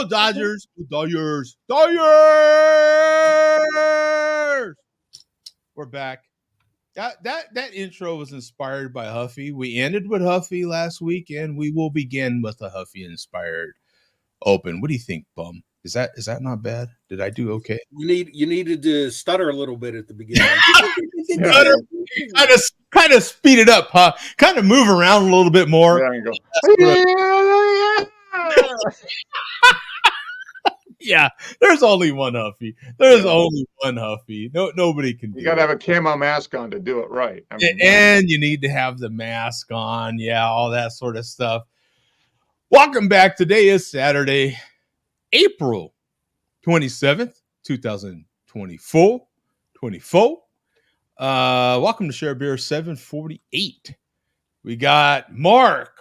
Dodgers! Dodgers! Dodgers! We're back. That intro was inspired by Huffy. We ended with Huffy last week, and we will begin with a Huffy-inspired open. Of think, Bum? Is that not bad? Did I do okay? You needed to stutter a little bit at the beginning. kind of speed it up, huh? Kind of move around a little bit more. There you go. Yeah, there's only one Huffy. There's only one Huffy. Nobody can do it. You got to have a camo mask on to do it right. I mean, and you need to have the mask on. Yeah, all that sort of stuff. Welcome back. Today is Saturday, April 27th, 2024. Welcome to Share Beer 748. We got Mark.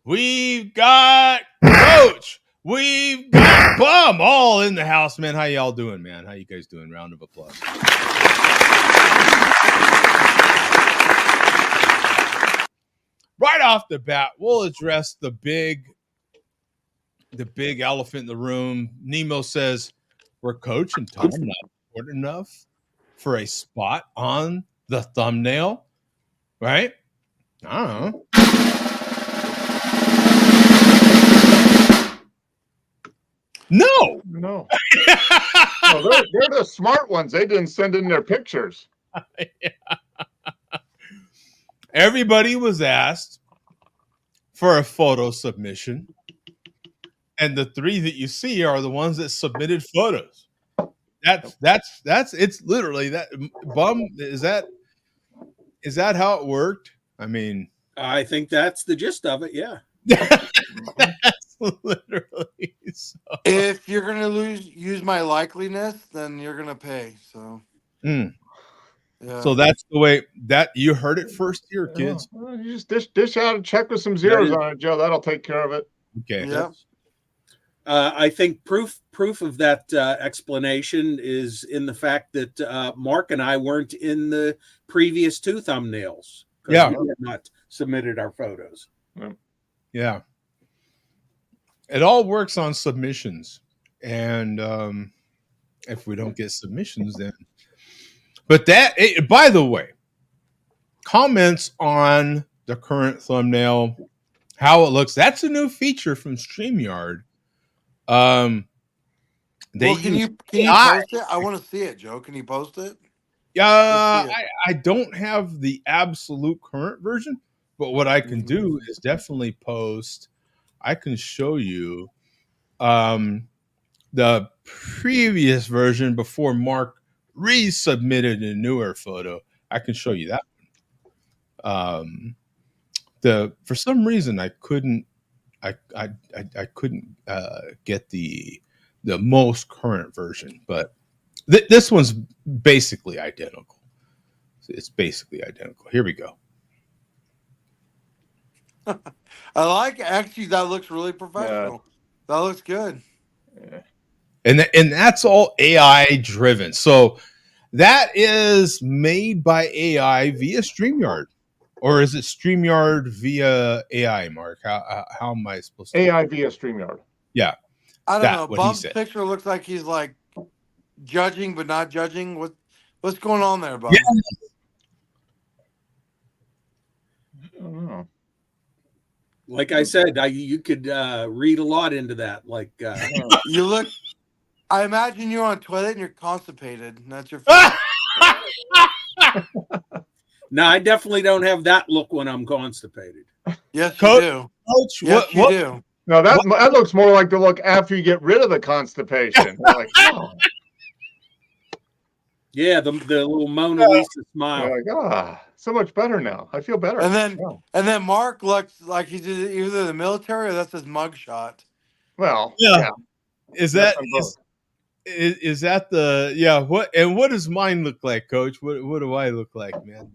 We've got Coach. We've got Bum all in the house, man. How y'all doing, man? How you guys doing? Round of applause. Right off the bat, we'll address the big elephant in the room. Nemo says, "We're Coach and Tom not important enough for a spot on the thumbnail, right?" I don't know. No. No, they're the smart ones. They didn't send in their pictures. Everybody was asked for a photo submission, and the three that you see are the ones that submitted photos. That's it's literally that. Bum, is that how it worked? I mean, I think that's the gist of it. Yeah. That's literally so. If you're gonna use my likeliness, then you're gonna pay. So, yeah. So that's the way that you heard it first here, kids. Well, you just dish out and check with some zeros on it, Joe. That'll take care of it. Okay. yeah. I think proof of that explanation is in the fact that Mark and I weren't in the previous two thumbnails. Yeah. We had not submitted our photos. Yeah. It all works on submissions. And if we don't get submissions, then. But by the way, comments on the current thumbnail, how it looks, that's a new feature from StreamYard. Can you post it? I want to see it, Joe. Can you post it? Yeah, I don't have the absolute current version, but what I can do is definitely post. I can show you the previous version before Mark resubmitted a newer photo. I can show you that one. For some reason I couldn't get the most current version, but this one's basically identical. It's basically identical. Here we go. I like actually that looks really professional. That looks good. Yeah. And that's all AI driven. So that is made by AI via StreamYard. Or is it StreamYard via AI, Mark? How am I supposed to AI via StreamYard. Yeah. I don't know. Bum's picture looks like he's like judging but not judging. What's going on there, Bum? Yeah. I don't know. Like I said, you could read a lot into that. Like you look. I imagine you're on a toilet and you're constipated. And that's your face. No, I definitely don't have that look when I'm constipated. Yes, you do. Coach, yes, you do. No, that looks more like the look after you get rid of the constipation. Like, oh. Yeah, the little Mona Lisa smile. Like, so much better now. I feel better. And then Mark looks like he's either the military or that's his mugshot. Well, yeah. Is that the what does mine look like, Coach? What do I look like, man?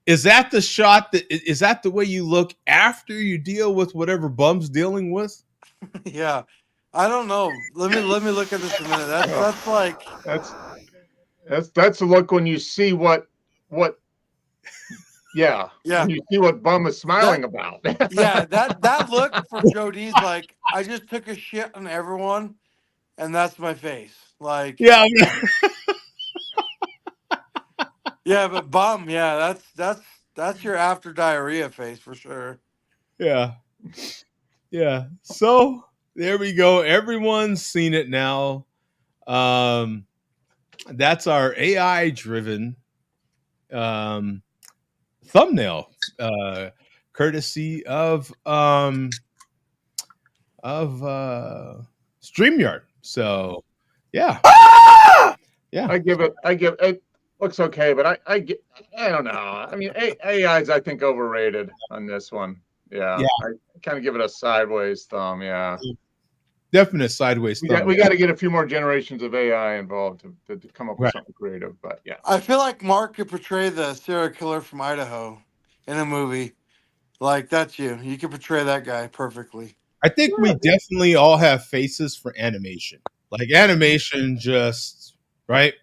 Is that the shot is that the way you look after you deal with whatever Bum's dealing with? Yeah. I don't know. Let me look at this a minute. That's like that's the look when you see what Yeah. Yeah. And you see what Bum is smiling about. Yeah, that look for Joe D's like, I just took a shit on everyone, and that's my face. Like, Yeah, yeah, but Bum, yeah, that's your after diarrhea face for sure. yeah, yeah. So there we go. Everyone's seen it now. Um, that's our AI driven um, thumbnail, courtesy of StreamYard. So yeah, yeah, I give it looks okay, but I don't know. I mean, AI is I think overrated on this one. Yeah, yeah. I kind of give it a sideways thumb. Yeah, Definite sideways thumb. we got to get a few more generations of AI involved to come up with Right. something creative. But yeah, I feel like Mark could portray the serial killer from Idaho in a movie. Like, that's you. You can portray that guy perfectly. I think we definitely all have faces for animation. Like animation, just right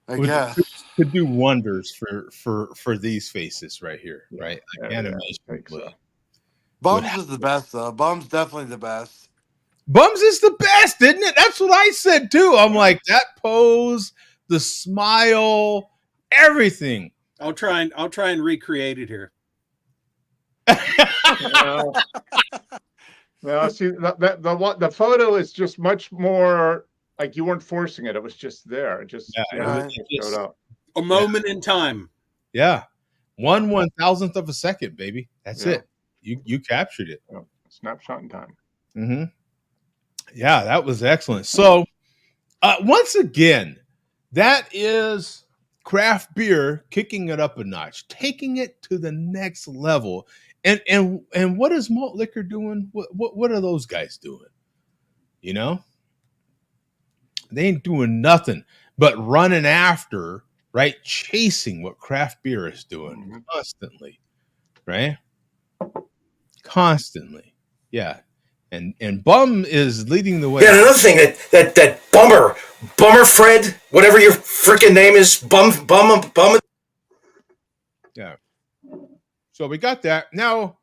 I would guess. could do wonders for these faces right here, yeah, right? Like yeah, animation I think would, so. would Bums is the best though. Bums definitely the best. Bums is the best, isn't it? That's what I said too. I'm like that pose, the smile, everything. I'll try and recreate it here. Well, well, see the photo is just much more like you weren't forcing it; it was just there. It just, Yeah, yeah, it it was just just showed up. A moment in time. yeah. 1/1000th of a second, baby. That's Yeah. it. You captured it. Yeah. Snapshot in time. Mm-hmm. Yeah, that was excellent. So once again, that is craft beer kicking it up a notch, taking it to the next level. And what is malt liquor doing? What are those guys doing? You know, they ain't doing nothing but running after, right? Chasing what craft beer is doing constantly, right? Constantly. Yeah. And Bum is leading the way. Yeah, and another thing that bummer Fred, whatever your freaking name is, bum. Yeah. So we got that. Now,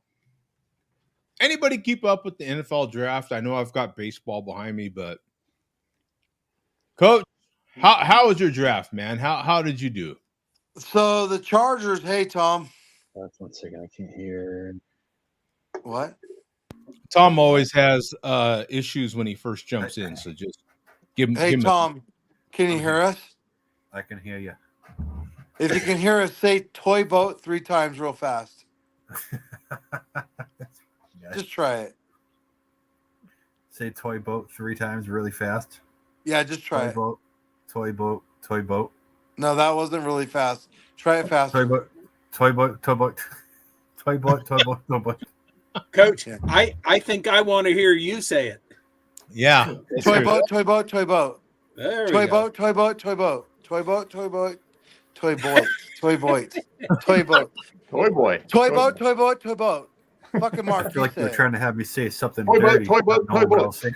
anybody keep up with the NFL draft? I know I've got baseball behind me, but Coach, how was your draft, man? How did you do? So the Chargers, hey Tom. 1 second, I can't hear. What? Tom always has issues when he first jumps in, so just give him. Hey give him Tom, can you hear us? I can hear you. If you can hear us, say toy boat 3 times real fast. Just try it. Say toy boat 3 times really fast. Yeah, just try Toy it. boat, toy boat, toy boat. No, that wasn't really fast. Try it faster. Toy boat, toy boat, toy boat, toy boat, toy boat, toy boat. Coach, Yeah. I think I want to hear you say it. Yeah. Toy boat, toy boat, toy boat. There we Toy go. boat, toy boat, toy boat. Toy boat, toy boat. Toy boat, toy boat. Toy boat. Toy boy. Toy boat, toy boat, toy boat. Fucking Mark, I feel like you you're say it. trying to have me say something Toy boat, dirty. toy boat, not knowing toy what boat. I'll say.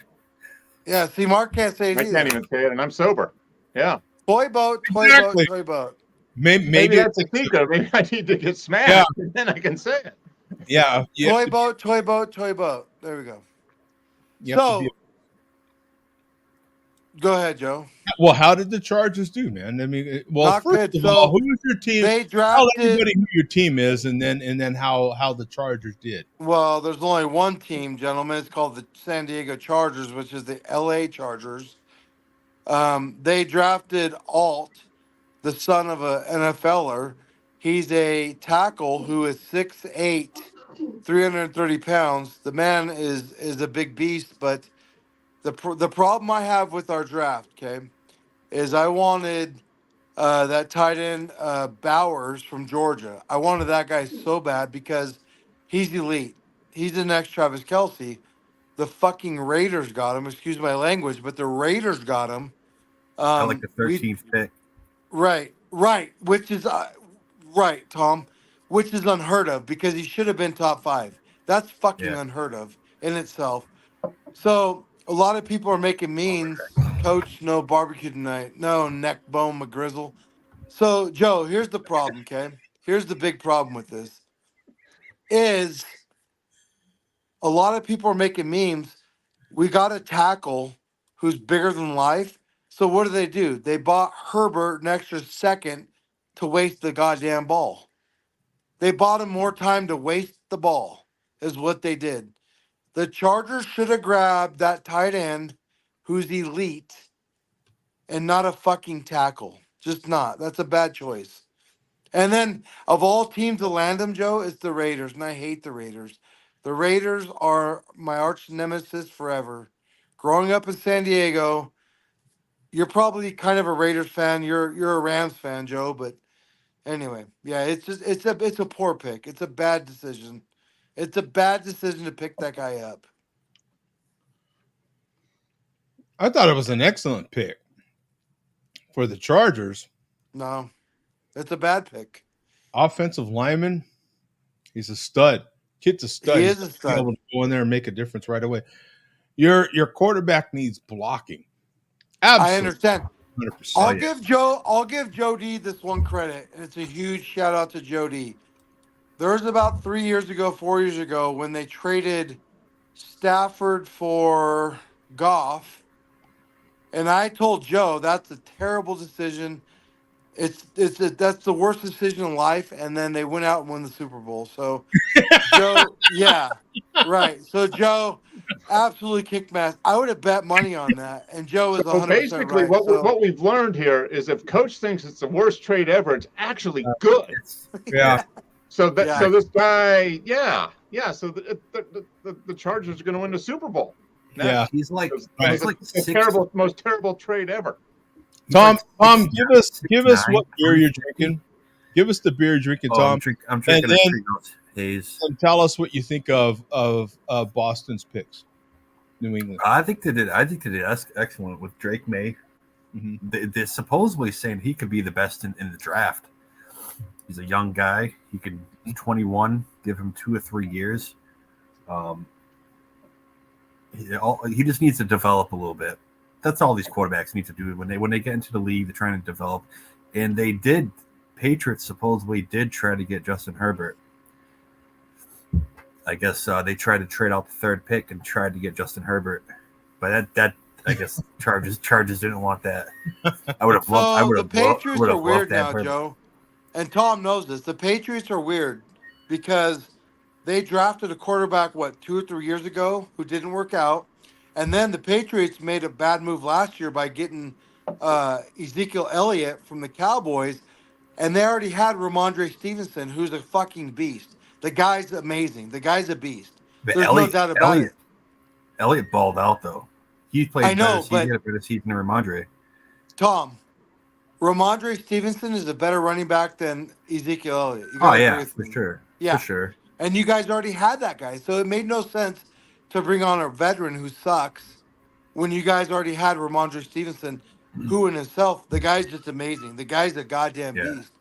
Yeah, see, Mark can't say it I either. can't even say it, and I'm sober. Yeah. Toy boat, toy Exactly. boat, toy boat. Maybe that's a secret. Maybe I need to get smashed, Yeah. and then I can say it. yeah. Toy boat, toy boat, toy boat. There we go. So, go ahead, Joe. Well, how did the Chargers do, man? I mean, well, Not first good. of all, So, who was your team? They Tell drafted. everybody who your team is, and then how the Chargers did. Well, there's only one team, gentlemen. It's called the San Diego Chargers, which is the LA Chargers. They drafted Alt, the son of an NFLer. He's a tackle who is 6'8", 330 pounds. The man is a big beast, but the problem I have with our draft, okay, is I wanted that tight end Bowers from Georgia. I wanted that guy so bad because he's elite. He's the next Travis Kelce. The fucking Raiders got him. Excuse my language, but the Raiders got him. I like the We 13th pick. right, which is right, Tom, which is unheard of because he should have been top 5. That's fucking Yeah. unheard of in itself. So a lot of people are making memes. Coach, no barbecue tonight. No neck bone McGrizzle. So, Joe, here's the problem, okay? Here's the big problem with this is a lot of people are making memes. We got a tackle who's bigger than life. So what do? They bought Herbert an extra second to waste the goddamn ball. They bought him more time to waste the ball, is what they did. The Chargers should have grabbed that tight end who's elite and not a fucking tackle. Just not. That's a bad choice. And then of all teams to land him, Joe, it's the Raiders, and I hate the Raiders. The Raiders are my arch nemesis forever. Growing up in San Diego, you're probably kind of a Raiders fan. You're a Rams fan, Joe. But anyway, yeah, it's a poor pick. It's a bad decision. It's a bad decision to pick that guy up. I thought it was an excellent pick for the Chargers. No, it's a bad pick. Offensive lineman, he's a stud. Kid's a stud. He He's is a gonna be stud. able to go in there and make a difference right away. Your quarterback needs blocking. I Absolutely, understand. 100%. I'll give Joe D this one credit, and it's a huge shout out to Joe D. There was about 4 years ago, when they traded Stafford for Goff, and I told Joe that's a terrible decision. That's the worst decision in life, and then they went out and won the Super Bowl. So Joe, yeah, right. So Joe absolutely kicked my ass. I would have bet money on that, and Joe is So 100% basically, right. what we've learned here is if coach thinks it's the worst trade ever, it's actually good. Yeah. So that Yeah. so this guy, yeah. So the Chargers are going to win the Super Bowl. Yeah. He's like Right. he's like the 6', most terrible trade ever. Tom, like give us 6'9", what beer you're drinking. Give us the beer you're drinking, Oh, Tom, I'm drinking a then- Treehouse Haze. and tell us what you think of Boston's picks. New England. I think they did excellent with Drake May. Mhm. They're supposedly saying he could be the best in the draft. He's a young guy. He's 21. Give him 2 or 3 years. He just needs to develop a little bit. That's all these quarterbacks need to do when they get into the league. They're trying to develop, and they did. Patriots supposedly did try to get Justin Herbert. I guess they tried to trade out the 3rd pick and tried to get Justin Herbert, but that I guess Chargers didn't want that. I would have loved. I would The have. Patriots are weird now, Herbert. Joe. And Tom knows this. The Patriots are weird because they drafted a quarterback, 2 or 3 years ago, who didn't work out. And then the Patriots made a bad move last year by getting Ezekiel Elliott from the Cowboys. And they already had Ramondre Stevenson, who's a fucking beast. The guy's amazing. The guy's a beast. But There's no doubt about it. Elliott balled out though. He played I know, better. He had a better season than Ramondre. Tom, Ramondre Stevenson is a better running back than Ezekiel Elliott. You Oh gotta agree yeah, with for me. sure. Yeah. For sure. And you guys already had that guy. So it made no sense to bring on a veteran who sucks when you guys already had Ramondre Stevenson, who in himself, the guy's just amazing. The guy's a goddamn Yeah. beast.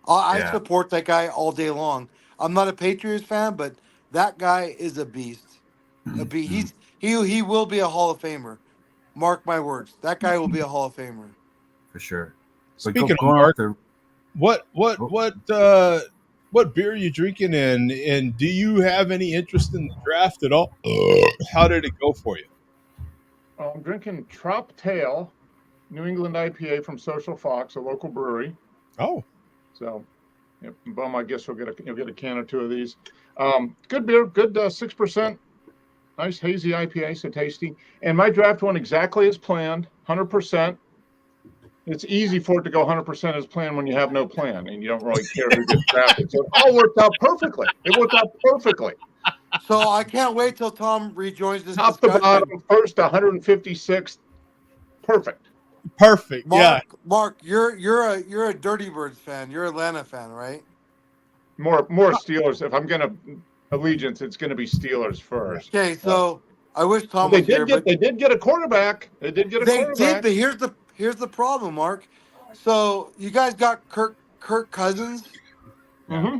I Yeah. support that guy all day long. I'm not a Patriots fan, but that guy is a beast. He will be a Hall of Famer. Mark my words. That guy will be a Hall of Famer. For sure. But Speaking of going Mark, off what beer are you drinking, and do you have any interest in the draft at all? How did it go for you? I'm drinking Trop Tail, New England IPA from Social Fox, a local brewery. Oh, So, yep, Bum, I guess you'll get a can or 2 of these. Good beer, good 6%. Nice hazy IPA, so tasty. And my draft went exactly as planned, 100%. It's easy for it to go 100% as planned when you have no plan and you don't really care who gets drafted. So it all worked out perfectly. It worked out perfectly. So I can't wait till Tom rejoins this Top to discussion. bottom, first 156th. Perfect. perfect. Yeah. Mark, you're a Dirty Birds fan. You're an Atlanta fan, right? More Steelers. If I'm gonna allegiance, it's gonna be Steelers first. Okay, so I wish Tom They was here, but did get a quarterback. They did get a they quarterback. did. But here's the problem, Mark. So you guys got Kirk Cousins. Mm-hmm.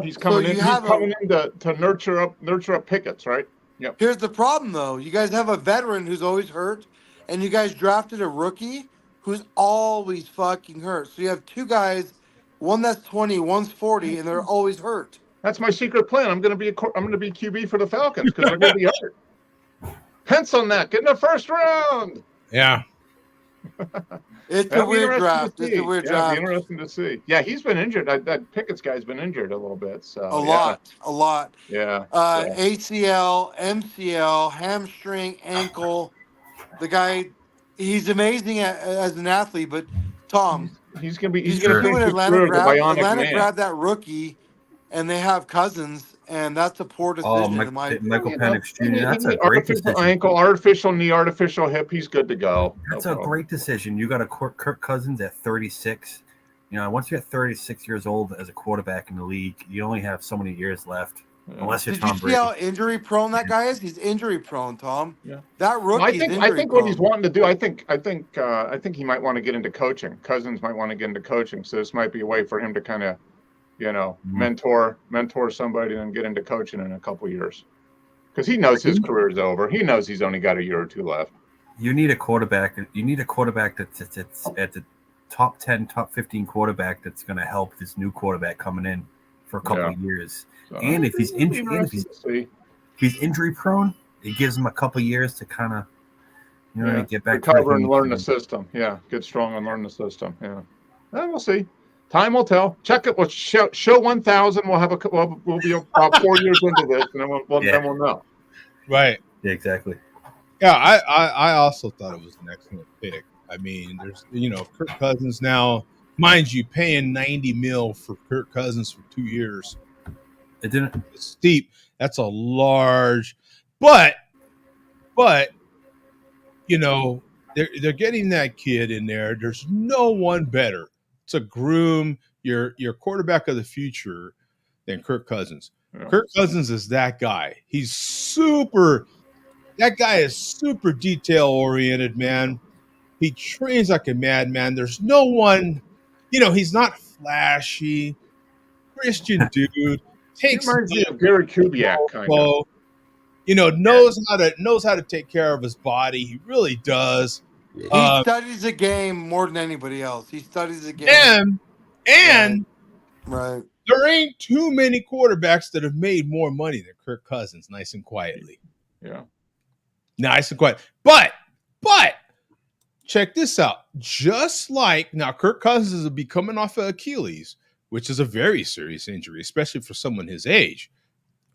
He's coming in. He's coming in to nurture up Pickett's, right? Yep. Here's the problem, though. You guys have a veteran who's always hurt, and you guys drafted a rookie who's always fucking hurt. So you have two guys, one that's 20, one's 40, and they're always hurt. That's my secret plan. I'm going to be QB for the Falcons because they're going to be hurt. Pencil that. Get in the first round. Yeah. It's a weird draft. It's a weird draft. It'll be interesting to see. Yeah, he's been injured. That Pickett's guy's been injured a little bit. So a lot. Yeah. ACL, MCL, hamstring, ankle. The guy, he's amazing as an athlete, but Tom, he's going to be. He's going to do what Atlanta grabbed grabbed that rookie, and they have Cousins. And that's a poor decision. Michael Penix Jr. That's a great decision. Ankle, artificial knee, artificial hip. He's good to go. That's a great decision. You got a Kirk Cousins at 36. You know, once you're at 36 years old as a quarterback in the league, you only have so many years left. Unless you're Tom Brady. Did you see how injury prone that guy is? He's injury prone, Tom. Yeah. That rookie. I think what he's wanting to do. I think he might want to get into coaching. Cousins might want to get into coaching. So this might be a way for him to kind of, mentor somebody and get into coaching in a couple of years, because he knows his career is over. He knows he's only got a year or two left. You need a quarterback. You need a quarterback that's at the top 10, top 15 quarterback that's going to help this new quarterback coming in for a couple of years. So, and if he's injured, if he's injury prone, it gives him a couple of years to kind of get back, recover and learn the system. Yeah, get strong and learn the system. Yeah, we'll see. Time will tell. Check it. We'll show 1,000. We'll have we'll be about 4 years into this, and then we'll know. Right. Yeah, exactly. Yeah, I also thought it was an excellent pick. I mean, there's Kirk Cousins now, mind you, paying $90 million for Kirk Cousins for 2 years. It's steep. That's a large, but they're getting that kid in there. There's no one better to groom your quarterback of the future than Kirk Cousins. Yeah. Kirk Cousins is that guy. That guy is super detail oriented, man. He trains like a madman. There's no one, he's not flashy. Christian dude. Takes Gary Kubiak kind of. Knows how to take care of his body. He really does. He studies the game more than anybody else. He studies the game. And right. There ain't too many quarterbacks that have made more money than Kirk Cousins, nice and quietly. Yeah. Nice and quiet. But check this out. Just like now, Kirk Cousins will be coming off of Achilles, which is a very serious injury, especially for someone his age.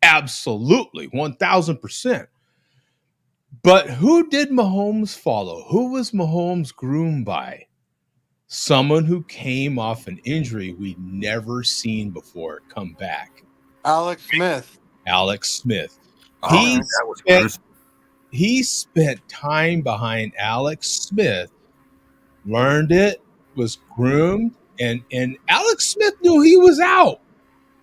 Absolutely, 1,000%. But who did Mahomes follow? Who was Mahomes groomed by? Someone who came off an injury we'd never seen before come back. Alex Smith. He spent time behind Alex Smith, learned it, was groomed, and Alex Smith knew he was out,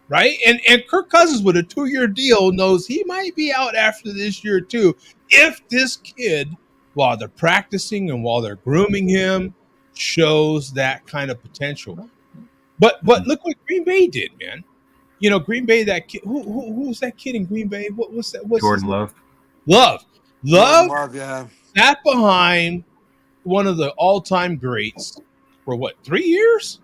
right? And Kirk Cousins with a 2-year deal knows he might be out after this year too, if this kid, while they're practicing and while they're grooming him, shows that kind of potential. But look what Green Bay did, man. Green Bay, that kid, who's that kid in Green Bay? What's that? Jordan Love. Love, yeah. Sat behind one of the all-time greats for 3 years?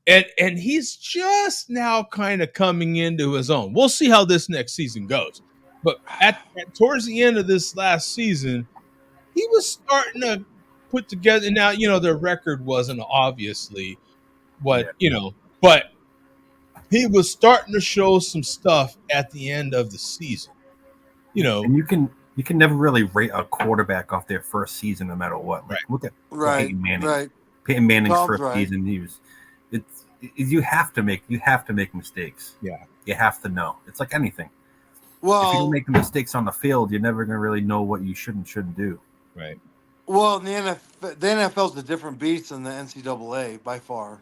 And he's just now kind of coming into his own. We'll see how this next season goes. But towards the end of this last season, he was starting to put together. Now, their record wasn't obviously but he was starting to show some stuff at the end of the season. And you can never really rate a quarterback off their first season, no matter what. Like, look at Peyton Manning. Right. Peyton Manning's first season, you have to make mistakes. Yeah, you have to know. It's like anything. Well, if you don't make mistakes on the field, you're never going to really know what you should and shouldn't do. Right. Well, the NFL's a different beast than the NCAA by far.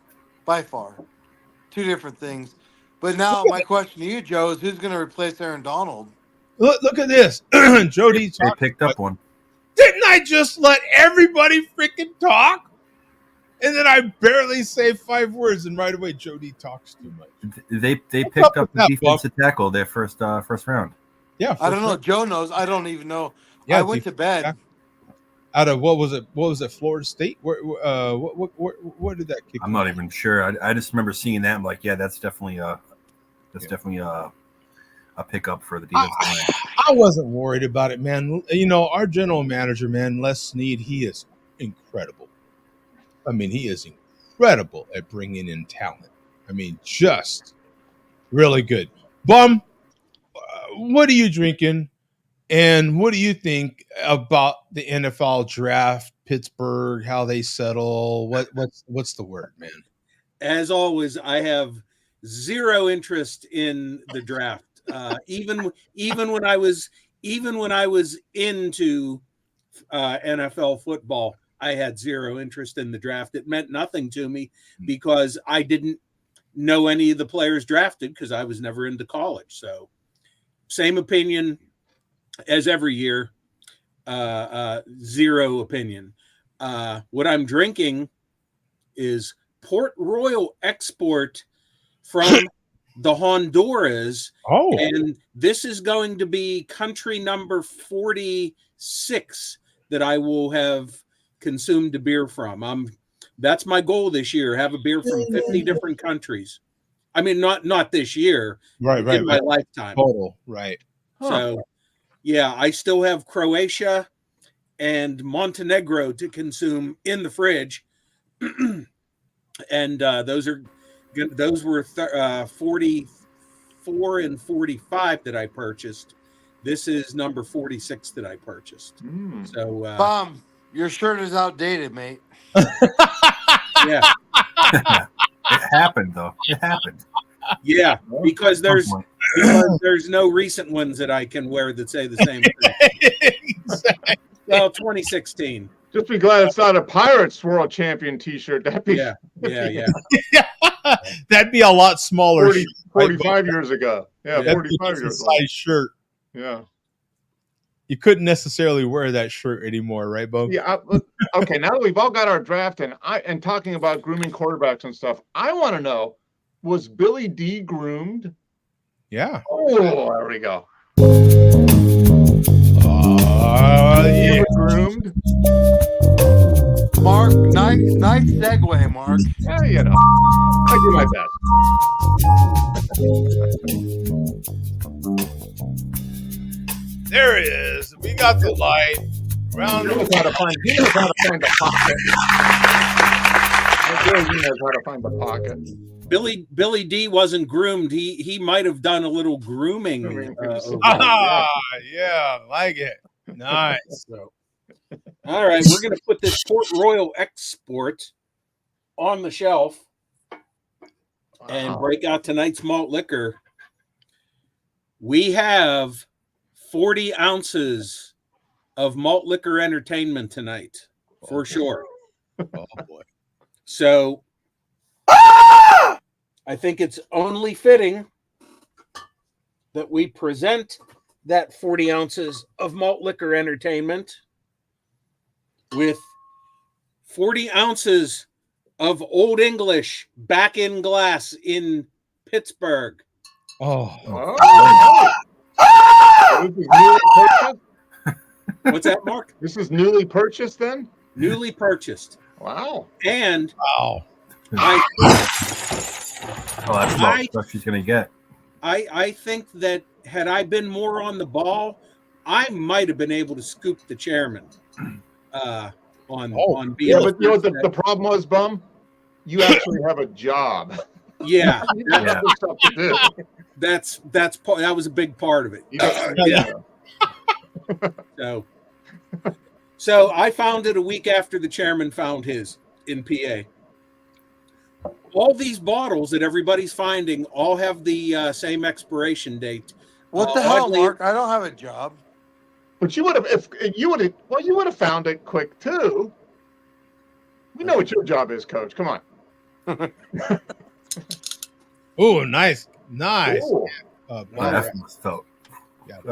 2 different things. But now my question to you, Joe, is who's going to replace Aaron Donald? Look at this. Jody they picked up one. Didn't I just let everybody freaking talk? And then I barely say 5 words, and right away Jody talks too much. They picked up the defensive tackle their first round. Yeah, I don't know. Joe knows. I don't even know. Yeah, I went to bed. Out of what was it? What was it? Florida State? Where did that kick? I'm not even sure. I just remember seeing that. I'm like, yeah, that's definitely a pickup for the defensive line. I wasn't worried about it, man. You know, our general manager, man, Les Snead, he is incredible. I mean, he is incredible at bringing in talent. I mean, just really good. Bum, what are you drinking? And what do you think about the NFL draft, Pittsburgh, how they settle? What's the word, man? As always, I have zero interest in the draft. Even when I was into NFL football, I had zero interest in the draft. It meant nothing to me because I didn't know any of the players drafted because I was never into college. So, same opinion as every year. Zero opinion. What I'm drinking is Port Royal Export from the Honduras. Oh, And this is going to be country number 46 that I will have consumed a beer from. That's my goal this year, have a beer from 50 different countries. I mean, not this year, right, in my lifetime. Total, right. So, yeah, I still have Croatia and Montenegro to consume in the fridge. And those were 44 and 45 that I purchased. This is number 46 that I purchased. So, Bum, your shirt is outdated, mate. Yeah. It happened, though. It happened. Yeah, because there's no recent ones that I can wear that say the same thing. Exactly. Well, 2016. Just be glad it's not a Pirates World Champion T-shirt. That'd be Yeah. That'd be a lot smaller. 45 years ago. Yeah, That'd 45 be years a ago. size shirt. Yeah. You couldn't necessarily wear that shirt anymore, right, Bo? Yeah. Okay. Now that we've all got our draft and talking about grooming quarterbacks and stuff, I want to know: was Billy D groomed? Yeah. Oh, there we go. Yeah. Groomed. Mark, nice segue, Mark. Yeah, you know, I do my best. There it is. We got the light. He knows how to find the pocket. He knows how to find the pocket. Billy D wasn't groomed. He might have done a little grooming. Yeah, like it. Nice. So, all right, we're going to put this Port Royal Export on the shelf and break out tonight's malt liquor. We have 40 ounces of malt liquor entertainment tonight, for sure. Oh, boy. So, I think it's only fitting that we present that 40 ounces of malt liquor entertainment with 40 ounces of Old English back in glass in Pittsburgh. Oh. This is newly purchased? What's that, Mark? This is newly purchased then? Newly purchased. Wow. And Wow. That's about the stuff she's going to get. I think that had I been more on the ball, I might have been able to scoop the chairman on BL. Yeah, but you know what the problem was, Bum? You actually have a job. Yeah. You have other stuff to do. That was a big part of it. Yeah. So I found it a week after the chairman found his in PA. All these bottles that everybody's finding all have the same expiration date. What the hell, Mark? I don't have a job. But you would have found it quick too. We know what your job is, Coach. Come on. Oh, nice. Ooh. That must have felt Look at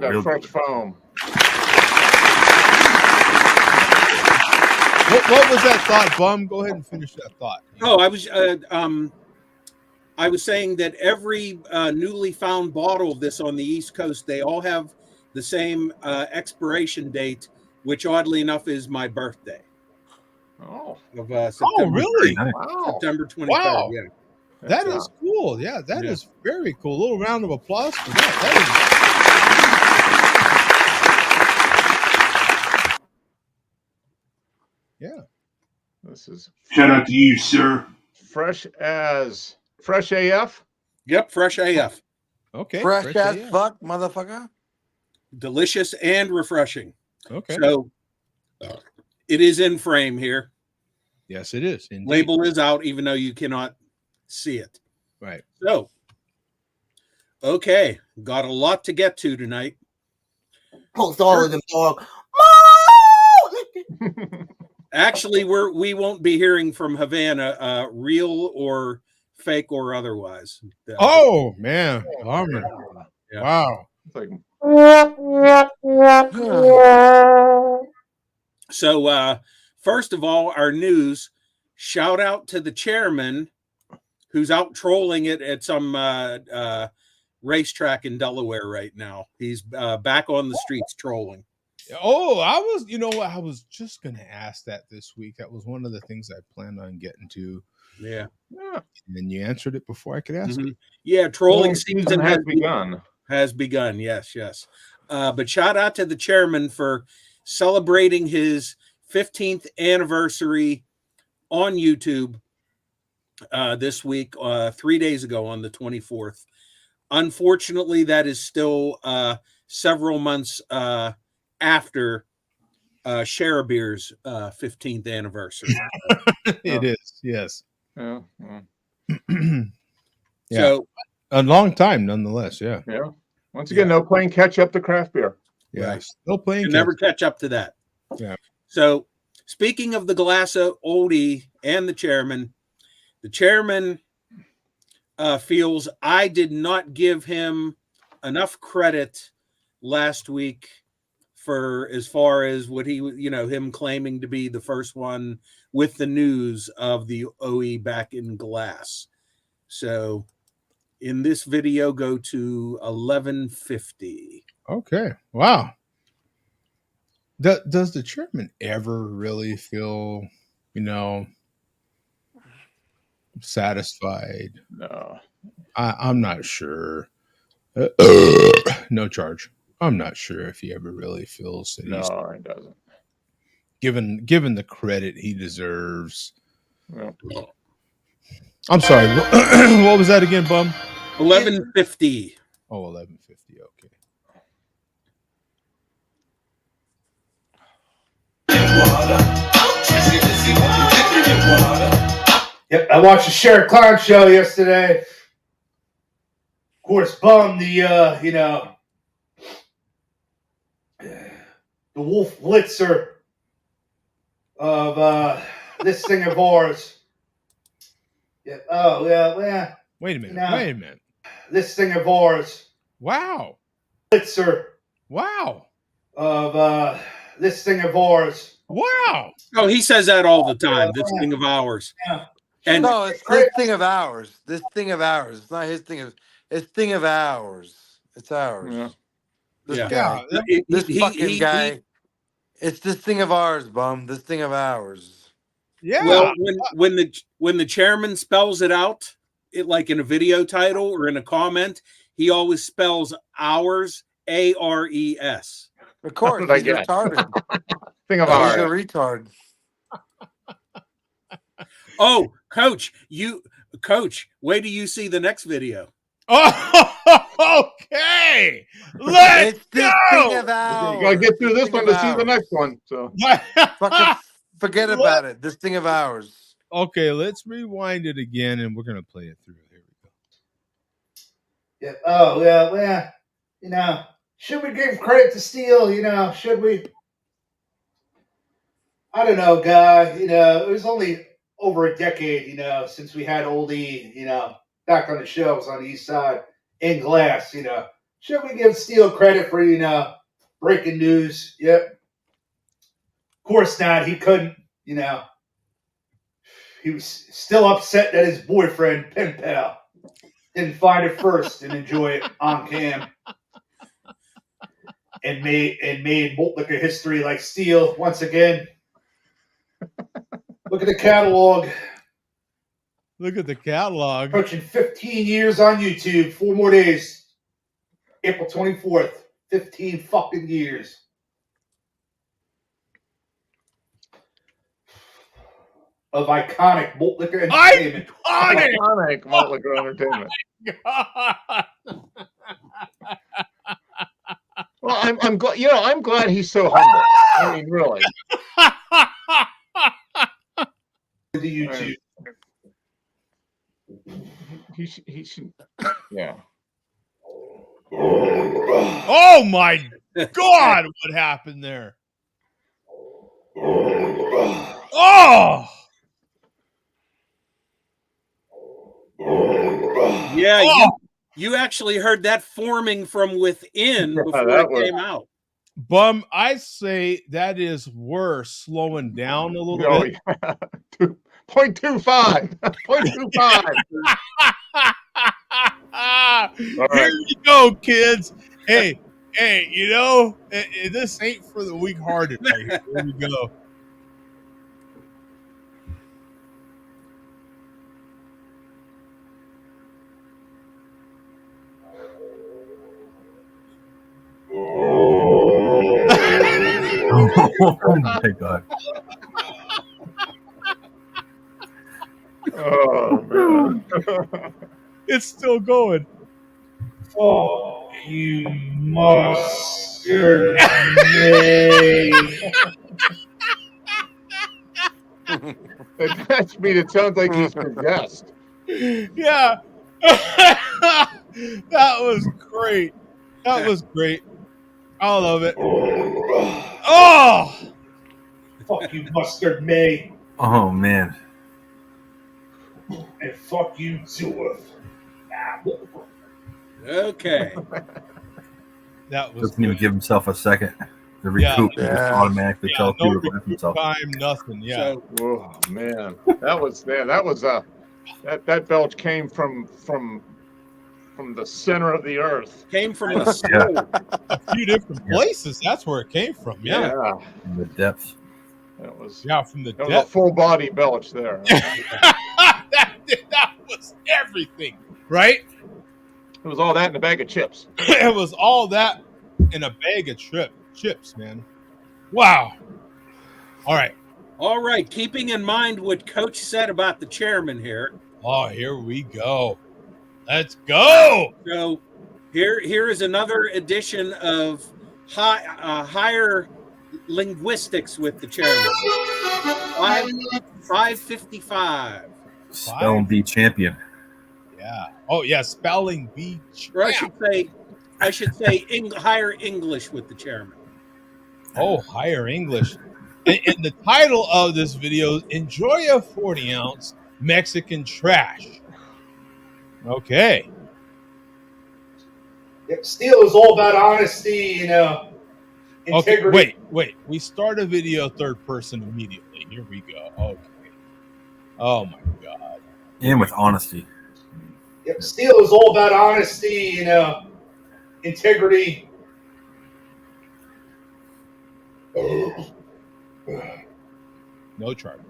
that real fresh good. foam. What was that thought, Bum? Go ahead and finish that thought. Oh, I was saying that every newly found bottle of this on the East Coast, they all have the same expiration date which oddly enough is my birthday Oh, of Oh, September. really? Nice. wow. September 23rd. Wow. Yeah. That That's, is cool. Yeah, that Yeah. is very cool. A little round of applause for that. Yeah. this is Shout out to you, sir. fresh AF. Yep. Fresh AF. Okay. Fresh as AF. fuck, motherfucker. Delicious and refreshing. Okay. So it is in frame here. Yes, it is. Indeed. Label is out, even though you cannot see it. Right. So, okay, got a lot to get to tonight. Post all of them, dog. Actually, we won't be hearing from Havana, real or fake or otherwise. Oh man, Harmon. Yeah. Wow. It's like, So, first of all, our news. Shout out to the chairman, who's out trolling it at some racetrack in Delaware right now. He's back on the streets trolling. Oh, you know what? I was just going to ask that this week. That was one of the things I planned on getting to. Yeah. And you answered it before I could ask it. Yeah, trolling season has begun. Has begun, yes. But shout out to the chairman for celebrating his 15th anniversary on YouTube this week, 3 days ago on the 24th. Unfortunately, that is still several months after Share a Beer's 15th anniversary. It is, yes. Yeah. Yeah. So a long time nonetheless, yeah. Yeah. Once again, no playing catch up to craft beer. Yeah. Right. Still playing. You never catch up to that. Yeah. So speaking of the glass oldie and the chairman feels I did not give him enough credit last week for as far as what he, him claiming to be the first one with the news of the OE back in glass. So in this video, go to 1150. Okay. Wow. Does the chairman ever really feel, satisfied? No. I'm not sure. No charge. I'm not sure if he ever really feels that he's he doesn't. given the credit he deserves. Yeah. I'm sorry. What was that again, Bum? 1150. Oh, 1150. Okay. Yep, I watched the Sheriff Clown show yesterday. Of course, Bum, the Wolf Blitzer of this thing of ours. Yeah. Oh, yeah. Wait a minute. This thing of ours. Wow. Blitzer. Wow. Of this thing of ours. Wow. Oh, he says that all the time. This thing of ours. Yeah. And no, it's this thing of ours. This thing of ours. It's not his thing of. It's thing of ours. It's ours. Yeah. This Yeah. guy. This fucking guy. It's this thing of ours, Bum. This thing of ours. Yeah. Well, when the chairman spells it out, like in a video title or in a comment, he always spells ours, ARES. Of course, he's retarded. Thing of He's ours. a retard. Oh, Coach, wait till you see the next video. Oh, okay. Let's It's this thing of ours. You gotta get through this one to see the next one. So Fucking forget about it. This thing of ours. Okay, let's rewind it again, and we're gonna play it through. Here we go. Yeah. Oh, yeah. Should we give credit to Steele? Should we? I don't know, guy. It was only over a decade, since we had Oldie, back on the shelves on the east side in glass. Should we give Steele credit for, breaking news? Yep. Of course not. He couldn't. He was still upset that his boyfriend, Pen Pal, didn't find it first and enjoy it on cam. and made malt liquor history like steel once again. Look at the catalog. Look at the catalog. Approaching 15 years on YouTube. 4 more days. April 24th. 15 fucking years. Of iconic malt liquor entertainment. Iconic malt liquor entertainment. Well, I'm glad. You know, I'm glad he's so humble. I mean, really. The YouTube. He should. Yeah. Oh my God! What happened there? Oh! Yeah, Oh! you actually heard that forming from within before that it came out. Bum, I say that is worse, slowing down a little Oh, bit. yeah. 0.25. 0.25. Here you go, kids. Hey, you know, this ain't for the weak-hearted right here. Here we go. Oh my God. Oh, man. It's still going. Oh, you mustard me. That's me. It sounds like he's possessed. Yeah. That was great. That was great. I love it. Oh! Fuck you, mustard me. Oh man. And fuck you, Zula. Okay. That was Doesn't even give himself a second to recoup. He just automatically tells no people to laugh himself. time, nothing. Yeah. So, Oh, man. That was that belch came from the center of the earth. came from the soul. A few different places. That's where it came from. Yeah. In the depths. That was From the that was a depth. full body belch there. that was everything, right? It was all that in a bag of chips. It was all that in a bag of chips, man. Wow. All right. All right. Keeping in mind what Coach said about the chairman here. Oh, here we go. Let's go. So here is another edition of higher linguistics with the chairman. 555. Spelling bee champion. Yeah. Oh, yeah. Spelling bee. Or I should say higher English with the chairman. Oh, higher English. And the title of this video is Enjoy a 40-ounce Mexican Trash. Okay. Yep, steel is all about honesty, you know. Integrity. Okay, wait. We start a video third person immediately. Here we go. Okay. Oh my God. And with honesty. Yep, steel is all about honesty, you know. Integrity. No charge.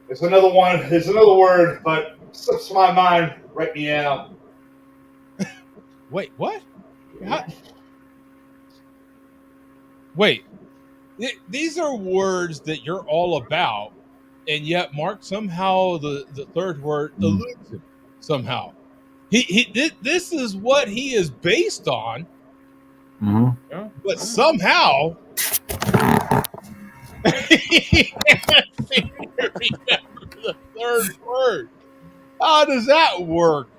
There's another one. There's another word, but slips my mind right now. Wait, what? Wait. These are words that you're all about, and yet Mark somehow the third word eludes him somehow. This is what he is based on, but somehow he can't remember the third word. How does that work,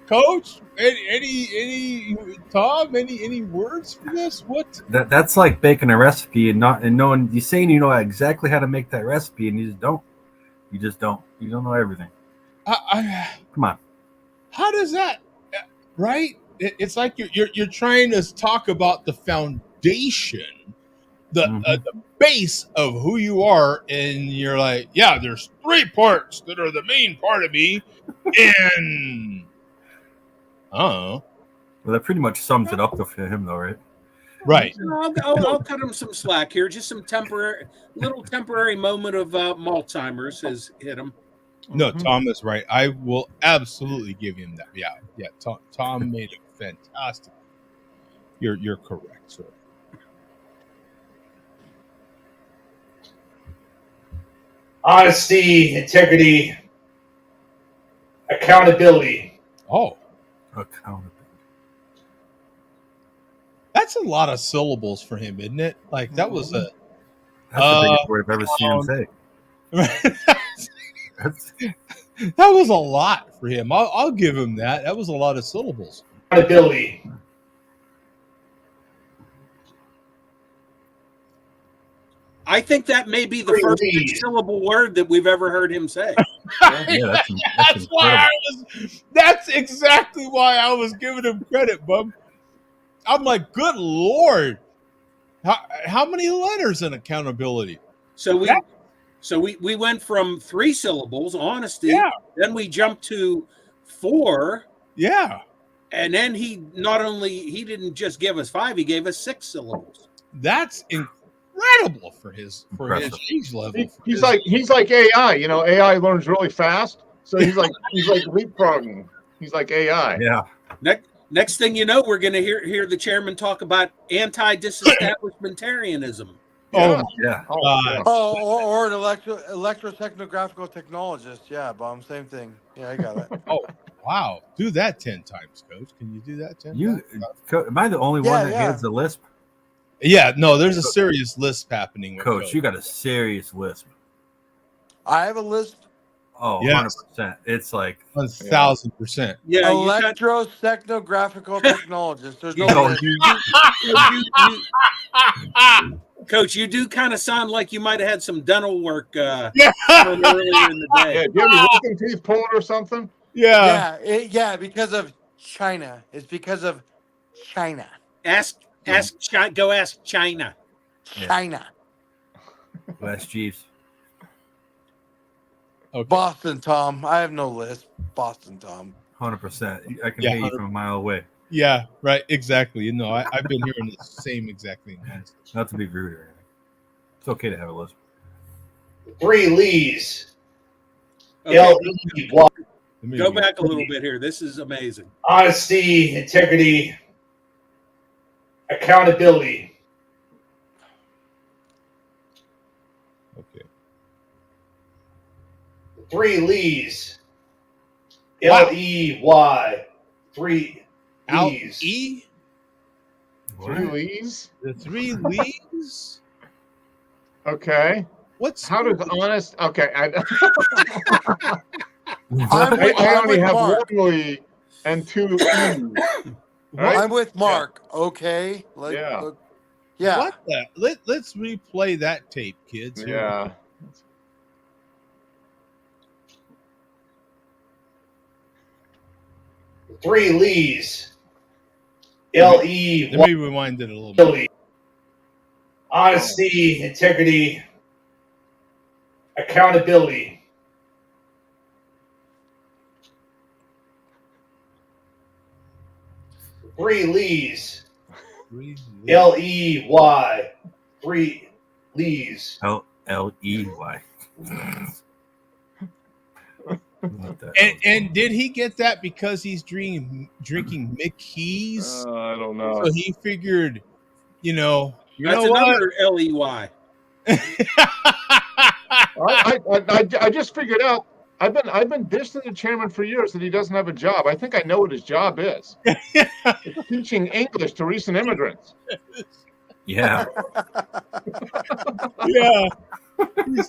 Coach? Any Tom? Any words for this? What? That's like baking a recipe and knowing you're saying you know exactly how to make that recipe and you just don't. You don't know everything. Come on. How does that? Right? It's like you're trying to talk about the foundation, the base of who you are, and you're like, yeah, there's 3 parts that are the main part of me, and Well, that pretty much sums it up for him, though, right? Right. I'll cut him some slack here. Just some temporary moment of Malzheimer's has hit him. No, Tom is right. I will absolutely give him that. Yeah. Tom made it fantastic. You're correct, sir. Honesty, integrity, accountability. Oh, Accountability. that's a lot of syllables for him, isn't it? Like that was a That's the biggest word I've ever seen him say. that was a lot for him. I'll give him that. That was a lot of syllables. Accountability. I think that may be the first six-syllable word that we've ever heard him say. Yeah, that's why that's exactly why I was giving him credit, bub. I'm like, good Lord. How many letters in accountability? So we went from 3 syllables, honesty. Yeah. Then we jumped to 4. Yeah. And then he didn't just give us 5, he gave us 6 syllables. That's incredible for his age level. He's like AI. You know, AI learns really fast. So he's like leapfrogging. He's like AI. Yeah. Next thing you know, we're going to hear the chairman talk about anti-disestablishmentarianism. Oh yeah. Or an electrotechnographical technologist. Yeah, Bum, same thing. Yeah, I got it. Oh, wow. Do that 10 times, Coach. Can you do that 10 times? Am I the only one that has the lisp? Yeah, no, there's a serious lisp happening. Coach, you got a serious lisp. I have a lisp. Oh, yes. 100%. It's like 1,000%. Yeah, electrotechnographical technologist. There's no Coach, you do kind of sound like you might have had some dental work earlier in the day. Yeah, do you have your wisdom teeth pulled or something? Yeah. Because of China. It's because of China. Go ask China. China. West Chiefs. Okay. Boston, Tom. I have no list. Boston, Tom. 100%. I can hear you from a mile away. Yeah, right. Exactly. You know, I've been hearing the same exact thing. Not to be rude or anything. It's okay to have a lisp. 3 Lees. Okay. L-E-Y. Go back a little bit here. This is amazing. Honesty, integrity, accountability. Okay. 3 Lees. Wow. L-E-Y. 3 Lees. E? 3 Lees? The 3 Lees? Okay. How does honest? Okay. I only have Mark. 1 Lee and 2 E's. Right? I'm with Mark. Okay. Yeah. Yeah. What the? Let's replay that tape, kids. Here. Yeah. 3 Lees. L-E-Y. Let me rewind it a little bit. Honesty, integrity, accountability. 3 Lees. L-E-Y. 3 Lees. L-E-Y. And did he get that because he's drinking Mickey's? I don't know. So he figured, That's another L-E-Y. I just figured out. I've been dissing the chairman for years that he doesn't have a job. I think I know what his job is. It's teaching English to recent immigrants. Yeah. Yeah.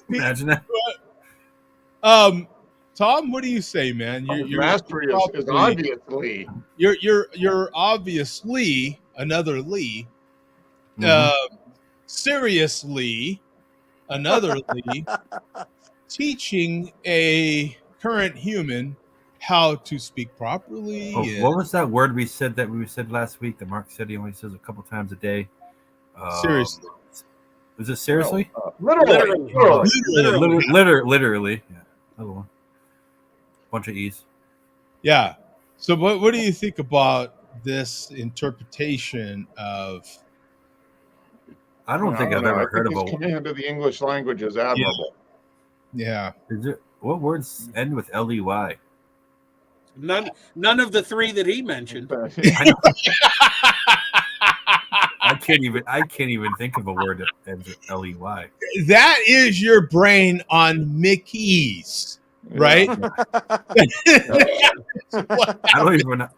Imagine that. Tom, what do you say, man? Your mastery is obviously. You're obviously another Lee. Seriously, another Lee teaching a current human how to speak properly. What was that word we said last week that Mark said he only says a couple times a day? Seriously. Was it seriously? Literally. Literally. Yeah. Another one. Bunch of E's. Yeah. So what do you think about this interpretation of I don't think I've know. ever I heard think of his a. command of the English language is admirable. Yeah. Is it what words end with ley? None of the three that he mentioned. I know. I can't even think of a word that ends with ley. That is your brain on Mickey's, right? I don't even know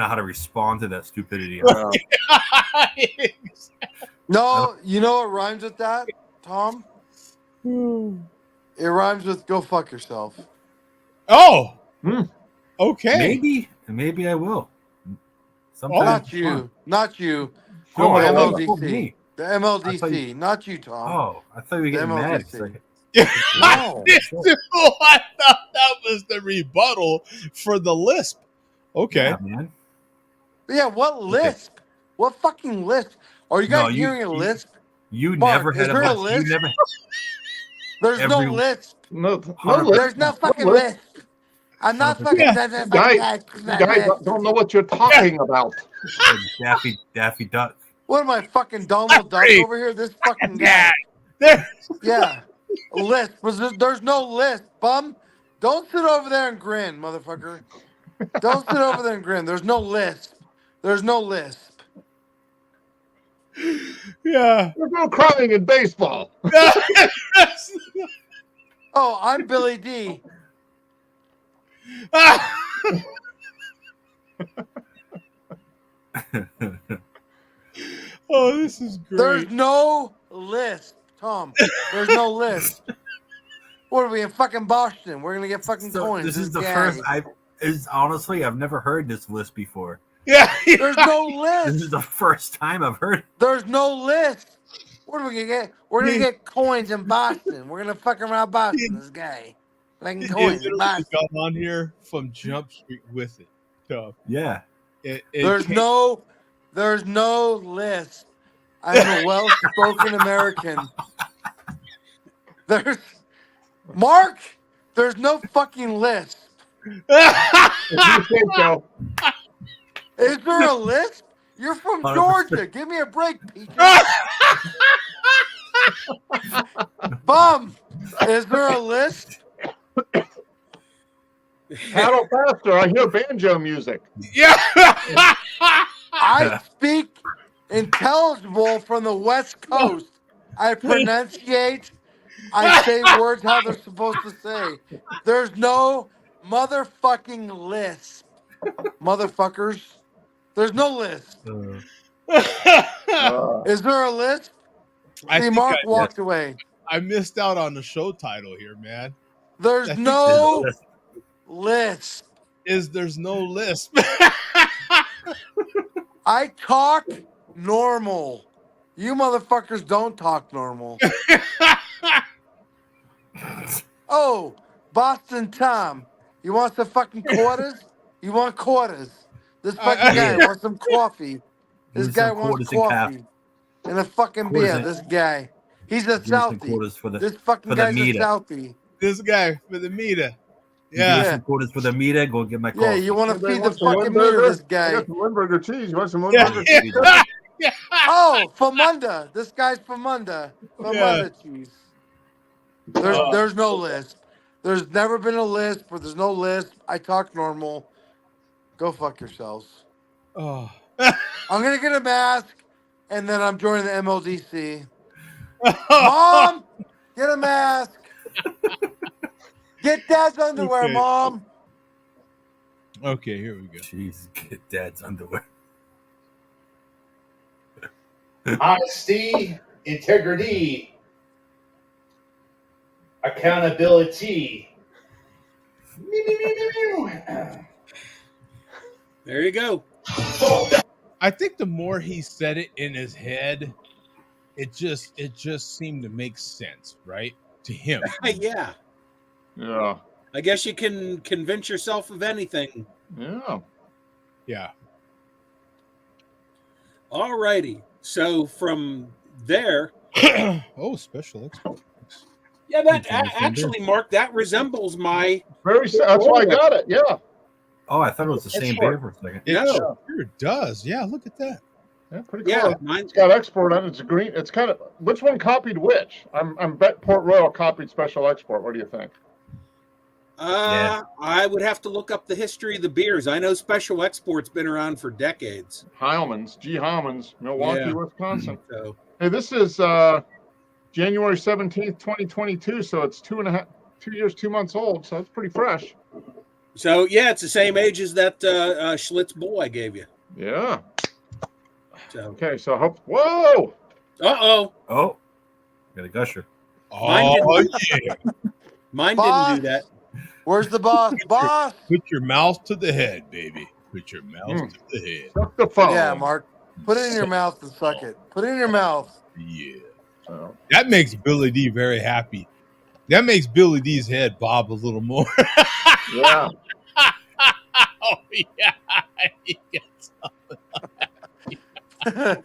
how to respond to that stupidity. No, you know what rhymes with that, Tom? It rhymes with "go fuck yourself." Oh, okay. Maybe I will. Sometime. Not you, not you. Film The it all. MLDC, the MLDC, not you, Tom. Oh, I thought you were The getting mad. MLDC. No. I thought that was the rebuttal for the lisp. Okay. Yeah, man. Yeah, what lisp? Okay. What fucking lisp? Are you guys hearing a lisp? You Mark, never had is there a lisp. lisp? You never. There's no lisp. No There's no fucking lisp. I'm not fucking. Guys don't know what you're talking about. Daffy Duck. What am I, fucking Donald Duck over here? This fucking guy. Yeah. Lisp. There's no lisp, bum. Don't sit over there and grin, motherfucker. Don't sit over there and grin. There's no lisp. There's no lisp. Yeah. There's no crying in baseball. Oh, I'm Billy D. Oh, this is great. There's no lisp, Tom. There's no lisp. What are we in fucking Boston? We're gonna get fucking coins. This is the guy. first honestly, I've never heard this list before. Yeah. There's no lisp. This is the first time I've heard. There's no lisp. What are we gonna get? We're gonna get coins in Boston. We're gonna fuck around Boston. This guy, like coins in Boston. Got on here from Jump Street with it. So yeah. There's no lisp. I'm a well-spoken American. There's Mark. There's no fucking lisp. You think so? Is there a lisp? You're from 100%. Georgia. Give me a break, Peter. Bum. Is there a lisp? Paddle faster. I hear banjo music. Yeah. I speak intelligible from the West Coast. I pronunciate. I say words how they're supposed to say. There's no motherfucking lisp. Motherfuckers. There's no lisp. Is there a lisp? See, Mark walked away. I missed out on the show title here, man. There's no lisp. There's no lisp. I talk normal. You motherfuckers don't talk normal. Oh, Boston Tom. You want some fucking quarters? You want quarters? This fucking guy wants some coffee. This guy wants coffee. And a fucking beer. This guy. He's a Southie. This fucking guy's a Southie. This guy for the meter. Yeah. Some quarters for the meter. Go get my coffee. Yeah, you want to feed the fucking meter, this guy. I got some Limburger cheese. You want some Limburger cheese? Yeah. Oh, Famunda. This guy's Famunda. Famunda cheese. There's no lisp. There's never been a lisp, or there's no lisp. I talk normal. Go fuck yourselves. Oh. I'm gonna get a mask, and then I'm joining the MLDC. Mom, get a mask. Get Dad's underwear, Okay. Mom. Okay, here we go. Jeez, get Dad's underwear. Honesty, integrity, accountability. There you go. I think the more he said it in his head, it just seemed to make sense, right? To him. Yeah. Yeah. I guess you can convince yourself of anything. Yeah. Yeah. All righty. So from there. Oh, special export. Yeah, that actually, Mark, that resembles my. That's why I got it. Yeah. Oh, I thought it was the same beer for a second. It sure does. Yeah, look at that. Yeah, pretty Yeah, close. It's got export on it. It's green. It's kind of which one copied which? I'm bet Port Royal copied Special Export. What do you think? I would have to look up the history of the beers. I know Special Export's been around for decades. Heilmann's, G. Heilmann's, Milwaukee, Yeah. Wisconsin. So, Hey, this is January 17th, 2022. So it's 2 years, 2 months old. So it's pretty fresh. so yeah, it's the same age as that Schlitz Bull I gave you. Yeah. So, Okay. So whoa. uh-oh. Oh, got a gusher. Mine Oh, Mine Boss. didn't do that. Where's the boss? Boss. put your mouth to the head, baby. Put your mouth to the head. Suck the phone. Yeah, Mark. Put it in your mouth and suck it. Put it in your mouth. Yeah. So, That makes Billy D very happy. That makes Billy D's head bob a little more. yeah. Oh, yeah. He gets I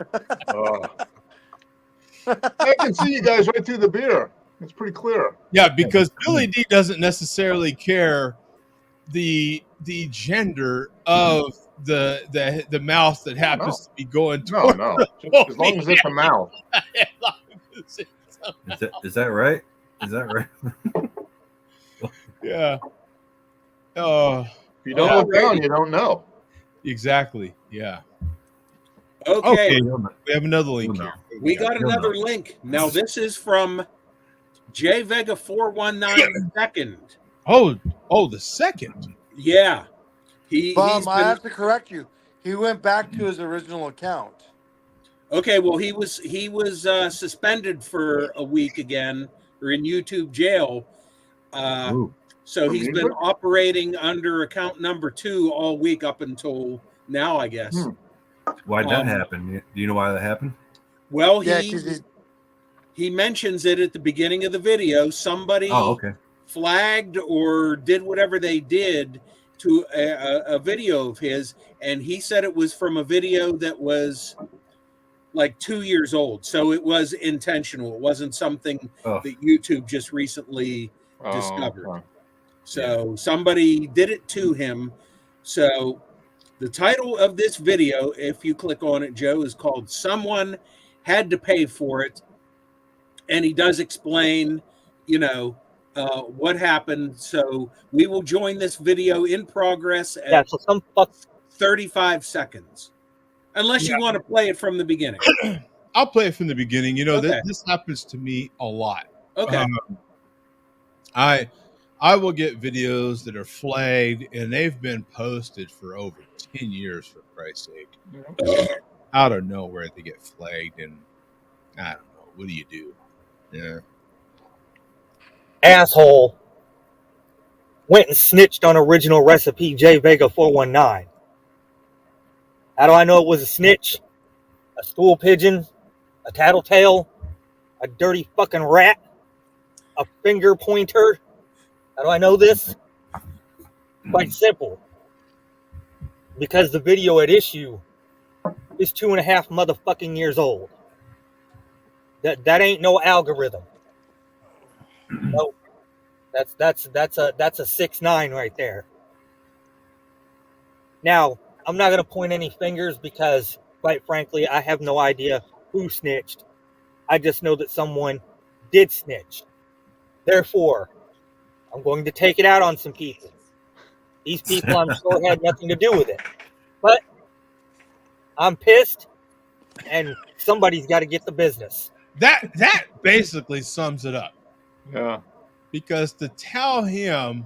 can see you guys right through the beer. It's pretty clear. Yeah, because Billy D doesn't necessarily care the gender of the mouth that happens to be going toward. No. Just as long as it's a mouth. Is that right? Is that right? Yeah. Oh, If you don't look down, you don't know. exactly. Yeah. Okay. We have another link here. We got another link. Now, this is from J Vega 419 second. Oh, the second. Yeah. I have to correct you. He went back to his original account. Okay, well, he was suspended for a week again, or in YouTube jail. So he's been operating under account number 2 all week up until now, I guess. Why did that happen? Do you know why that happened? Well, he mentions it at the beginning of the video. Somebody flagged or did whatever they did to a video of his, and he said it was from a video that was like 2 years old. So it was intentional. It wasn't something that YouTube just recently discovered. Okay. So somebody did it to him. So the title of this video, if you click on it, Joe, is called "Someone Had to Pay for It." And he does explain, what happened. So we will join this video in progress at 35 seconds. Unless you want to play it from the beginning. I'll play it from the beginning. This happens to me a lot. Okay. I will get videos that are flagged, and they've been posted for over 10 years, for Christ's sake. Out of nowhere, they get flagged, and I don't know. What do you do? Yeah. Asshole went and snitched on original recipe J Vega 419. How do I know it was a snitch? A stool pigeon? A tattletale? A dirty fucking rat? A finger pointer? How do I know this? Quite simple. Because the video at issue is 2.5 motherfucking years old. That ain't no algorithm. No. That's a 6'9" right there. Now, I'm not gonna point any fingers because, quite frankly, I have no idea who snitched. I just know that someone did snitch. Therefore, I'm going to take it out on some people. These people, I'm sure, had nothing to do with it. But I'm pissed, and somebody's got to get the business. That basically sums it up. Yeah. Because to tell him,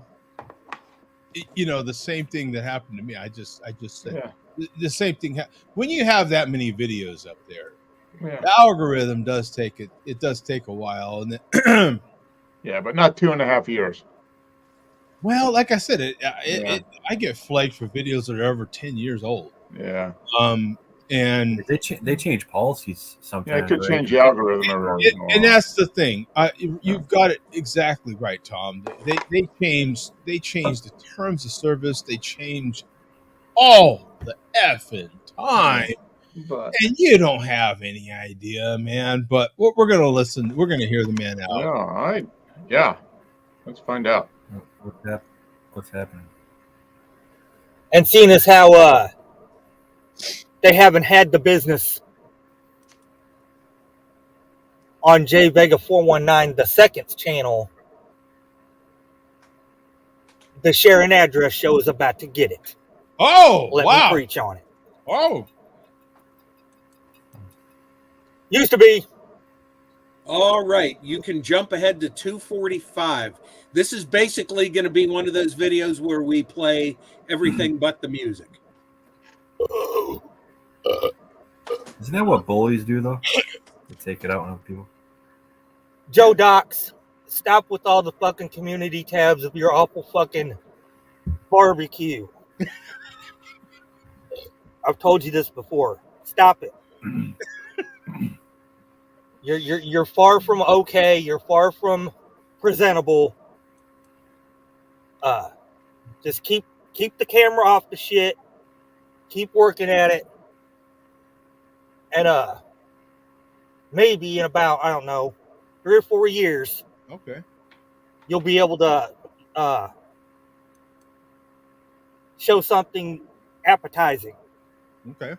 the same thing that happened to me, I just said the same thing. When you have that many videos up there, the algorithm does take it. It does take a while, and then yeah, but not 2.5 years. Well, like I said, I get flagged for videos that are over 10 years old. Yeah. And they change policies sometimes. Yeah, it could change the algorithm every once in a while. And that's the thing. You've got it exactly right, Tom. They changed the terms of service. They changed all the effing time. And you don't have any idea, man. But we're going to listen. We're going to hear the man out. Yeah, all right. Yeah. Let's find out. What's happening? And seeing as how they haven't had the business on J Vega 419, the second's channel, the Sharon Address Show is about to get it. Oh, Let me wow. preach on it. Oh. Used to be. All right, you can jump ahead to 245. This is basically going to be one of those videos where we play everything but the music. Isn't that what bullies do, though? They take it out on other people. Joe Docs, stop with all the fucking community tabs of your awful fucking barbecue. I've told you this before. Stop it. You're far from okay. You're far from presentable. Just keep the camera off the shit. Keep working at it. And maybe in about, I don't know, 3 or 4 years, Okay. you'll be able to show something appetizing. Okay.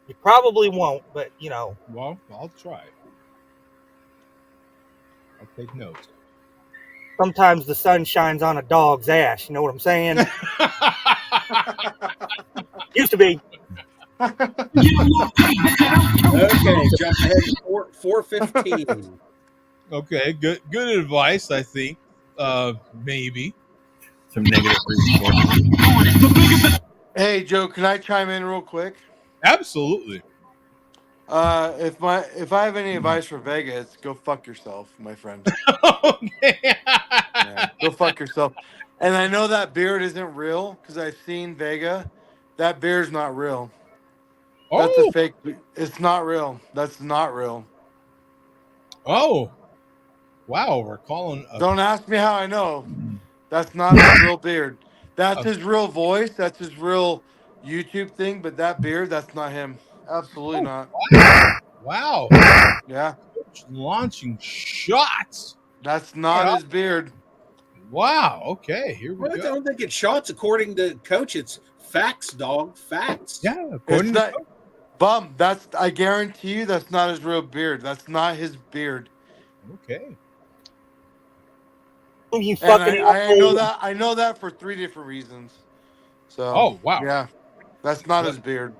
You probably won't, but you know. Well, I'll try. I'll take notes. Sometimes the sun shines on a dog's ass. You know what I'm saying? Used to be. Okay, jump ahead to 415. Okay, good advice, I think. Maybe. Some negative reinforcement. Hey, Joe, can I chime in real quick? Absolutely. If I have any advice for Vega, it's go fuck yourself, my friend. Okay. Yeah, go fuck yourself. And I know that beard isn't real because I've seen Vega. That beard's not real. That's a Oh. fake. It's not real. That's not real. Oh. Wow, we're calling Don't ask me how I know. That's not his real beard. That's his real voice. That's his real YouTube thing. But that beard, that's not him. Absolutely not. Wow. Yeah. Launching shots. That's not his beard. Wow. Okay, here we Well, I go. don't think it's shots. According to Coach, it's facts, dog. Facts. Yeah, It's according not. to Bum. That's. I guarantee you, that's not his real beard. That's not his beard. Okay. You And fucking I know that. I know that for 3 different reasons. So. Oh, wow. Yeah. That's not his beard.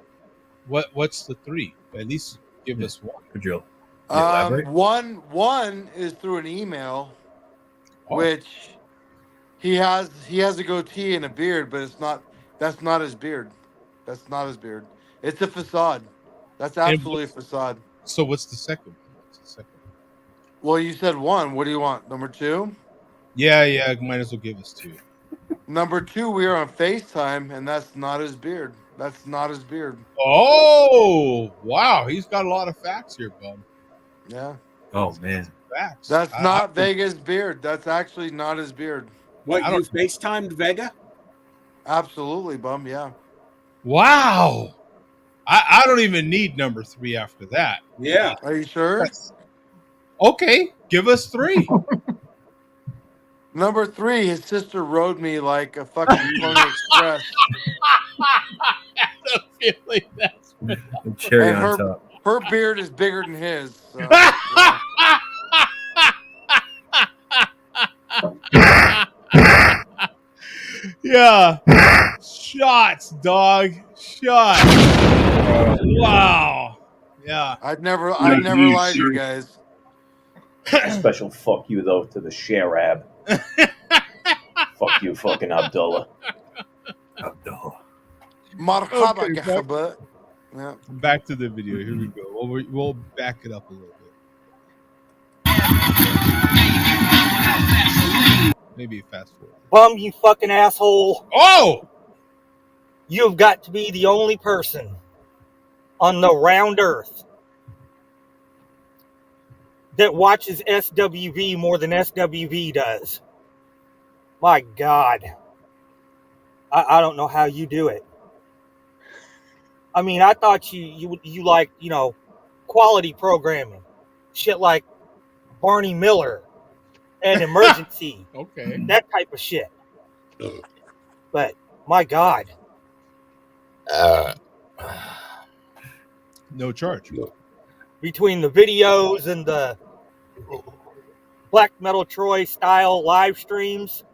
What's the 3? At least give us one. Could you elaborate? One is through an email, which he has a goatee and a beard, but it's not. That's not his beard. That's not his beard. It's a facade. That's absolutely a facade. So what's the second? Well, you said 1. What do you want? Number 2? Yeah. Might as well give us 2. Number 2, we are on FaceTime, and that's not his beard. That's not his beard. Oh, wow. He's got a lot of facts here, bud. Yeah. Oh, man. Facts. That's not Vega's beard. That's actually not his beard. What, you FaceTimed Vega? Absolutely, bum. Yeah. Wow. I don't even need number 3 after that. Yeah. Are you sure? Yes. Okay, give us 3. Number 3, his sister rode me like a fucking Pony Express. I have a feeling that's Cherry And on top. her beard is bigger than his. So, yeah. Shots, dog. Shots. Wow. Yeah. I'd never lie to you guys. Special fuck you though to the Sharab. Fuck you, fucking Abdullah. Abdullah. Marhaba, Okay, Gahaba. Yeah. Back to the video. Here we go. We'll back it up a little bit. Maybe fast forward. Bum, you fucking asshole. Oh! You've got to be the only person on the round earth that watches SWV more than SWV does. My God. I don't know how you do it. I mean, I thought you like, you know, quality programming. Shit like Barney Miller and Emergency. Okay. That type of shit. But, my God. No charge. between the videos and the Black Metal Troy style live streams,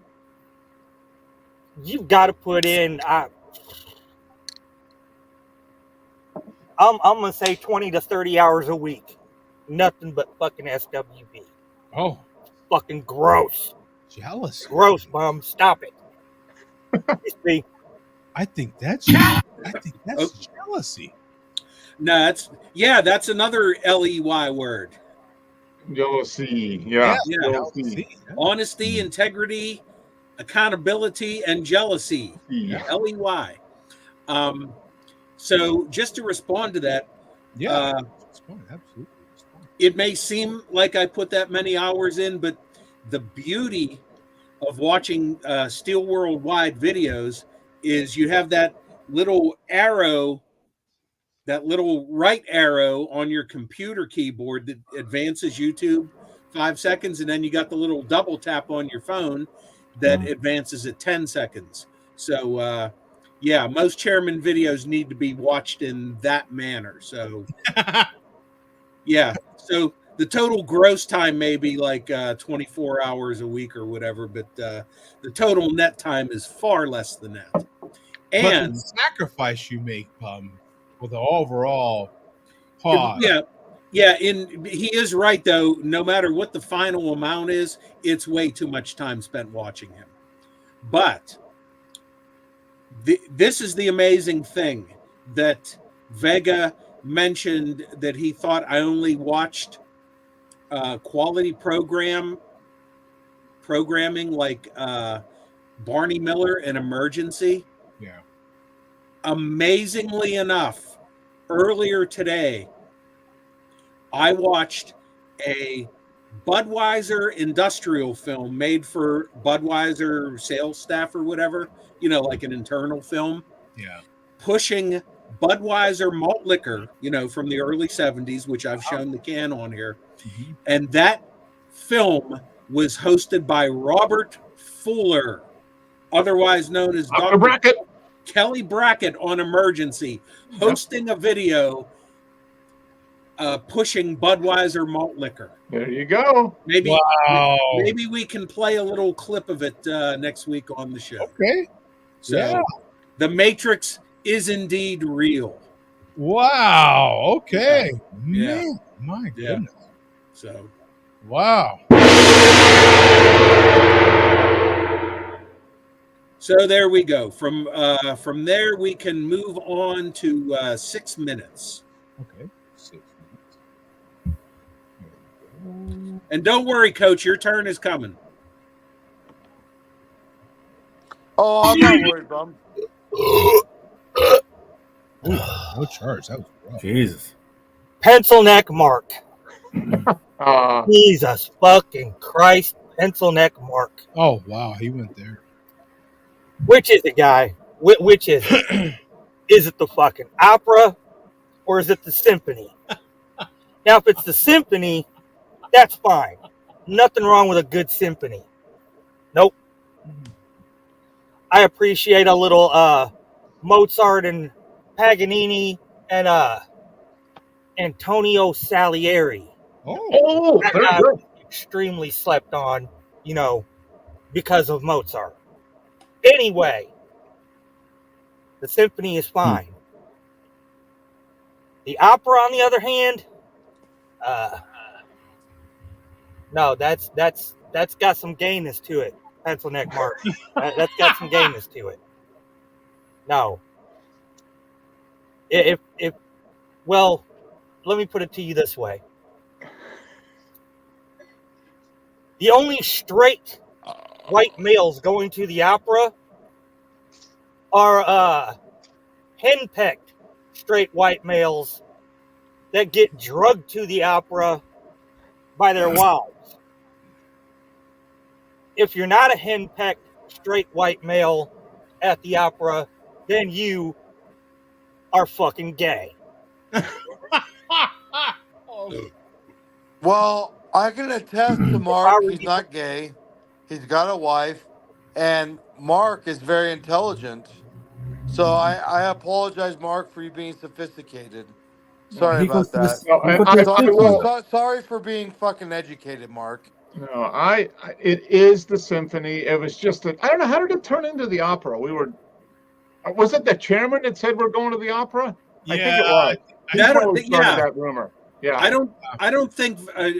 you've got to put in. I'm gonna say 20 to 30 hours a week, nothing but fucking SWB. Oh, Fucking gross. jealousy. Gross, Mom. Stop it. You see, I think that's jealousy. No, that's another LEY word. Jealousy. Yeah. Jealousy. Honesty, integrity, accountability, and jealousy. Yeah. LEY. So just to respond to that, Absolutely. it may seem like I put that many hours in, but the beauty of watching Steel Worldwide videos is you have that little arrow, that little right arrow on your computer keyboard that advances YouTube 5 seconds, and then you got the little double tap on your phone that advances at 10 seconds. So most chairman videos need to be watched in that manner. So so the total gross time may be like 24 hours a week or whatever, but the total net time is far less than that. And but the sacrifice you make, with the overall pause. he is right though. No matter what the final amount is, it's way too much time spent watching him. But this is the amazing thing that Vega mentioned, that he thought I only watched quality programming like Barney Miller and Emergency. Yeah. Amazingly enough, earlier today, I watched a Budweiser industrial film made for Budweiser sales staff or whatever, like an internal film. Yeah. Pushing Budweiser malt liquor, from the early 70s, which I've shown the can on here. Mm-hmm. And that film was hosted by Robert Fuller, otherwise known as Dr. Brackett. Kelly Brackett on Emergency, hosting a video pushing Budweiser malt liquor. There you go. Maybe we can play a little clip of it next week on the show. Okay. So the Matrix is indeed real. Wow. Okay. Yeah. Man, my goodness. So. Wow. So there we go. From there, we can move on to 6 minutes. Okay. 6 minutes. And don't worry, Coach, your turn is coming. Oh, I'm not worried, bum. No charge. That was rough. Jesus. Pencil neck Mark. Jesus fucking Christ. Pencil neck Mark. Oh, wow. He went there. Which is it, guy? Which is it? Is it the fucking opera or is it the symphony? Now, if it's the symphony, that's fine. Nothing wrong with a good symphony. Nope. I appreciate a little Mozart and Paganini and Antonio Salieri. Oh, that very guy good. was extremely slept on, because of Mozart. Anyway, the symphony is fine. The opera, on the other hand, no, that's got some gayness to it. Pencil neck Mark. That's got some gayness to it. No. Well, let me put it to you this way. The only straight white males going to the opera are henpecked straight white males that get drugged to the opera by their wives. If you're not a henpecked straight white male at the opera, then you are fucking gay. Well, I can attest to Mark. He's not gay. He's got a wife, and Mark is very intelligent. So I apologize, Mark, for you being sophisticated. Sorry He about goes to that. the. No, he goes to the symphony. Sorry for being fucking educated, Mark. No, it is the symphony. It was just I don't know, how did it turn into the opera? Was it the chairman that said we're going to the opera? I think it was. He probably started that rumor. Yeah. I don't think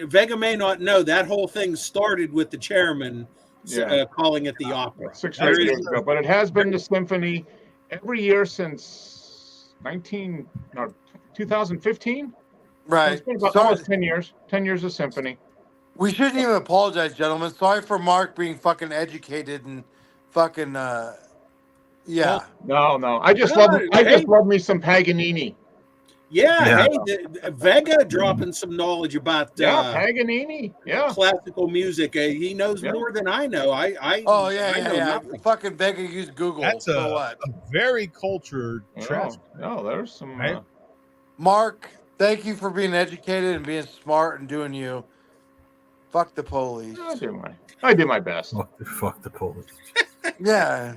Vega may not know that whole thing started with the chairman calling it the opera. 6 or 8 years ago, but it has been the symphony every year since 2015. Right. So it's been about almost 10 years. 10 years of symphony. We shouldn't even apologize, gentlemen. Sorry for Mark being fucking educated and fucking yeah. No. I just love me some Paganini. Yeah. Hey, Vega dropping some knowledge about Paganini. Yeah. Classical music. He knows more than I know. I know nothing. Fucking Vega used Google. That's a very cultured trash. No, there's some Mark, thank you for being educated and being smart and doing you. Fuck the police. I do my best. Fuck the police. Yeah.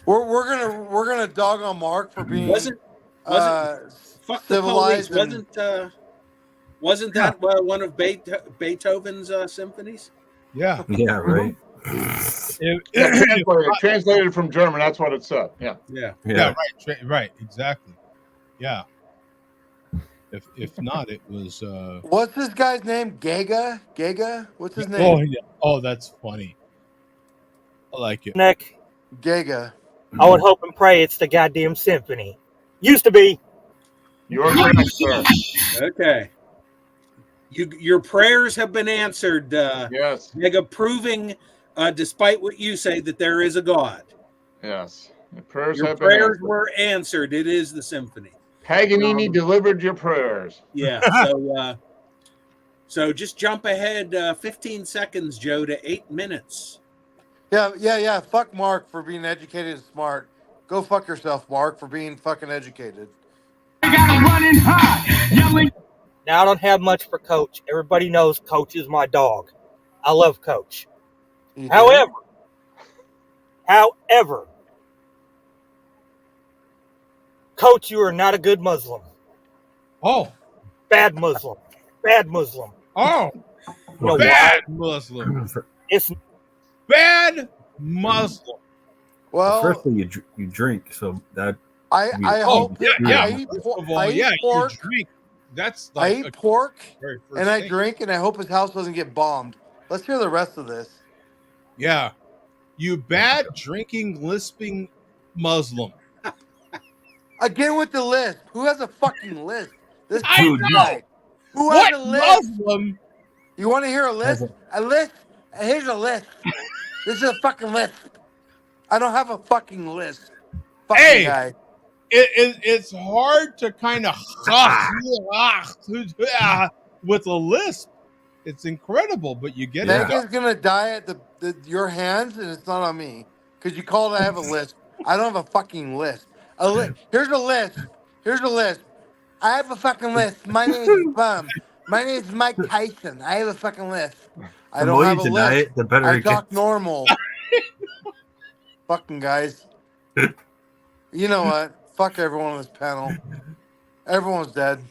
We're gonna dog on Mark for being wasn't fuck the police. Wasn't that one of Beethoven's symphonies? Yeah. Yeah, right. Translated from German, that's what it said. Yeah, right, exactly. Yeah. If not, it was. What's this guy's name? Gaga? What's his name? Oh yeah. Oh, that's funny. I like it. Nick. Gaga. I would hope and pray it's the goddamn symphony. Used to be. You're correct, sir. Okay. Your prayers have been answered. Yes. Mega, proving, despite what you say, that there is a God. Yes. Your prayers were answered. It is the symphony. Paganini delivered your prayers. Yeah. So just jump ahead 15 seconds, Joe, to 8 minutes. Yeah. Fuck Mark for being educated and smart. Go fuck yourself, Mark, for being fucking educated. Now I don't have much for Coach. Everybody knows Coach is my dog. I love Coach. However, Coach, you are not a good Muslim. Oh. Bad Muslim. Oh. You know bad why? Muslim. It's bad Muslim. Well, first thing you drink, so that I hope I eat pork. You drink. That's I eat pork and I thing. drink, and I hope his house doesn't get bombed. Let's hear the rest of this. Yeah, you bad drinking, lisping Muslim. Again with the list. Who has a fucking list? This I know. guy. Who has a list? Muslim? You want to hear a list? A list? Here's a list. This is a fucking list. I don't have a fucking list. Fucking guy. It's hard to kind of with a lisp. It's incredible, but you get it. Megan's gonna die at your hands, and it's not on me because you called. I have a list. I don't have a fucking list. Here's a list. I have a fucking list. My name is Bum. My name is Mike Tyson. I have a fucking list. I don't have a list. The better I talk normal. Fucking guys. You know what? Fuck everyone on this panel. Everyone's dead.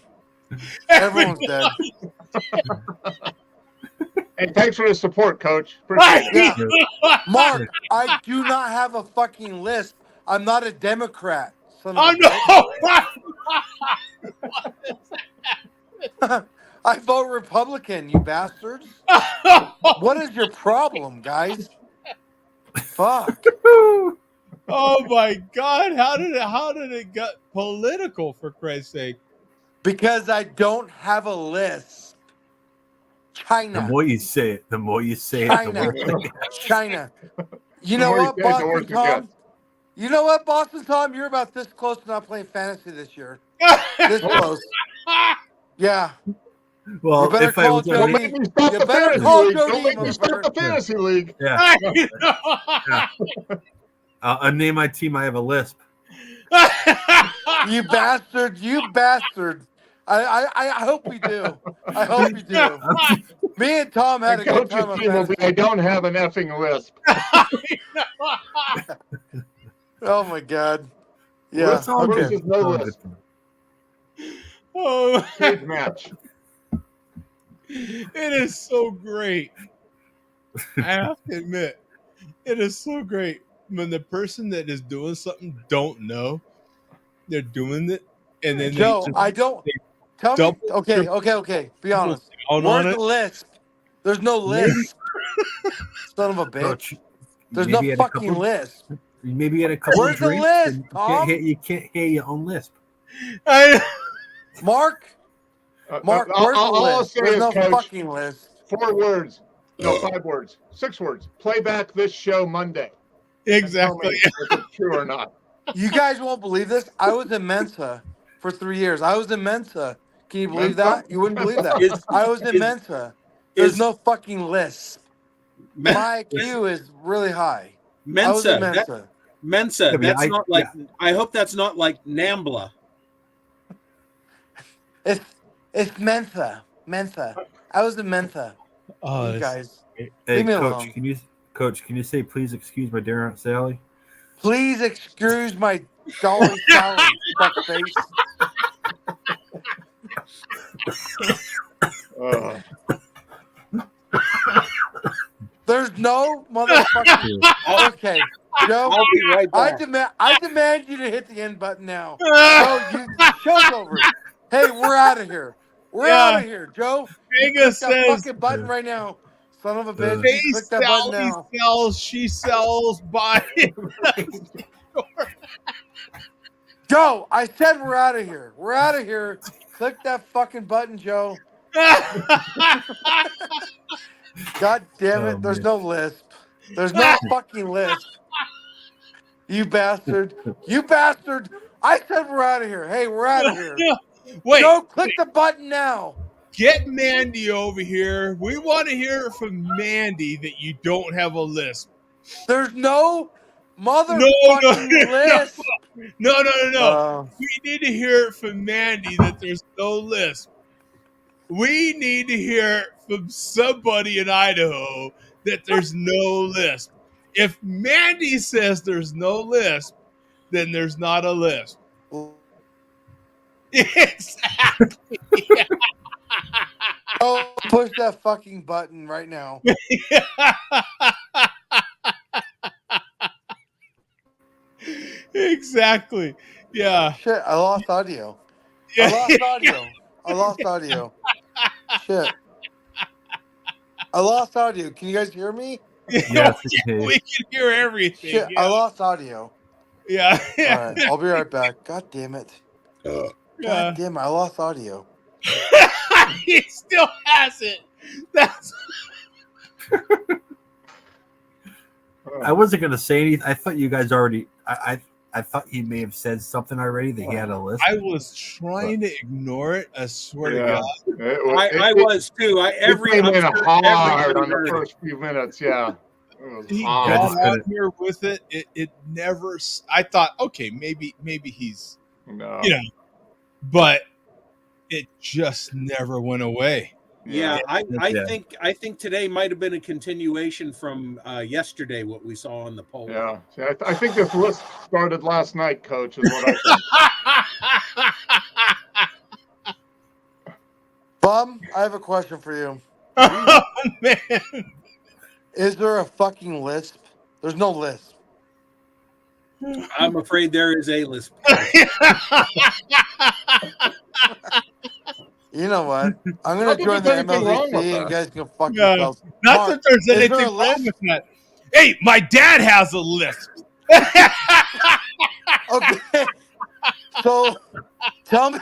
Everyone's dead. Hey, thanks for the support, Coach. Appreciate it. Yeah. Mark, I do not have a fucking list. I'm not a Democrat. No! I vote Republican, you bastards. What is your problem, guys? Fuck. Oh my God! How did it get political? For Christ's sake! Because I don't have a list. China. The more you say it, the worse. China. You know what, Boston Tom? You know what, Boston Tom? You're about this close to not playing fantasy this year. This close. Yeah. Well, you better call Jody. You better call Jody. Don't make me start the fantasy league. Yeah. I'll name my team. I have a lisp. You bastard! You bastard! I hope we do. I hope we do. Me and Tom had a good time. I don't have an effing lisp. Oh my God! Yeah. Okay. Oh, Huge match. it is so great. I have to admit, it is so great when the person that is doing something don't know they're doing it, and then they Joe, just I don't. they Tell me. double, Okay. Be triple honest. down on Where's it. the lisp? There's no lisp. Son of a bitch. Coach, There's no maybe had a fucking couple. lisp. Maybe had a couple Where's the drinks lisp, and Tom? you can't hear your own lisp. Mark, where's all the I'll lisp? say There's is, no Coach, fucking lisp. 4 words. No, 5 words. 6 words. Play back this show Monday. Exactly. And tell me if it's true or not. You guys won't believe this. I was in Mensa for 3 years. I was in Mensa. Can you believe Mensa? that? You wouldn't believe that. Is I was in is Mensa. There's is no fucking lisp. Men- My IQ is really high. I was Mensa? in Mensa. Mensa. Yeah, but That's I- not like. yeah. I hope that's not like Nambla. It's Mensa. Mensa. I was in Mensa. Oh, You this- guys, Hey, leave me Coach, alone. can you say please excuse my dear Aunt Sally? Please excuse my Dolly Sally fuckface. Uh, There's no motherfucking. Okay, Joe. I'll be right back. I demand you to hit the end button now. Joe, the show's over. Hey, we're out of here. We're Yeah. out of here, Joe. You Vega click that says fucking button right now. Son of a bitch. they You click that button sell, he now. sells, she sells, buy. Joe, I said we're out of here. We're out of here. Click that fucking button, Joe. God damn it. Oh, There's man. no lisp. There's no fucking lisp. You bastard. You bastard. I said we're out of here. Hey, we're out of here. Wait, Joe, click the button now. get Mandy over here. We want to hear from Mandy that you don't have a lisp. There's no No, motherfucking lisp. No. We need to hear it from Mandy that there's no lisp. We need to hear from somebody in Idaho that there's no lisp. If Mandy says there's no lisp, then there's not a lisp. Exactly. Oh, push that fucking button right now. Exactly. Yeah. Shit, I lost audio. Yeah. I lost audio. Shit. I lost audio. Can you guys hear me? Yes, okay. We can hear everything. Shit, Yeah. I lost audio. Yeah. All right, I'll be right back. God damn it. God damn it, I lost audio. He still has it. That's I wasn't gonna say anything. I thought you guys already. I thought he may have said something already that he had a list. I was trying to ignore it. I swear to God. I was too. It came in hard on the first few minutes. Yeah. He hard. got out here with it. It never. I thought, okay, maybe he's, No. you know, but it just never went away. Yeah, I Yeah. think today might have been a continuation from yesterday, what we saw on the poll. Yeah. See, I think this list started last night, Coach, is what I think. Bum, I have a question for you. Oh man. Is there a fucking lisp? There's no lisp. I'm afraid there is a lisp. You know what? I'm going to join the MLDC and you guys can fuck No, yourselves. not Mark, that there's is there anything a wrong lisp? with that. Hey, my dad has a lisp. Okay. So tell me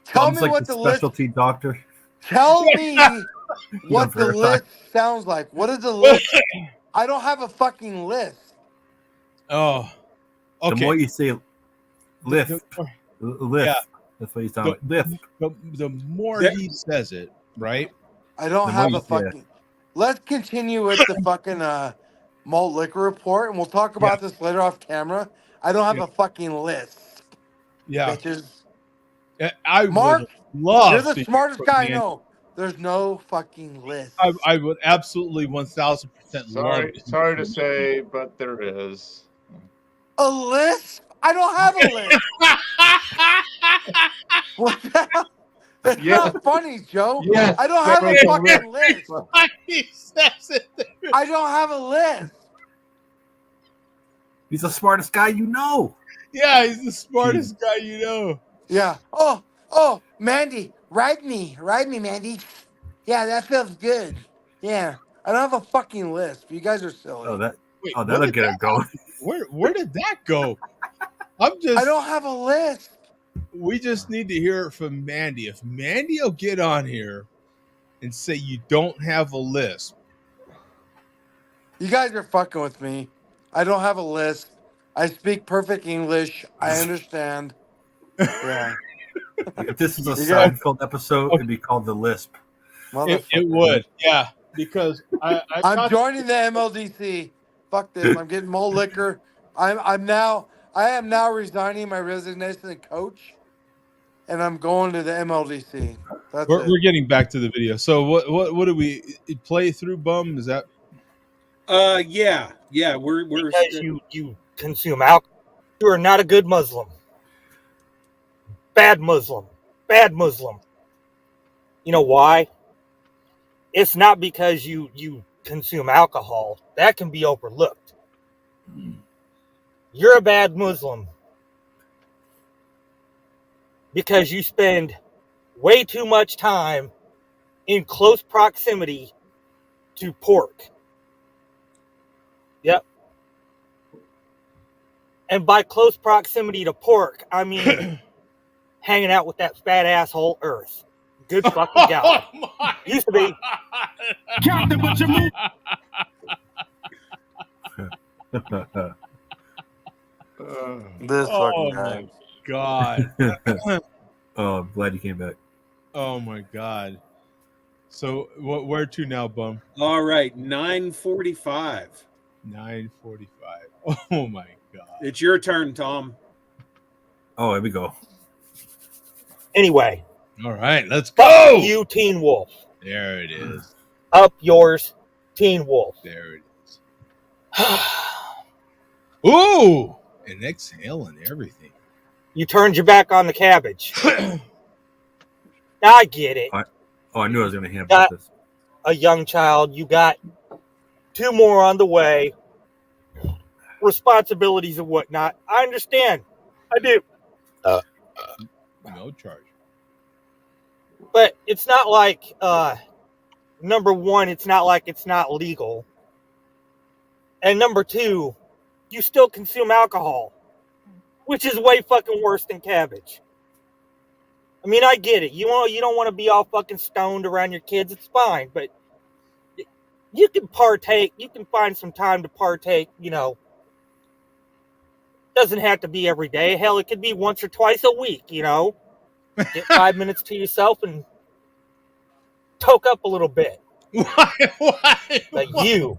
Sounds like what the the lisp. specialty doctor. Tell me what the verify. list sounds like. What is the list? I don't have a fucking list. Oh, The okay. more you say lift, lift. Yeah. That's what he's talking about. Lift. The more There- he says it, right? I don't The have more a you- yeah. fucking. Let's continue with the fucking malt liquor report, and we'll talk about this later off camera. I don't have a fucking list, Yeah. bitches. I Mark, would love. You're the to smartest hear guy I from know. There's no fucking list. I would absolutely 1000% love. Sorry to say, but there is. A list? I don't have a list. What the hell? It's Yes. not funny, Joe. Yes. I don't have a There fucking list. He says it. I don't have a list. He's the smartest guy you know. Yeah, he's the smartest guy you know. Yeah. Oh, Mandy, ride me, Mandy. Yeah, that feels good. Yeah. I don't have a fucking list. You guys are silly. Oh, Wait, that'll where did get him going. Where did that go? I don't have a list. We just need to hear it from Mandy. If Mandy will get on here and say you don't have a list. You guys are fucking with me. I don't have a list. I speak perfect English. I understand. Yeah. If this is a You guys- Seinfeld episode, it'd be called The Lisp. It would, yeah. Because I'm joining the MLDC. Fuck this. I'm getting more liquor. I am now resigning my resignation as coach, and I'm going to the MLDC. That's it. we're getting back to the video. So what do we play through, Bum? Is that Yeah. We're Because you consume alcohol, you are not a good Muslim. Bad Muslim. Bad Muslim. You know why? It's not because you consume alcohol. That can be overlooked. You're a bad Muslim because you spend way too much time in close proximity to pork. Yep. And by close proximity to pork, I mean hanging out with that fat asshole Earth. Good fucking guy. Used to be. This fucking guy. my God. Oh, I'm glad you came back. Oh my God. So where to now, Bum? all right. 9:45. 9:45. Oh my God. It's your turn, Tom. Oh, here we go. Anyway. All right, let's Fuck go. you, Teen Wolf. There it is. Up yours, Teen Wolf. There it is. Ooh, and exhale and everything. You turned your back on the cabbage. I get it. Oh, I knew I was going to hear Got about this. a young child. You got 2 more on the way. Responsibilities and whatnot. I understand. I do. No charge. But it's not like, number one, it's not like it's not legal. And number 2, you still consume alcohol, which is way fucking worse than cabbage. I mean, I get it. You don't want to be all fucking stoned around your kids. It's fine, but you can partake. You can find some time to partake. Doesn't have to be every day. Hell, it could be once or twice a week. Get 5 minutes to yourself and toke up a little bit. Why? But you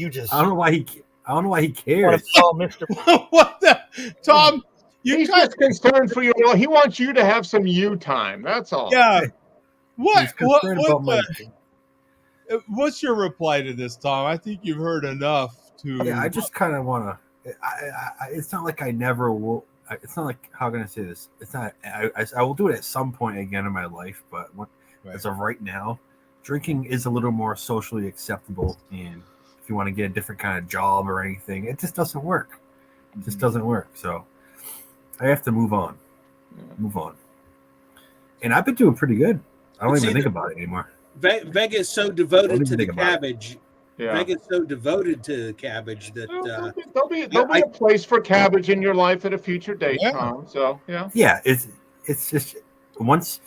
just. I don't know why he want cares. to call Mr. What the Tom? He's just concerned for you. Well, he wants you to have some you time. That's all. Yeah. He's concerned about my. What's your reply to this, Tom? I think you've heard enough to. Yeah, I just kind of want to. It's not like I never will. It's not like, how can I say this? It's not. I will do it at some point again in my life, but as of right now, drinking is a little more socially acceptable. And if you want to get a different kind of job or anything, it just doesn't work. It just doesn't work. So I have to move on. Move on. And I've been doing pretty good. I don't even think about it anymore. Vega's so devoted to the think about cabbage. Yeah. Vega's so devoted to cabbage that There'll be a place for cabbage in your life at a future date, Yeah. Tom. So yeah. Yeah, it's just once.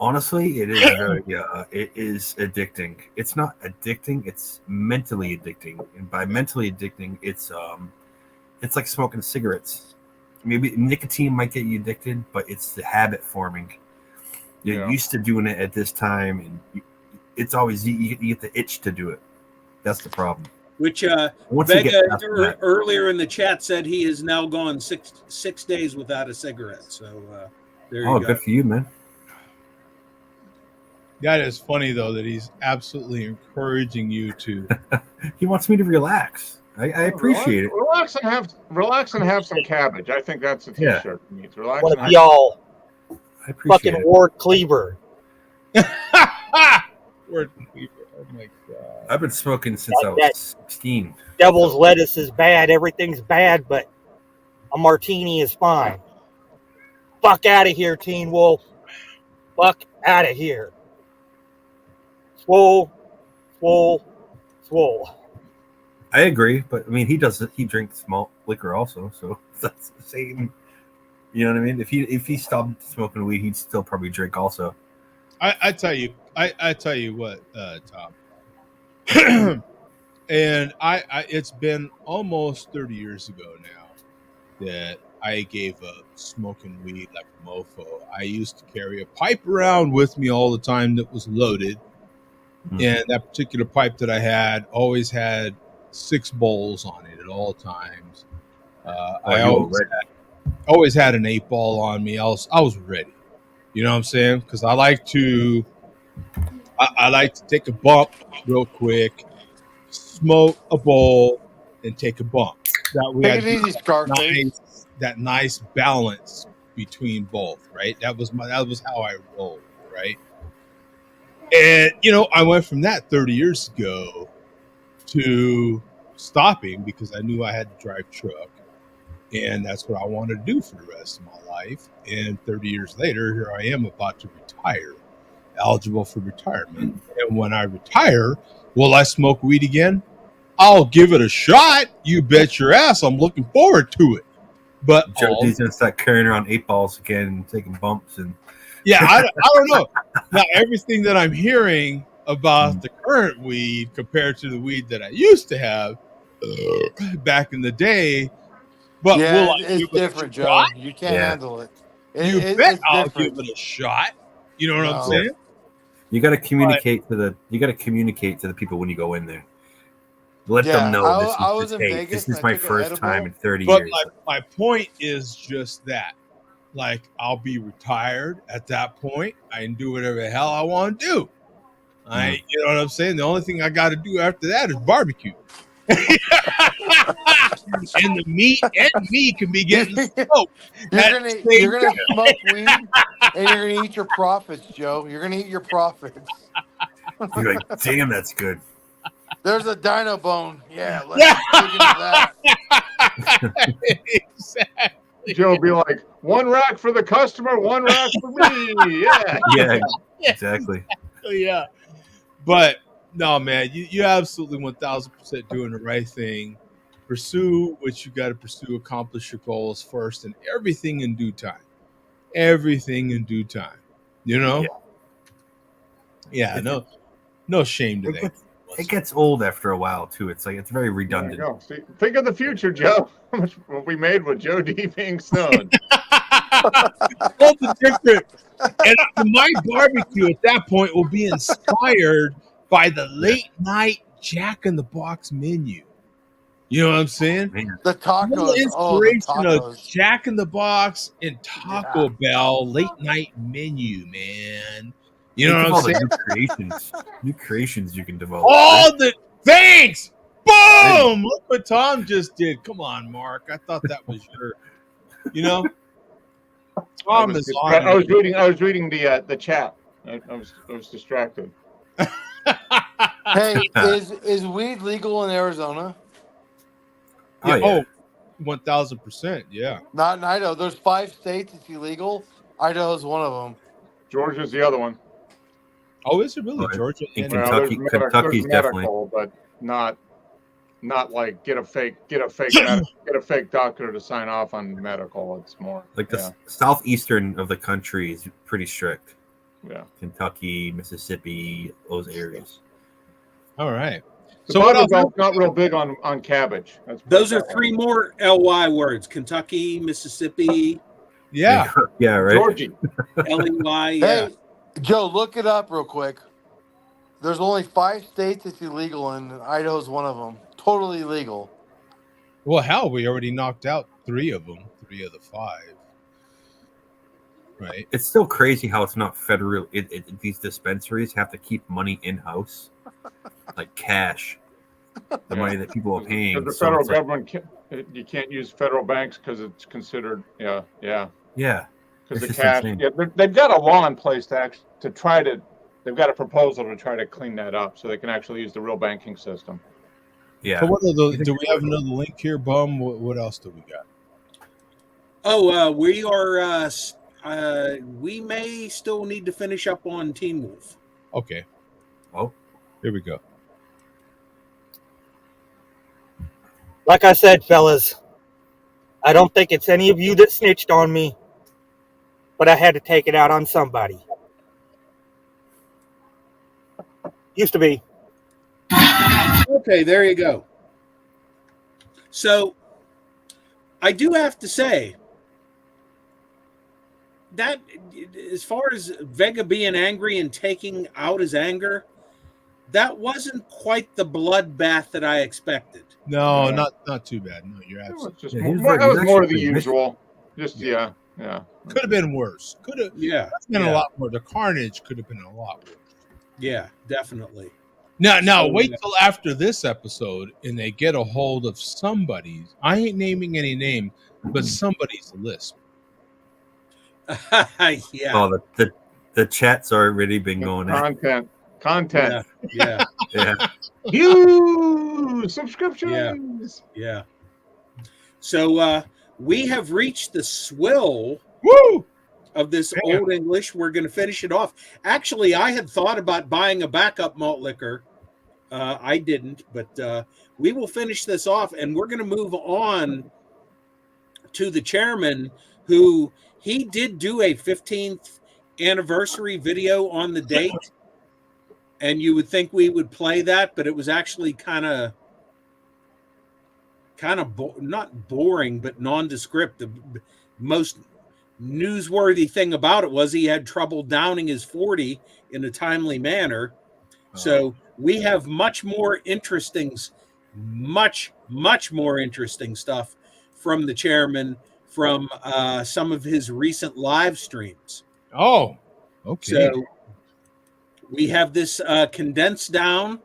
Honestly, it is very. It is addicting. It's not addicting. It's mentally addicting, and by mentally addicting, it's like smoking cigarettes. Maybe nicotine might get you addicted, but it's the habit forming. You're used to doing it at this time, and it's always you get the itch to do it. That's the problem. which Once you Vega get past that- earlier in the chat said he has now gone six days without a cigarette. So there you Oh, go. good for you, man. That is funny though that he's absolutely encouraging you to. He wants me to relax. I appreciate it. Relax and have some cabbage. I think that's a t-shirt. Yeah. Needs. Relax Want and to be all I appreciate Fucking it. Ward Cleaver. Word Cleaver. Oh my god. I've been smoking since I That was 16. devil's So, lettuce is bad. Everything's bad, but a martini is fine. Fuck out of here, Teen Wolf. Fuck out of here. Swole, swole, swole. I agree, but I mean, he drinks malt liquor also, so that's the same. You know what I mean? If he stopped smoking weed, he'd still probably drink also. I tell you, I tell you what, Tom. And I it's been almost 30 years ago now that I gave up smoking weed like a mofo. I used to carry a pipe around with me all the time that was loaded. And that particular pipe that I had always had 6 bowls on it at all times. I always had an 8 ball on me. I was ready. You know what I'm saying? Because I like to take a bump real quick, smoke a bowl, and take a bump. That way, I Take it easy, Scarface. that nice balance between both. Right? That was how I rolled. Right? And I went from that 30 years ago to stopping because I knew I had to drive truck, and that's what I wanted to do for the rest of my life. And 30 years later, here I am about to retire, eligible for retirement. And when I retire, will I smoke weed again? I'll give it a shot. You bet your ass. I'm looking forward to it. But Joe's gonna start carrying around 8 balls again and taking bumps and yeah, I don't know. Now everything that I'm hearing about the current weed compared to the weed that I used to have back in the day, but Yeah, will I it's give different, it a shot? Joe. You can't handle it. You bet It's I'll different. give it a shot. You know what I'm No. saying? you got to communicate to the people when you go in there. Let them know I was in hey, Vegas this is and I my took an first edible. time in 30 But years. my point is just that. Like, I'll be retired at that point. I can do whatever the hell I want to do. You know what I'm saying? The only thing I got to do after that is barbecue. And the meat and me can be getting smoked. You're gonna smoke weed and you're gonna eat your profits, Joe. You're gonna eat your profits. You're like, damn, that's good. There's a dino bone. Yeah, let's dig into that. Exactly. Joe will be like, 1 rack for the customer, 1 rack for me. Yeah. Yeah, exactly. Yeah. But no, man, you absolutely 1000% doing the right thing. Pursue what you got to pursue, accomplish your goals first, and everything in due time. Everything in due time. You know? Yeah, no shame to that. It gets old after a while too. It's like it's very redundant. There you go. See, think of the future, Joe. How much will be made with Joe D being stoned? All the different, and my barbecue at that point will be inspired by the late night Jack in the Box menu. You know what I'm saying? The tacos. The Oh, the inspiration of tacos. Jack in the Box and Taco Bell late night menu, man. You know what I'm saying? New creations you can develop. All the thanks. Boom! Look what Tom just did. Come on, Mark. I thought that was your. Tom is on. I was reading the chat. I was distracted. Hey, is weed legal in Arizona? Yeah. 1000%. Yeah. Not in Idaho. There's 5 states it's illegal. Idaho's one of them. Georgia's the other one. Oh, is it really? Georgia and Kentucky's definitely, but not like get a fake doctor to sign off on medical. It's more like the southeastern of the country is pretty strict. Yeah, Kentucky, Mississippi, those areas. All right. So what else? Not real big on cabbage. Those are 3 more LY words: Kentucky, Mississippi. Yeah. Yeah. Right. Georgia. LEY. Yeah. Hey, Joe, look it up real quick. There's only 5 states it's illegal in, and Idaho's one of them. Totally legal. Well, hell, we already knocked out 3 of them. 3 of the 5. Right. It's still crazy how it's not federal. These dispensaries have to keep money in house, like cash, the money that people are paying. The federal government, you can't use federal banks because it's considered. Yeah. because the It's just cash. insane. Yeah, they've got a law in place to try to. They've got a proposal to try to clean that up so they can actually use the real banking system. Yeah. So what are the? Do we have another link here, Bum? What else do we got? Oh, we are. We may still need to finish up on Teen Wolf. Okay. Oh, here we go. Like I said, fellas, I don't think it's any of you that snitched on me, but I had to take it out on somebody. Used to be. Okay, there you go. So, I do have to say that as far as Vega being angry and taking out his anger, that wasn't quite the bloodbath that I expected. No, not too bad. No, you're absolutely. That was more of the usual. Just yeah. Could have been worse. Could have. Yeah. Been a lot more. The carnage could have been a lot worse. Yeah, definitely. Now, wait till after this episode, and they get a hold of somebody's. I ain't naming any name, but somebody's lisp. Yeah. Oh, the chat's already been going. Content. Yeah. Huge subscriptions. Yeah. So we have reached the swill of this Old English. We're going to finish it off. Actually, I had thought about buying a backup malt liquor. I didn't, but we will finish this off, and we're going to move on to the chairman, who he did do a 15th anniversary video on the date. And you would think we would play that, but it was actually kind of not boring, but nondescript. The most newsworthy thing about it was he had trouble downing his 40 in a timely manner. So we have much more interesting stuff from the chairman from some of his recent live streams. Oh, okay. So we have this condensed down.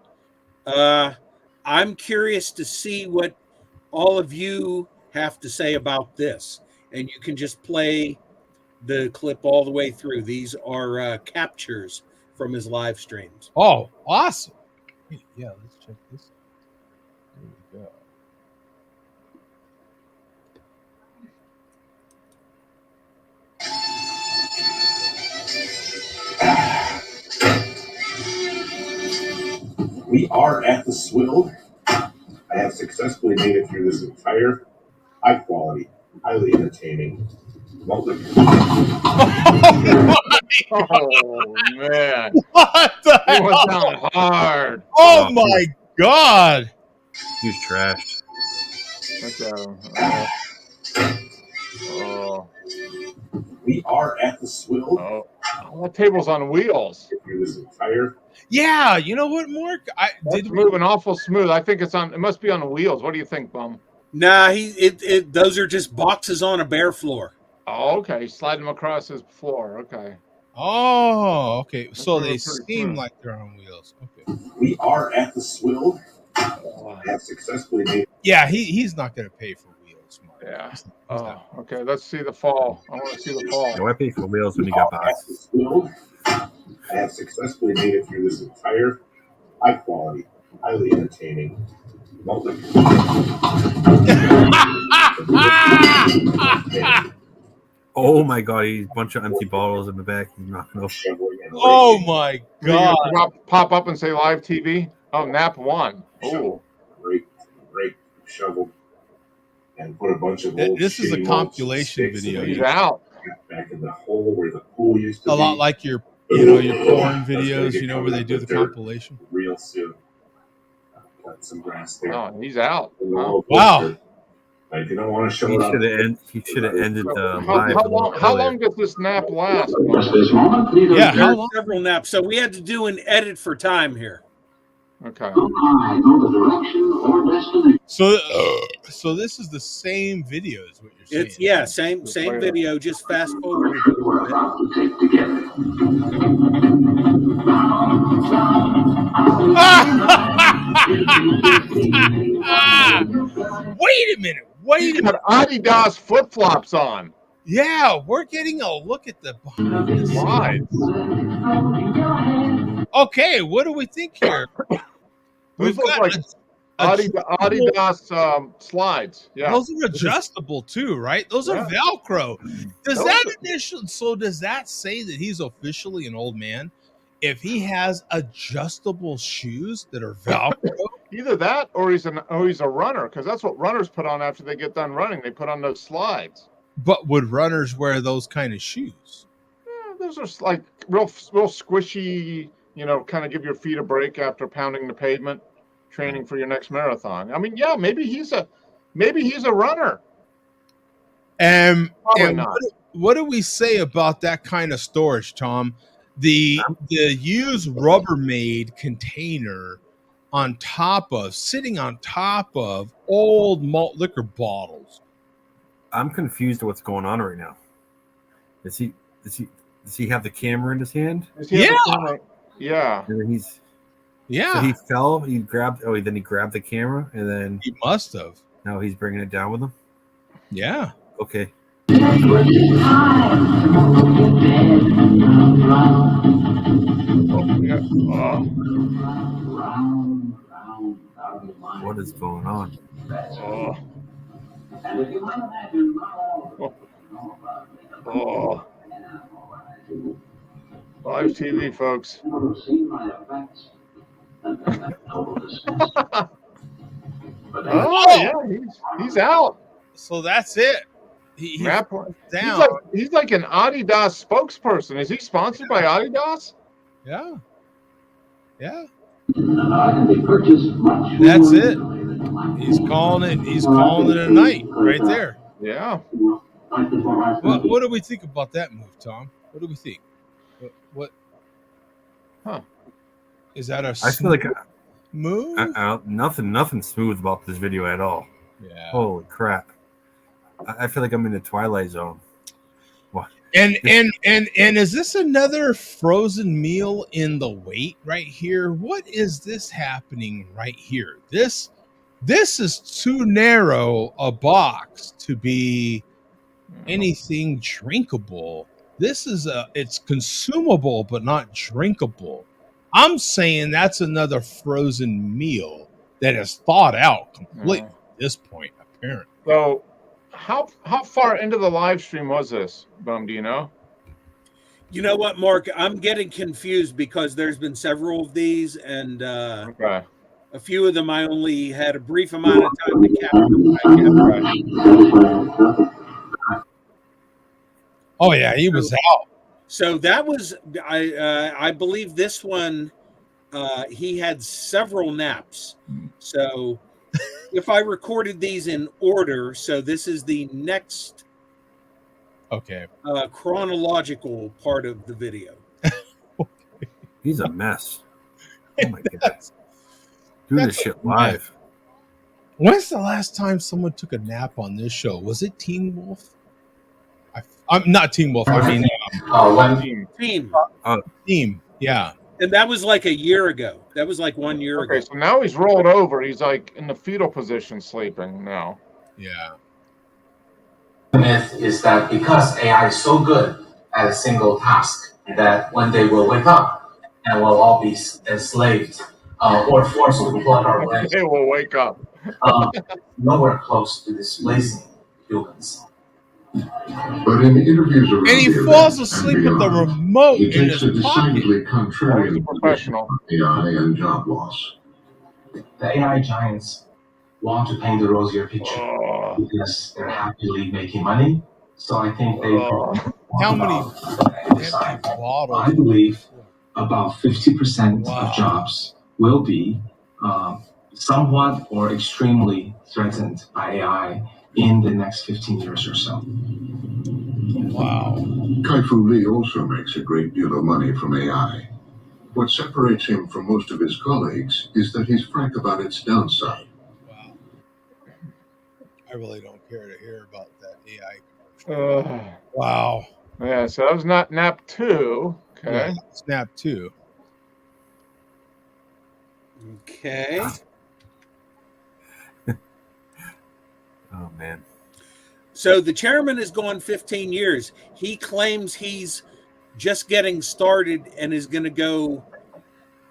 I'm curious to see what all of you have to say about this. And you can just play the clip all the way through. These are captures from his live streams. Oh, awesome. Yeah, let's check this out. There we go. We are at the swill. I have successfully made it through this entire high quality, highly entertaining malt liquor. Oh man! What the It went hell? down hard. Oh my god! Huge trash. We are at the swill. That table's on wheels. Through this entire. Yeah, you know what, Mark? It's moving awful smooth. I think it's on. It must be on wheels. What do you think, Bum? Nah, those are just boxes on a bare floor. Oh, okay. Slide them across his floor. Okay. Oh, okay. So they pretty seem smooth. like they're on wheels. Okay. We are at the swill. I have successfully made. Yeah, he's not going to pay for wheels, Mark. Yeah. Oh, okay. Let's see the fall. I want to see the fall. No, I pay for wheels when you got boxes. I have successfully made it through this entire high quality, highly entertaining malt liquor. Oh my god, he's a bunch of empty bottles in the back. He's knocking off. Oh my god! Pop up and say live TV. Oh, nap one. Oh, great shovel, and put a bunch of old. This is a shitty compilation old sticks video. He's out. Back in the hole where the pool used to A be. lot like your porn videos, where they do the compilation. Real soon. Cut some grass there. Oh, he's out. Wow. Like, you don't want to show He it up. should have ended the How long does this nap last? Yeah, how long? Several naps. So we had to do an edit for time here. Okay. So this is the same video, is what you're saying? It's same video. Just fast forward a little Wait a minute. He's got Adidas flip flops on. Yeah, we're getting a look at the behind the Slides. Okay, what do we think here? Those We've look got like adjustable- Adidas slides. Yeah. Those are adjustable too, right? Those are Yeah. Velcro. Does Those that are- initial? So does that say that he's officially an old man if he has adjustable shoes that are Velcro? Either that or he's a runner, because that's what runners put on after they get done running. They put on those slides. But would runners wear those kind of shoes? Yeah, those are like real squishy, kind of give your feet a break after pounding the pavement, training for your next marathon. I mean, yeah, maybe he's a runner. And Probably not. what do we say about that kind of storage, Tom? The used Rubbermaid container sitting on top of old malt liquor bottles. I'm confused at what's going on right now. Does he have the camera in his hand? Does he have the camera? Yeah. And then he's Yeah. So he fell. He grabbed. Oh, then he grabbed the camera, and then he must have. Now he's bringing it down with him. Yeah. Okay. What is going on? Live TV, folks. Yeah, he's out. So that's it. He's down. He's like an Adidas spokesperson. Is he sponsored by Adidas? Yeah. Yeah. That's it. He's calling it. He's calling it a night right there. Yeah. What do we think about that move, Tom? What do we think? What? Huh? Is that a? I feel like move. Nothing smooth about this video at all. Yeah. Holy crap! I feel like I'm in the Twilight Zone. What? And is this another frozen meal in the wait right here? What is this happening right here? This is too narrow a box to be anything drinkable. This is it's consumable but not drinkable. I'm saying that's another frozen meal that is thought out completely at this point, apparently. So how far into the live stream was this, Bum? Do you know? You know what, Mark? I'm getting confused because there's been several of these, and okay. A few of them I only had a brief amount of time to capture. Oh yeah, he was out. So that was I believe this one he had several naps. So if I recorded these in order, so this is the next chronological part of the video. He's a mess. Oh my god. Do this shit live. When's the last time someone took a nap on this show? Was it Teen Wolf? I'm not Teen Wolf. I mean, Team. Yeah. And that was like a year ago. That was like 1 year ago. Okay, so now he's rolled over. He's like in the fetal position, sleeping now. Yeah. The myth is that because AI is so good at a single task, that one day we'll wake up and we'll all be enslaved or forced to plug our legs. They will wake up. Nowhere close to displacing humans. But in interviews around And he falls asleep with the remote he in takes his a decidedly contrarian professional position on AI and job loss. The AI giants want to paint the rosier picture because they're happily making money. So I think they. How many empty bottles? I believe about 50% of jobs will be somewhat or extremely threatened by AI in the next 15 years or so. Wow. Kai-Fu Lee also makes a great deal of money from AI. What separates him from most of his colleagues is that he's frank about its downside. Wow. I really don't care to hear about that AI commercial. Wow. Yeah, so that was not nap 2. Okay. Yeah, snap 2. Okay. Oh man. So the chairman has gone 15 years. He claims he's just getting started and is going to go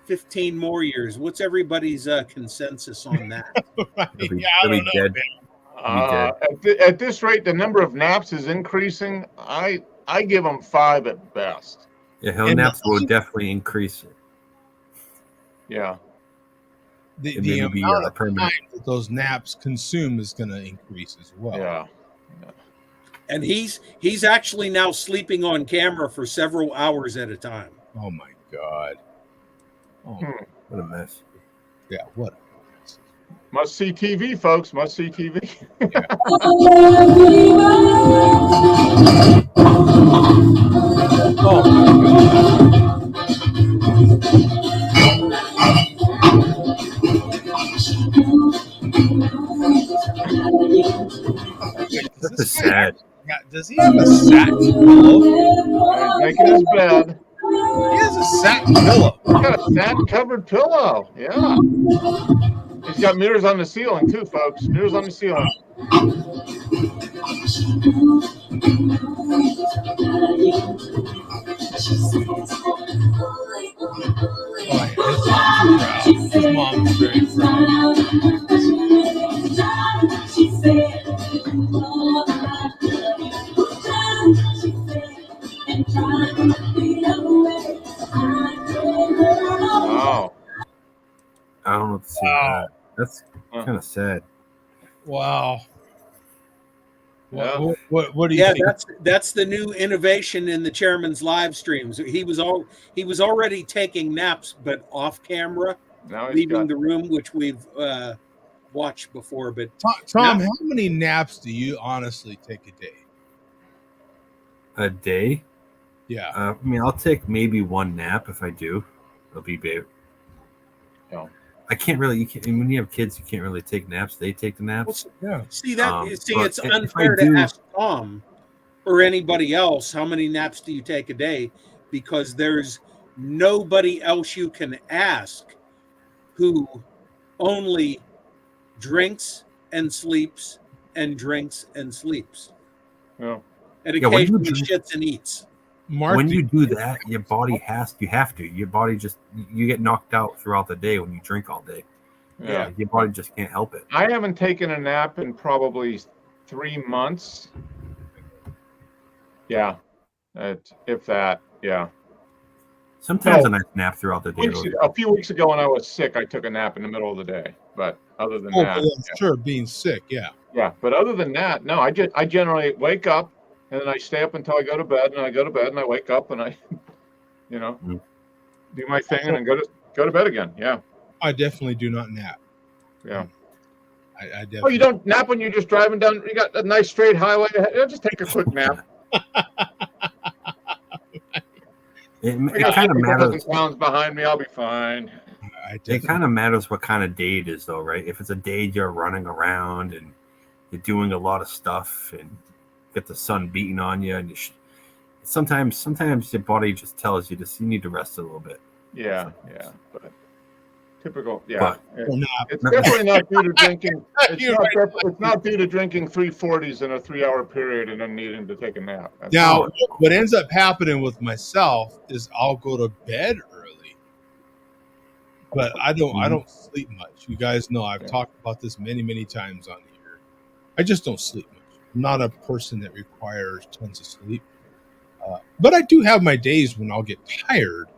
15 more years. What's everybody's consensus on that? He'll be, Yeah, I he'll be don't know, dead. man. He'll be dead. At this rate, the number of naps is increasing. I give him 5 at best. Yeah, hell And naps will definitely increase. Yeah. The And maybe amount be of time permanent. that those naps consume is going to increase as well. Yeah. And he's actually now sleeping on camera for several hours at a time. Oh my God. Oh, What a mess. yeah. What? Must see TV, folks. Must see TV. This is sad. Does he have a satin pillow? He's making his bed. He has a satin pillow. He's got a satin covered pillow. Yeah. He's got mirrors on the ceiling too, folks. Mirrors on the ceiling. His mom's very proud. Wow. I don't know what to say about that. That's kind of sad. Wow. Yeah. What do you think? That's the new innovation in the chairman's live streams. He was already taking naps, but off camera, leaving the room, which we've watched before. But Tom, how many naps do you honestly take a day? A day? Yeah. I mean, I'll take maybe one nap if I do. It'll be big. Yeah. I can't really. When you have kids, you can't really take naps. They take the naps. Yeah. See that? It's but if unfair I do- to ask Tom or anybody else how many naps do you take a day, because there's nobody else you can ask who only drinks and sleeps and drinks and sleeps. Yeah. And Yeah, when you occasionally drink- shits and eats. When you do that, your body you have to. Your body you get knocked out throughout the day when you drink all day. Yeah. Your body just can't help it. I haven't taken a nap in probably 3 months. Yeah. If that, yeah. Sometimes a nice nap throughout the day. A few weeks ago when I was sick, I took a nap in the middle of the day. But other than that. Yeah, sure, being sick, yeah. Yeah, but other than that, no, I generally wake up and then I stay up until I go to bed, and I go to bed and I wake up and I, do my thing and then go to bed again. Yeah. I definitely do not nap. Yeah. I definitely. Oh, you don't nap when you're just driving down? You got a nice straight highway ahead. Just take a quick nap. It kind of matters. Pounds behind me, I'll be fine. It kind of matters what kind of day it is, though, right? If it's a day you're running around and you're doing a lot of stuff and get the sun beating on you, and sometimes your body just tells you you need to rest a little bit. Yeah, but typical. Yeah, But, it's definitely not due to drinking. It's not due to drinking 340s in a 3-hour period and then needing to take a nap. Now, what ends up happening with myself is I'll go to bed early, but I don't sleep much. You guys know I've talked about this many times on here. I just don't sleep much. I'm not a person that requires tons of sleep, but I do have my days when I'll get tired.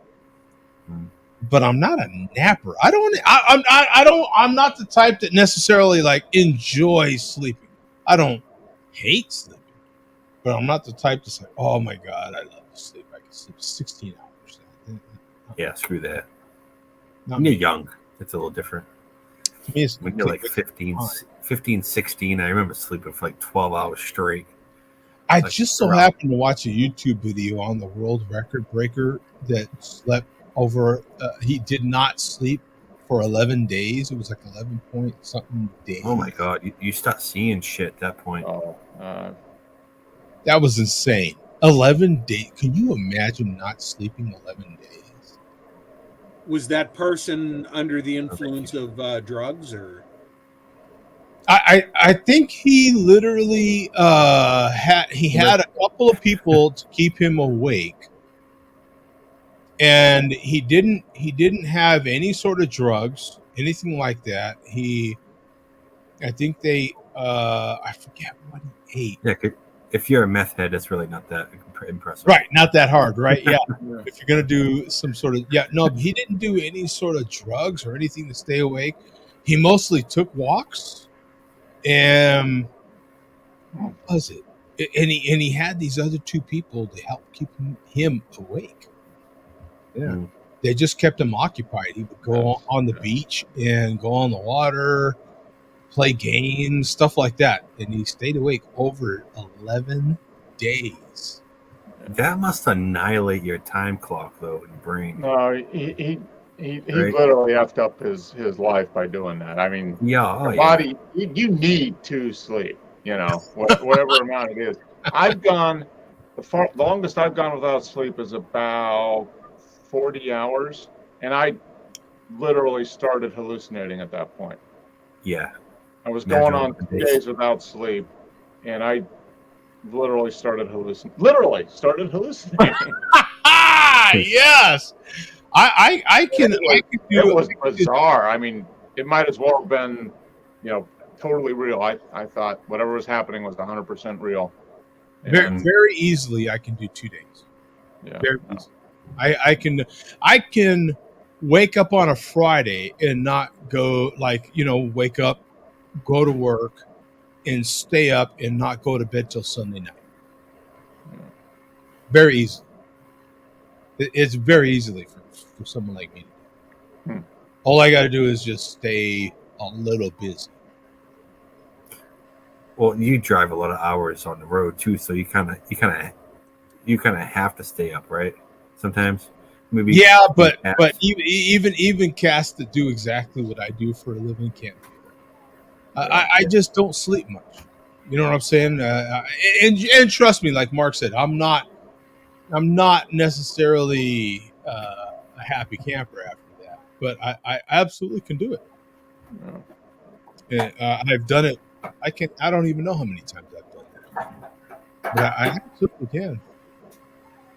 But I'm not a napper. I'm not the type that necessarily like enjoy sleeping. I don't hate sleeping, but I'm not the type to say, "Oh my God, I love to sleep. I can sleep 16 hours." Yeah, screw that. When you're young, it's a little different. To me, it's when you're like 15, 16, I remember sleeping for like 12 hours straight. I just so happened to watch a YouTube video on the world record breaker that slept over. He did not sleep for 11 days. It was like 11 point something days. Oh my God, you start seeing shit at that point. That was insane. 11 days. Can you imagine not sleeping 11 days? Was that person under the influence of drugs or? I think he literally had a couple of people to keep him awake, and he didn't have any sort of drugs, anything like that. I think they I forget what he ate. Yeah, if you're a meth head, that's really not that impressive. Right, not that hard, right? Yeah. If you're gonna do some sort of no, he didn't do any sort of drugs or anything to stay awake. He mostly took walks, and what was it? And he had these other two people to help keep him awake. Yeah, they just kept him occupied. He would go on the beach and go on the water, play games, stuff like that, and he stayed awake over 11 days. That must annihilate your time clock, though, in your brain. No, he literally effed up his life by doing that. I mean, your body, you need to sleep, whatever amount it is. I've gone, the longest I've gone without sleep is about 40 hours, and I literally started hallucinating at that point. Yeah. I was going on 2 days without sleep, and I literally started hallucinating. Yes, I can do it. Was bizarre. I mean, it might as well have been, totally real. I thought whatever was happening was 100% real. Very easily, I can do 2 days. Yeah, very easily. I can wake up on a Friday and not go wake up, go to work, and stay up and not go to bed till Sunday night. Very easy. It's very easily for someone like me. All I got to do is just stay a little busy. Well, you drive a lot of hours on the road too, so you kind of have to stay up, right? Sometimes, maybe. Yeah, but even cats that do exactly what I do for a living can't do that. I just don't sleep much. You know what I'm saying? And trust me, like Mark said, I'm not necessarily a happy camper after that, but I absolutely can do it. And, I've done it. I don't even know how many times I've done that, but I absolutely can.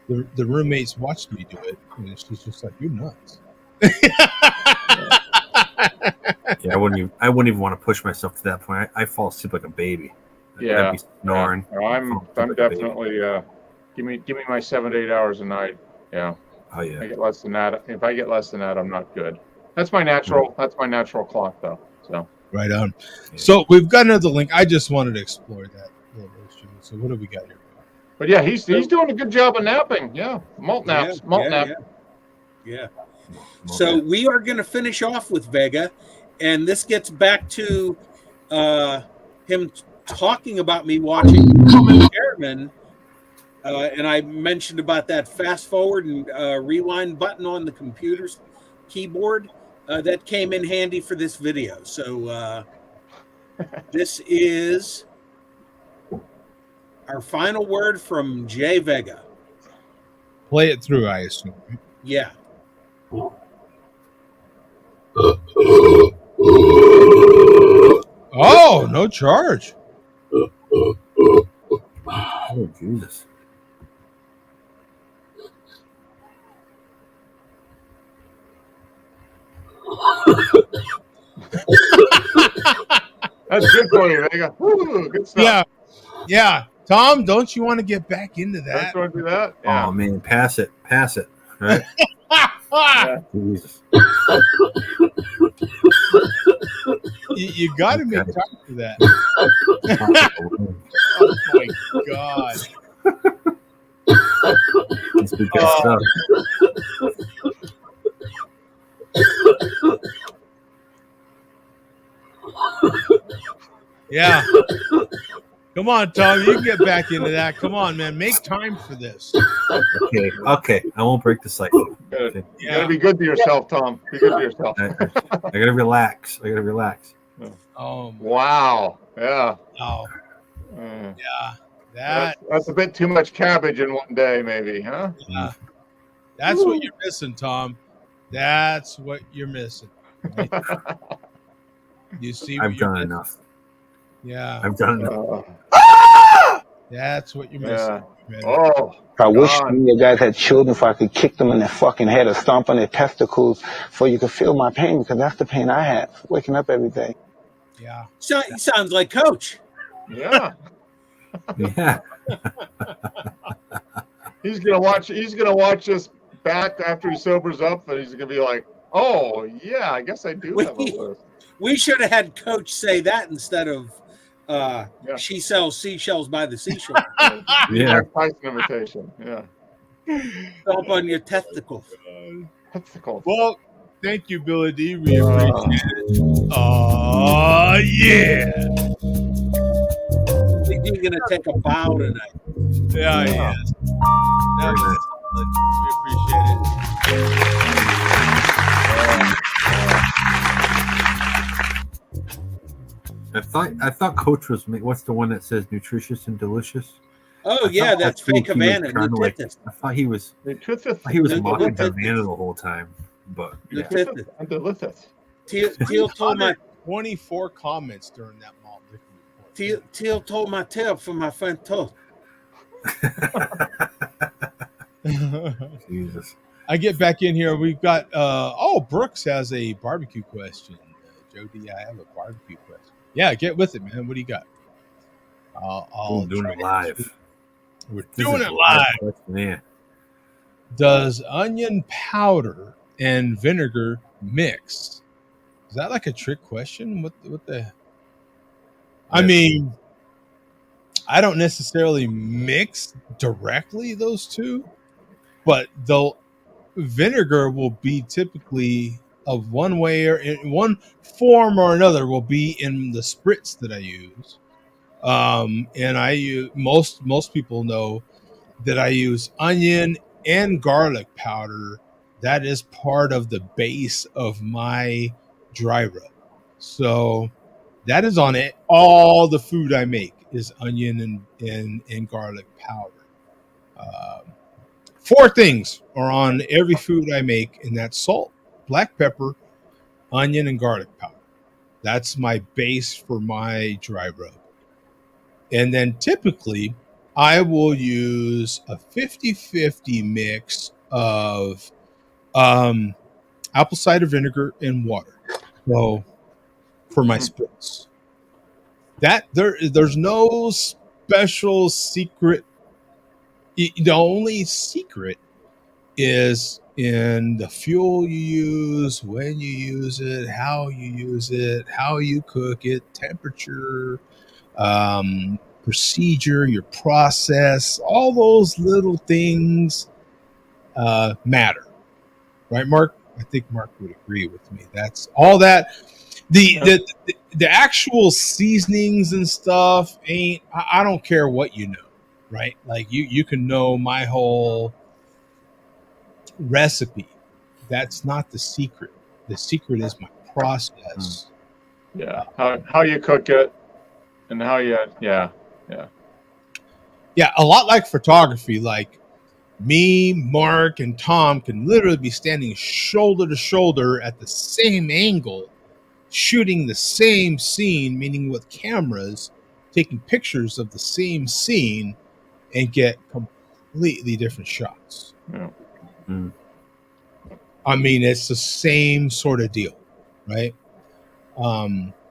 The roommates watched me do it, and she's just like, "You're nuts." Yeah, I wouldn't even want to push myself to that point. I fall asleep like a baby. Yeah, I'd be snoring. Yeah. I'm definitely give me my 7 to 8 hours a night. Yeah. Oh yeah. I get less than that. If I get less than that, I'm not good. That's my natural. That's my natural clock, though. So. Right on. Yeah. So we've got another link. I just wanted to explore that little issue. So what do we got here? But yeah, he's doing a good job of napping. Yeah, malt naps. Yeah. So we are going to finish off with Vega, and this gets back to him talking about me watching Chairman, and I mentioned about that fast forward and rewind button on the computer's keyboard. That came in handy for this video. So this is our final word from Jay Vega. Play it through, I assume. Yeah. Oh, no charge. Oh, Jesus. That's good for you, Vega. Woo, good stuff. Yeah. Tom, don't you want to get back into that? Don't you want to do that? Yeah. Oh man, pass it, right? Yeah. Jesus. You got to make time for that. Oh my God. That's good stuff. Yeah. Come on, Tom. You can get back into that. Come on, man. Make time for this. Okay. I won't break the cycle. You gotta be good to yourself, Tom. Be good to yourself. I gotta relax. Oh. Wow. Yeah. Oh. Yeah. That's a bit too much cabbage in one day, maybe, huh? Yeah. That's what you're missing, Tom. That's what you're missing. Right? You see? I've done enough. Yeah. I've done it. That's what you're missing. Yeah. Oh, I wish God. some of you guys had children so I could kick them in their fucking head or stomp on their testicles so you could feel my pain, because that's the pain I have waking up every day. Yeah. So he sounds like Coach. Yeah. Yeah. He's gonna watch this back after he sobers up, and he's gonna be like, "Oh yeah, I guess I do have a list." We should have had Coach say that instead of she sells seashells by the seashore. Yeah. Tyson imitation. Yeah. Stomp on your testicles. Testicles. Well, thank you, Billy D. We appreciate it. Oh yeah. He's gonna take a bow tonight. Yeah, he is. That was solid. We appreciate it. I thought Coach was what's the one that says nutritious and delicious? Oh yeah, that's fake Havana. Like, I thought he was mocking Havana the whole time, but delicious. Teal told my 24 comments during that malt liquor report. Teal told my tale for my friend Toast. Jesus. I get back in here. We've got Brooks has a barbecue question. Jody, I have a barbecue question. Yeah, get with it, man. What do you got? I'll doing it live. We're doing it live. Yeah. Does onion powder and vinegar mix? Is that like a trick question? What the? I mean, I don't necessarily mix directly those two, but vinegar will be typically of one way or in one form or another will be in the spritz that I use. And I use most people know that I use onion and garlic powder. That is part of the base of my dry rub. So that is on it. All the food I make is onion and garlic powder. 4 things are on every food I make, and that's salt, black pepper, onion, and garlic powder. That's my base for my dry rub. And then typically I will use a 50-50 mix of apple cider vinegar and water. So for my spritz, that there's no special secret. The only secret is in the fuel you use, when you use it, how you use it, how you cook it, temperature, procedure, your process. All those little things matter, right, Mark? I think Mark would agree with me. That's all that. The actual seasonings and stuff ain't. I don't care what you know, right? Like you can know my whole recipe. That's not the secret. The secret is my process. Yeah, how you cook it and how you yeah. A lot like photography. Like me, Mark, and Tom can literally be standing shoulder to shoulder at the same angle, shooting the same scene, meaning with cameras, taking pictures of the same scene, and get completely different shots. Yeah. I mean, it's the same sort of deal, right?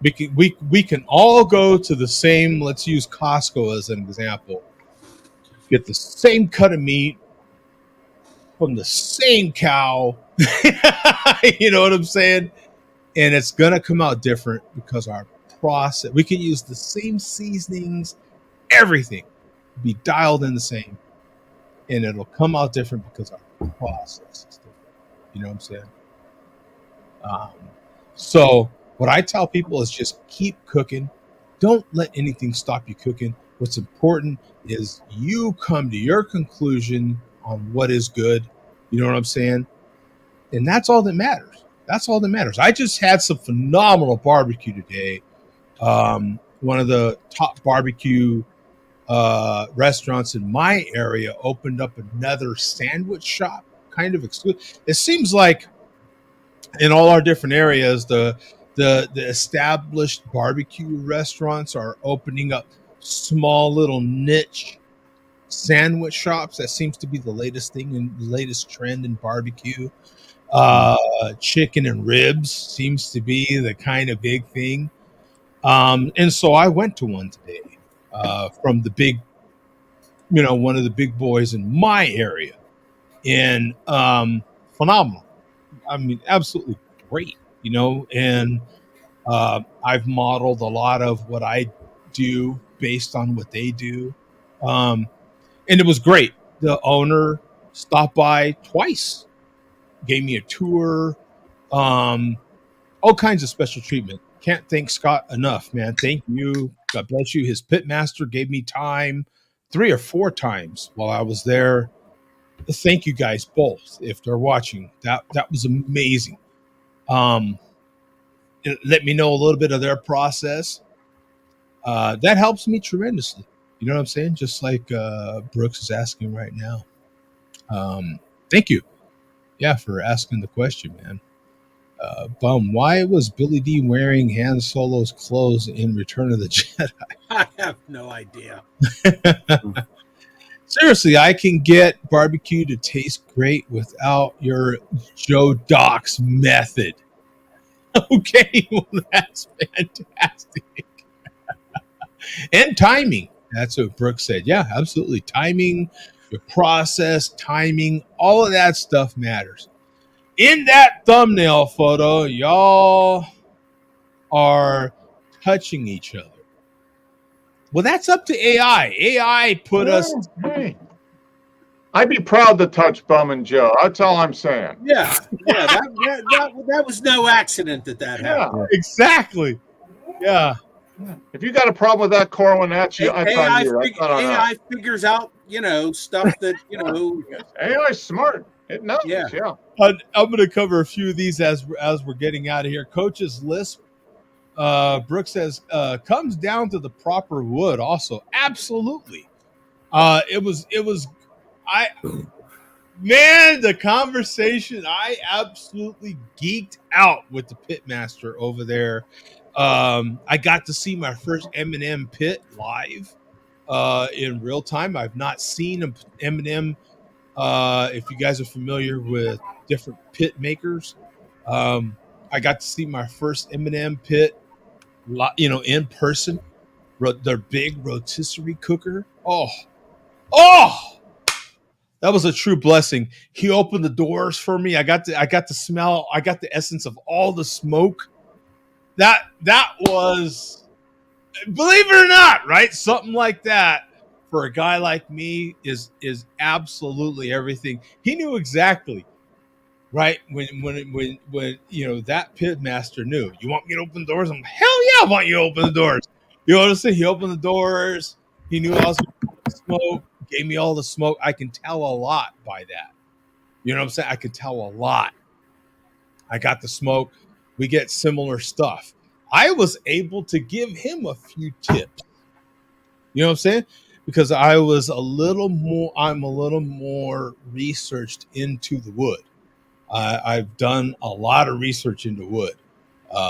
We can all go to the same. Let's use Costco as an example. Get the same cut of meat from the same cow. You know what I'm saying? And it's gonna come out different because our process. We can use the same seasonings, everything be dialed in the same, and it'll come out different because our process is different. You know what I'm saying? So what I tell people is just keep cooking. Don't let anything stop you cooking. What's important is you come to your conclusion on what is good. You know what I'm saying? And that's all that matters. That's all that matters. I just had some phenomenal barbecue today. One of the top barbecue restaurants in my area opened up another sandwich shop, kind of exclusive. It seems like in all our different areas, the The established barbecue restaurants are opening up small little niche sandwich shops. That seems to be the latest thing and the latest trend in barbecue. Chicken and ribs seems to be the kind of big thing. And so I went to one today from the big, one of the big boys in my area, and phenomenal. I mean, absolutely great, and I've modeled a lot of what I do based on what they do. Um, and it was great. The owner stopped by twice, gave me a tour, all kinds of special treatment. Can't thank Scott enough, man. Thank you. God bless you. His pitmaster gave me time 3 or 4 times while I was there. Thank you guys both if they're watching. That was amazing. Um, Let me know a little bit of their process. That helps me tremendously. You know what I'm saying? Just like Brooks is asking right now. Thank you. Yeah, for asking the question, man. Bum, why was Billy D wearing Han Solo's clothes in Return of the Jedi? I have no idea. Seriously, I can get barbecue to taste great without your Joe Doc's method. Okay, well, that's fantastic. And timing. That's what Brooks said. Yeah, absolutely. Timing, your process, timing, all of that stuff matters. In that thumbnail photo, y'all are touching each other. Well, that's up to AI. AI put us. Hey. I'd be proud to touch Bum and Joe. That's all I'm saying. Yeah. That was no accident that happened. Exactly. Yeah. If you got a problem with that, Corwin, that's you. AI figures out, stuff that, AI's smart. It knows. Yeah. I'm going to cover a few of these as we're getting out of here. Coach's list. Brooks says comes down to the proper wood. Also, absolutely. The conversation. I absolutely geeked out with the pitmaster over there. I got to see my first M&M pit live in real time. I've not seen an M&M. If you guys are familiar with different pit makers, I got to see my first M&M pit, in person. Their big rotisserie cooker. Oh, that was a true blessing. He opened the doors for me. I got to smell. I got the essence of all the smoke. That was, believe it or not, right? Something like that for a guy like me is absolutely everything. He knew exactly, right? When that pitmaster knew. You want me to open the doors? I'm hell yeah, I want you to open the doors. You know what I'm saying? He opened the doors. He knew I was going to smoke. Gave me all the smoke. I can tell a lot by that. You know what I'm saying? I can tell a lot. I got the smoke. We get similar stuff. I was able to give him a few tips. You know what I'm saying? Because I'm a little more researched into the wood. I've done a lot of research into wood.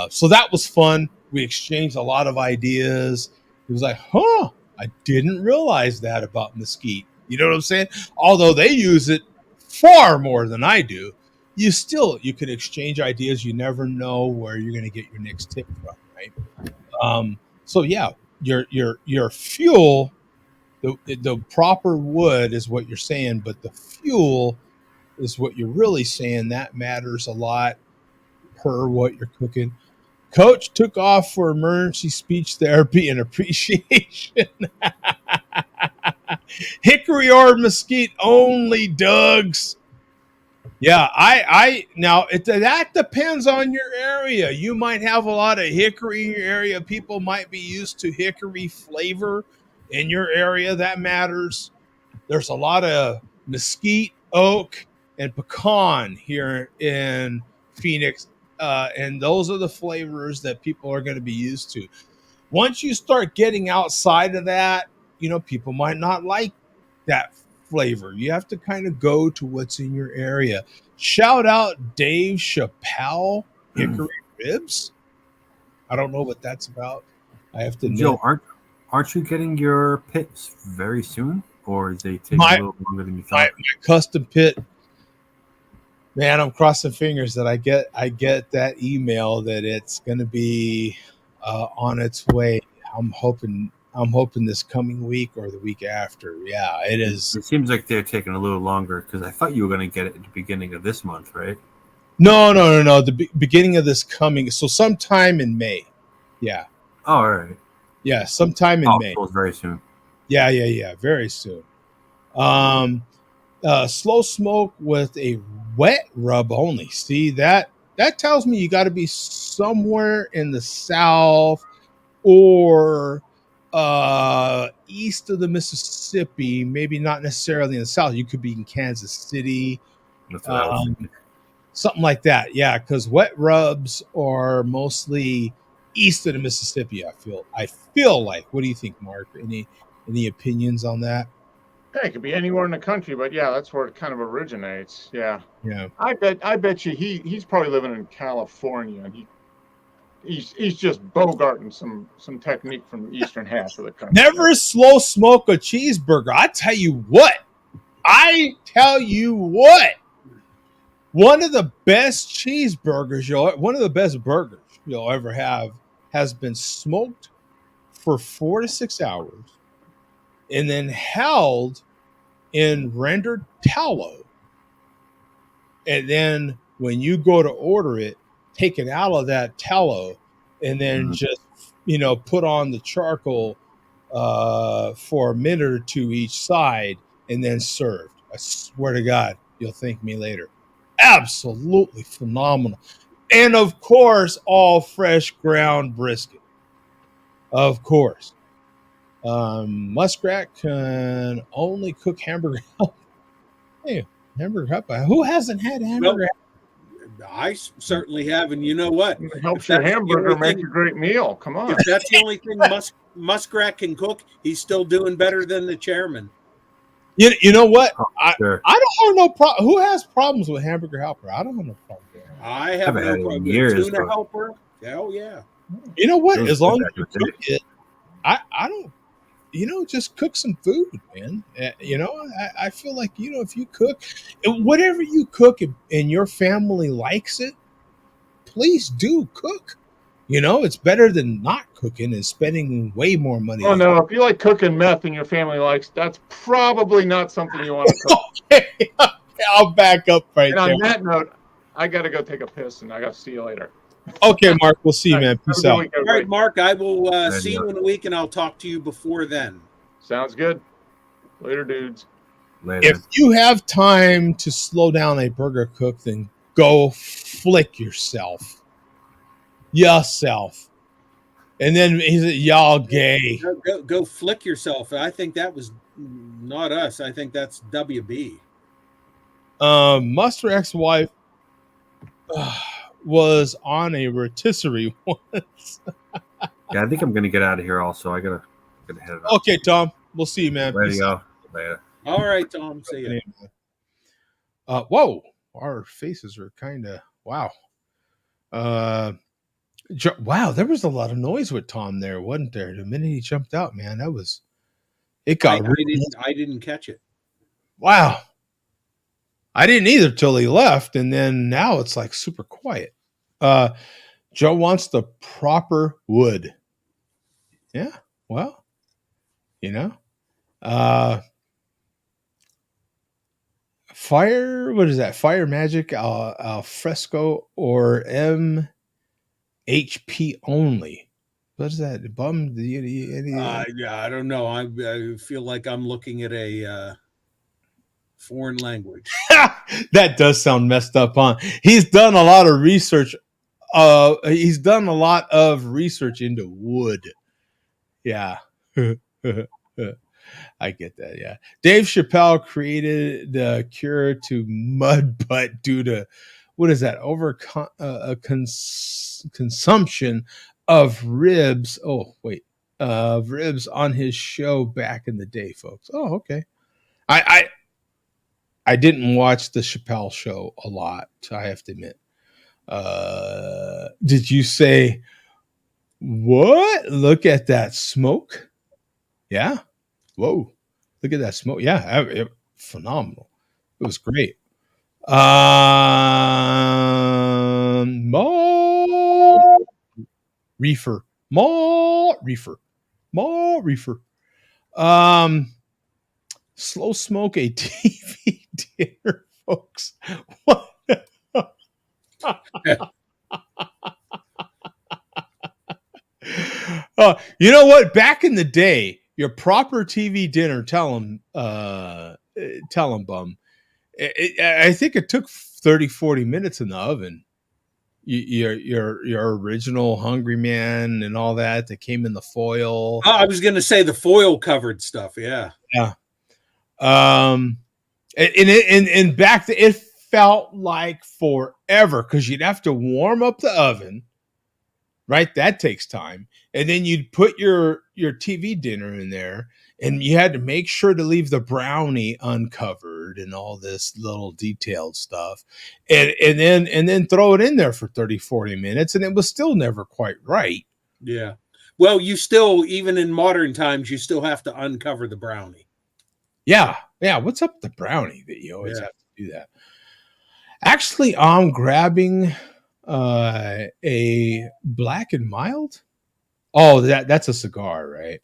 So that was fun. We exchanged a lot of ideas. He was like, huh, I didn't realize that about mesquite. You know what I'm saying? Although they use it far more than I do, you can exchange ideas. You never know where you're going to get your next tip from, right? So yeah, your fuel, the proper wood is what you're saying, but the fuel is what you're really saying. That matters a lot per what you're cooking. Coach took off for emergency speech therapy and appreciation. Hickory or mesquite only, Doug's. Yeah, that depends on your area. You might have a lot of hickory in your area. People might be used to hickory flavor in your area. That matters. There's a lot of mesquite, oak, and pecan here in Phoenix. And those are the flavors that people are going to be used to. Once you start getting outside of that, people might not like that flavor. You have to kind of go to what's in your area. Shout out Dave Chappelle, Hickory Ribs. I don't know what that's about. I have to admit. Joe, aren't you getting your pits very soon, or is they taking a My little longer than you thought? custom pit, man, I'm crossing fingers that I get that email that it's going to be on its way. I'm hoping this coming week or the week after. Yeah, it is. It seems like they're taking a little longer because I thought you were going to get it at the beginning of this month, right? No. The beginning of this coming, so sometime in May. Yeah. Oh, all right. Yeah, sometime in May. So it's very soon. Yeah, very soon. Slow smoke with a wet rub only. See, that tells me you got to be somewhere in the south or east of the Mississippi, maybe not necessarily in the south. You could be in Kansas City. That's what I was thinking. Something like that. Yeah, because wet rubs are mostly east of the Mississippi, I feel like. What do you think, Mark? Any opinions on that? Yeah, it could be anywhere in the country, but yeah, that's where it kind of originates. Yeah. Yeah. I bet you he's probably living in California, and he's just bogarting some technique from the eastern half of the country. Never slow smoke a cheeseburger. I tell you what. One of the best cheeseburgers one of the best burgers you'll ever have has been smoked for 4 to 6 hours and then held in rendered tallow. And then when you go to order it, take it out of that tallow and then just, put on the charcoal for a minute or two each side and then served. I swear to God, you'll thank me later. Absolutely phenomenal. And of course, all fresh ground brisket. Of course. Muskrat can only cook hamburger. Hey, hamburger helper. Who hasn't had hamburger? I certainly have, and you know what? It helps your hamburger make a great meal. Come on. If that's the only thing Muskrat can cook, he's still doing better than the chairman. You know what? I don't have no problem. Who has problems with hamburger helper? I don't have no problem with that. I have no problem with tuna helper. Hell yeah. You know what? As long as you cook it, I don't. Just cook some food, man. I feel like if you cook, whatever you cook and your family likes it, please do cook. It's better than not cooking and spending way more money. Oh no! If you like cooking meth and your family likes, that's probably not something you want to cook. Okay, I'll back up right and there. On that note, I got to go take a piss, and I got to see you later. Okay, Mark. We'll see you, man. Peace out. All right, Mark. I will see you in a week, and I'll talk to you before then. Sounds good. Later, dudes. Later. If you have time to slow down a burger cook, then go flick yourself. And then he's y'all gay. Go flick yourself. I think that was not us. I think that's WB. Muster ex-wife was on a rotisserie once. Yeah, I think I'm gonna get out of here. Also, I gotta head out. Okay, Tom. We'll see you, man. There you go. Later. All right, Tom. See you. Whoa, our faces are kind of wow. Wow, there was a lot of noise with Tom there, wasn't there? The minute he jumped out, man, it got. I didn't catch it. Wow, I didn't either till he left, and then now it's like super quiet. Joe wants the proper wood. Yeah, well, fire. What is that? Fire magic, al fresco, or MHP only. What is that? Bum? Yeah, I don't know. I feel like I'm looking at a foreign language. That does sound messed up, huh? He's done a lot of research. He's done a lot of research into wood. Yeah. I get that. Yeah. Dave Chappelle created the cure to mud butt due to what is that? Consumption of ribs. Oh, wait. Of ribs on his show back in the day, folks. Oh, okay. I didn't watch the Chappelle show a lot, I have to admit. Did you say What? Look at that smoke. Yeah. Whoa. Look at that smoke. Yeah. Phenomenal. It was great. Malt reefer. Malt reefer. Malt reefer. Slow smoke a TV dinner, folks. What? You know what? Back in the day, your proper TV dinner, tell them, bum. I think it took 30, 40 minutes in the oven. Your original Hungry Man and all that came in the foil. Oh, I was going to say the foil covered stuff. Yeah. Yeah. And back then it felt like forever because you'd have to warm up the oven, right? That takes time, and then you'd put your TV dinner in there, and you had to make sure to leave the brownie uncovered and all this little detailed stuff, and then throw it in there for 30, 40 minutes, and it was still never quite right. Yeah. Well, you still, even in modern times, you still have to uncover the brownie. Yeah. What's up with the brownie that you always have to do that? Actually, I'm grabbing a Black and Mild. Oh, that's a cigar, right?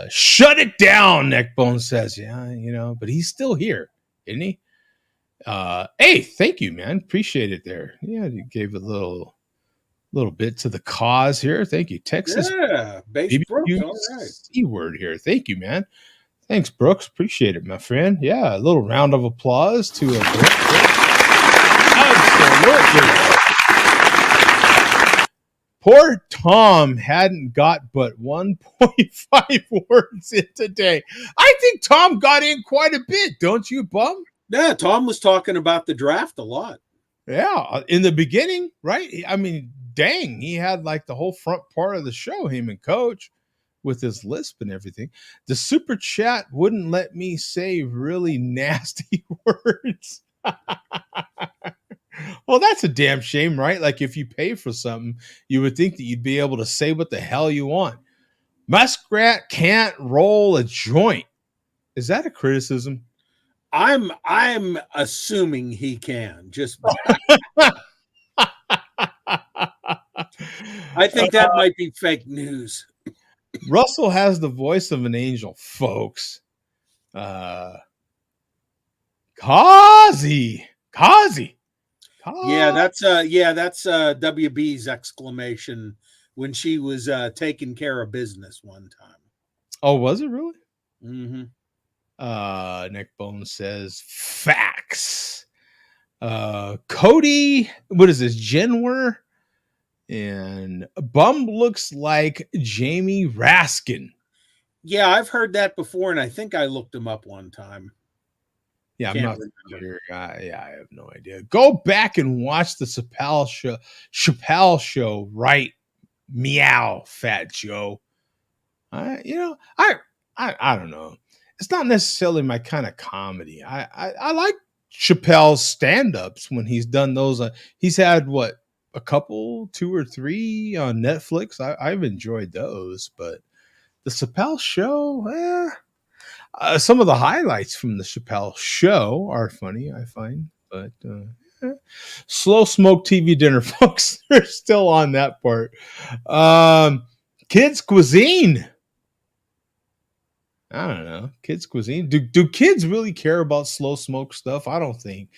Shut it down, Neckbone says. Yeah, but he's still here, isn't he? Hey, thank you, man. Appreciate it there. Yeah, you gave a little bit to the cause here. Thank you, Texas. Yeah, base Brooks. All right. C word here. Thank you, man. Thanks, Brooks. Appreciate it, my friend. Yeah, a little round of applause to Brooks. Absolutely. Poor Tom hadn't got but 1.5 words in today. I think Tom got in quite a bit, don't you, Bum? Yeah, Tom was talking about the draft a lot. Yeah, in the beginning, right? I mean, dang, he had like the whole front part of the show, him and Coach, with his lisp and everything. The super chat wouldn't let me say really nasty words. Well, that's a damn shame, right? Like if you pay for something, you would think that you'd be able to say what the hell you want. Muskrat can't roll a joint. Is that a criticism? I'm assuming he can. Just I think that might be fake news. Russell has the voice of an angel, folks. Kazi. Yeah, that's WB's exclamation when she was taking care of business one time. Oh, was it really? Mm-hmm. Neckbone says facts. Cody, what is this? Genwer and Bum looks like Jamie Raskin. Yeah, I've heard that before, and I think I looked him up one time. Yeah, I'm not sure. I have no idea. Go back and watch the Chappelle show, right? Meow, Fat Joe. I don't know. It's not necessarily my kind of comedy. I like Chappelle's stand-ups when he's done those. He's had a couple, 2 or 3 on Netflix. I've enjoyed those, but the Chappelle show, some of the highlights from the Chappelle show are funny, I find. But slow smoke TV dinner, folks. They're still on that part. Kids cuisine. I don't know. Kids cuisine. Do kids really care about slow smoke stuff? I don't think.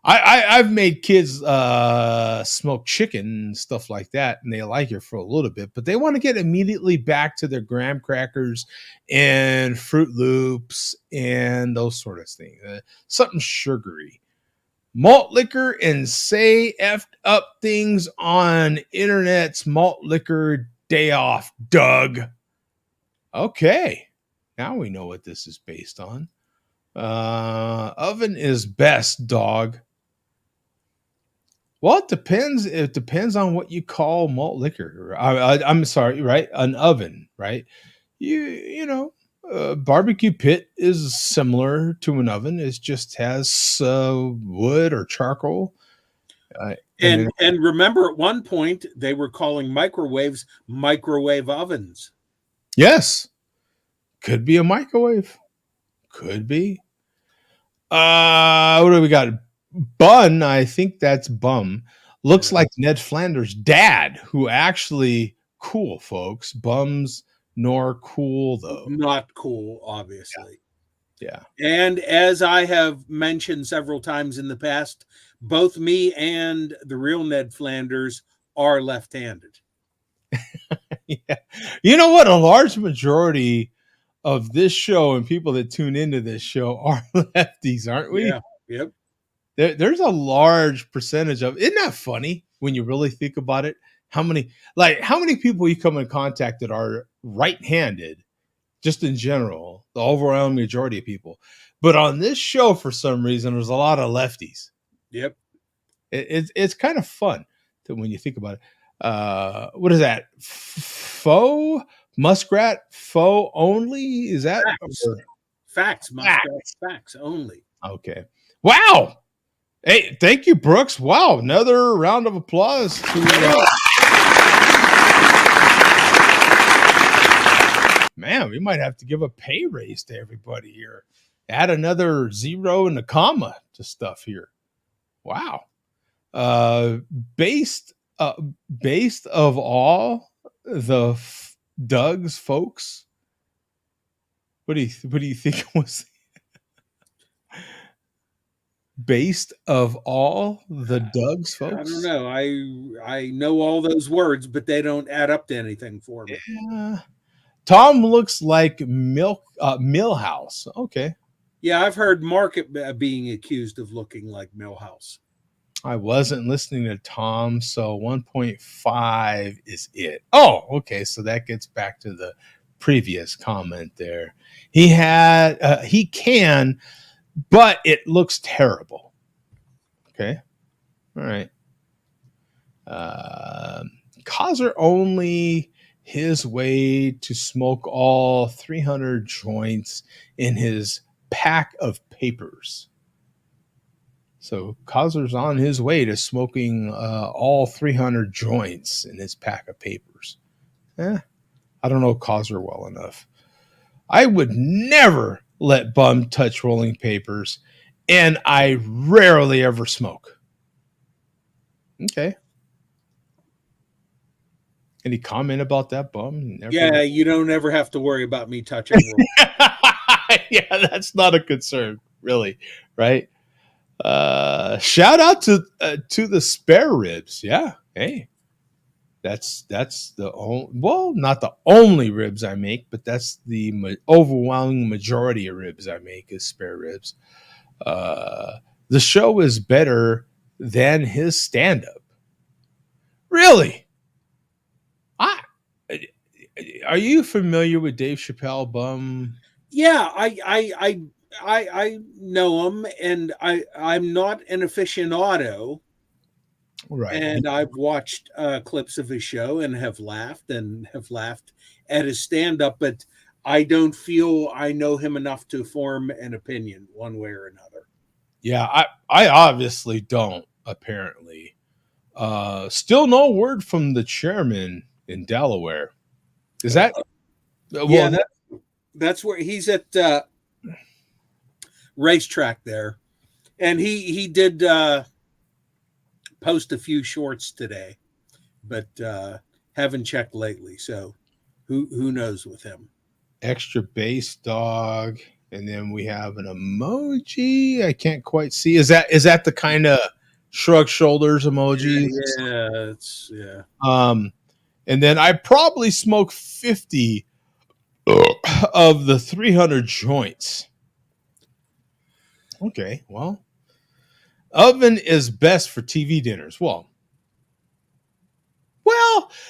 I've made kids smoke chicken and stuff like that, and they like it for a little bit, but they want to get immediately back to their graham crackers and Fruit Loops and those sort of things. Something sugary. Malt liquor and say effed up things on internet's malt liquor day off, Doug. Okay. Now we know what this is based on. Oven is best, dog. Well, it depends. It depends on what you call malt liquor. I'm sorry, right? An oven, right? Barbecue pit is similar to an oven. It just has wood or charcoal. And remember, at one point they were calling microwaves microwave ovens. Yes, could be a microwave. Could be. What do we got? Bun, I think that's Bum. Looks like Ned Flanders' dad, who actually cool, folks. Bums nor cool though. Not cool, obviously. Yeah. And as I have mentioned several times in the past, both me and the real Ned Flanders are left-handed. Yeah. You know what? A large majority of this show and people that tune into this show are lefties, aren't we? Yeah. Yep. There's a large percentage of. Isn't that funny when you really think about it? How many people you come in contact that are right-handed, just in general, the overwhelming majority of people. But on this show, for some reason, there's a lot of lefties. Yep. It's kind of fun when you think about it. What is that? Faux muskrat? Faux only? Is that facts? Facts only. Okay. Wow. Hey, thank you, Brooks. Wow, another round of applause to. Man, we might have to give a pay raise to everybody here. Add another zero and a comma to stuff here. Wow. Based of all the Doug's folks. What do you think was based of all the Doug's folks? I don't know. I know all those words, but they don't add up to anything for me. Yeah. Tom looks like Millhouse. Okay. Yeah, I've heard Mark being accused of looking like Millhouse. I wasn't listening to Tom, so 1.5 is it. Oh, okay. So that gets back to the previous comment there. He can, but it looks terrible. Okay. All right. Causer only his way to smoke all 300 joints in his pack of papers. So Causer's on his way to smoking all 300 joints in his pack of papers. I don't know Causer well enough. I would never let Bum touch rolling papers, and I rarely ever smoke. Okay. Any comment about that, Bum? Yeah, you don't ever have to worry about me touching rolling. Yeah, that's not a concern, really, right? Shout out to the spare ribs. Yeah, hey, that's the not the only ribs I make, but that's the overwhelming majority of ribs I make is spare ribs. The show is better than his stand-up. Really? Are you familiar with Dave Chappelle, Bum? Yeah, I know him, and I'm not an aficionado. Right. And I've watched clips of his show and have laughed at his stand-up, but I don't feel I know him enough to form an opinion one way or another. Yeah, I obviously don't, apparently. Still no word from the chairman in Delaware. Is that yeah, that's where he's at racetrack there. And he did post a few shorts today, but haven't checked lately. So who knows with him? Extra bass dog, and then we have an emoji. I can't quite see. Is that the kind of shrug shoulders emoji? Yeah. And then I probably smoked 50 of the 300 joints. Okay, well, oven is best for TV dinners. Well,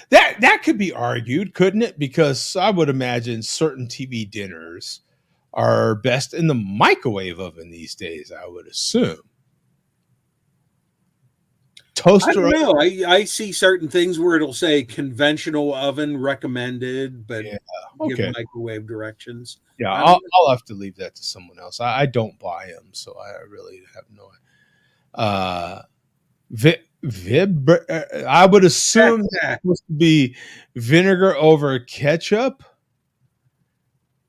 that could be argued, couldn't it? Because I would imagine certain TV dinners are best in the microwave oven these days, I would assume. Toaster. I don't know. I see certain things where it'll say conventional oven recommended, but give microwave directions. Yeah, I'll have to leave that to someone else. I don't buy them, so I really have no idea. I would assume that's supposed to be vinegar over ketchup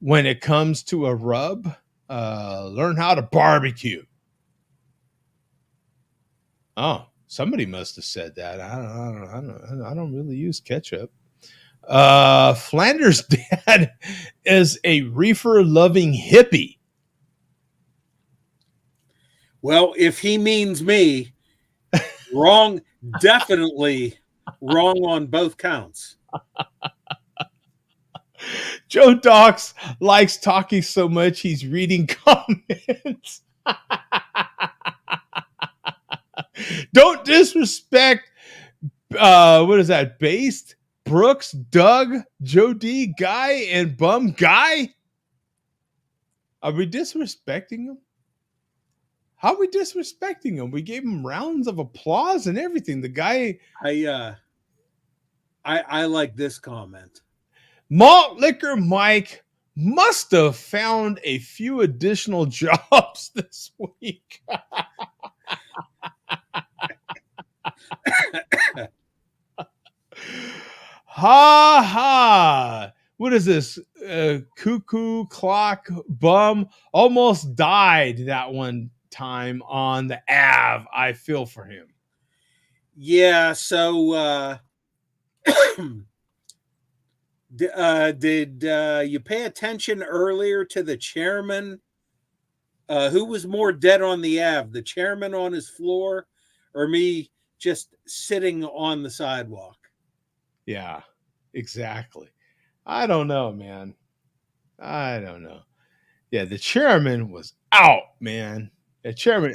when it comes to a rub. Learn how to barbecue. Oh, somebody must have said that. I don't really use ketchup. Flanders' dad is a reefer-loving hippie. Well, if he means me, wrong, definitely wrong on both counts. Joe Dox likes talking so much he's reading comments. Don't disrespect what is that? Based, Brooks, Doug, Joe D, Guy, and Bum Guy. Are we disrespecting him? How are we disrespecting him? We gave him rounds of applause and everything. The guy. I like this comment. Malt Liquor Mike must have found a few additional jobs this week. Ha ha. What is this? Cuckoo clock bum almost died that one time on the Ave. I feel for him. Yeah, so did you pay attention earlier to the chairman? Who was more dead on the Ave, the chairman on his floor or me just sitting on the sidewalk? Yeah, exactly. I don't know, man. I don't know. Yeah, the chairman was out, man. The chairman,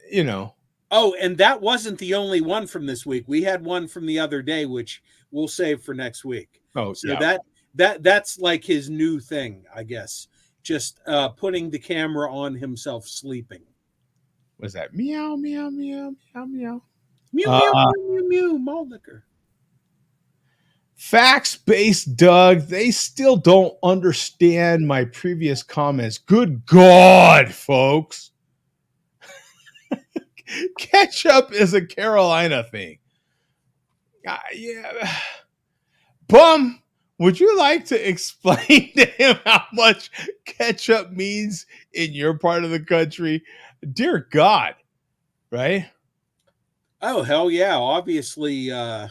you know. Oh, and that wasn't the only one from this week. We had one from the other day, which we'll save for next week. Oh, so yeah. that's like his new thing, I guess. Just putting the camera on himself sleeping. Was that meow, meow, meow, meow, meow? Mew, mew, mew, mew, mew, malt liquor. Facts-based Doug, they still don't understand my previous comments. Good God, folks. Ketchup is a Carolina thing. Yeah. Bum, would you like to explain to him how much ketchup means in your part of the country? Dear God, right? Oh, hell yeah. Obviously, I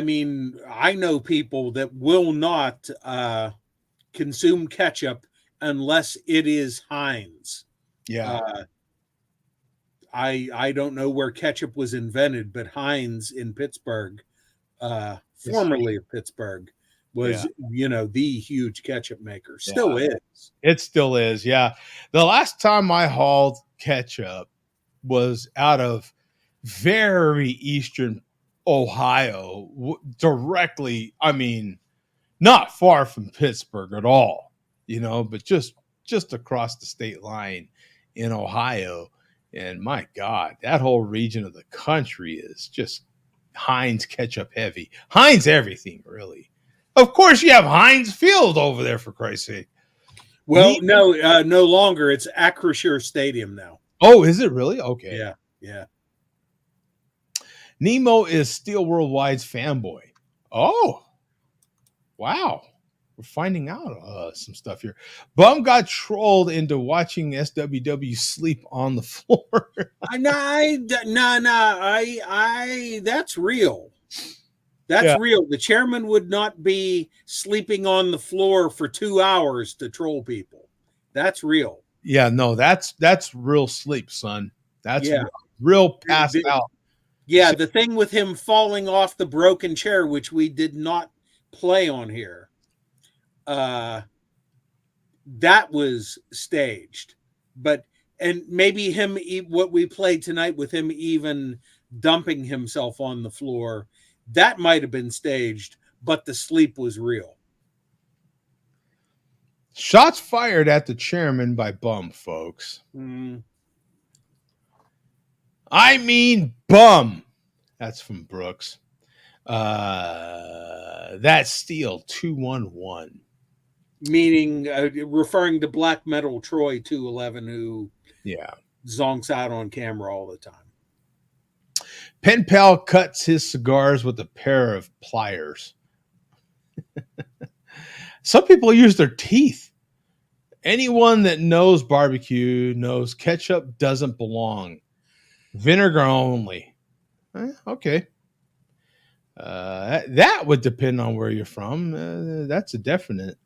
mean, I know people that will not consume ketchup unless it is Heinz. Yeah. I don't know where ketchup was invented, but Heinz in Pittsburgh, formerly of Pittsburgh, was the huge ketchup maker. Still is. It still is, yeah. The last time I hauled ketchup was out of very eastern Ohio, directly, I mean, not far from Pittsburgh at all, but just across the state line in Ohio. And my God, that whole region of the country is just Heinz ketchup heavy. Heinz everything, really. Of course, you have Heinz Field over there, for Christ's sake. Well, no longer. It's Acrisure Stadium now. Oh, is it really? Okay. Yeah. Nemo is Steel Worldwide's fanboy. Oh, wow. We're finding out some stuff here. Bum got trolled into watching SWW sleep on the floor. That's real. That's real. The chairman would not be sleeping on the floor for 2 hours to troll people. That's real. Yeah, no, that's real sleep, son. That's real passed out. Yeah, the thing with him falling off the broken chair, which we did not play on here, that was staged. And maybe what we played tonight with him even dumping himself on the floor, that might have been staged, but the sleep was real. Shots fired at the chairman by Bum, folks. I mean, Bum. That's from Brooks. That's Steel 211. Meaning, referring to Black Metal Troy 211, who zonks out on camera all the time. Pen Pal cuts his cigars with a pair of pliers. Some people use their teeth. Anyone that knows barbecue knows ketchup doesn't belong. Vinegar only. Okay. That would depend on where you're from. That's a definite.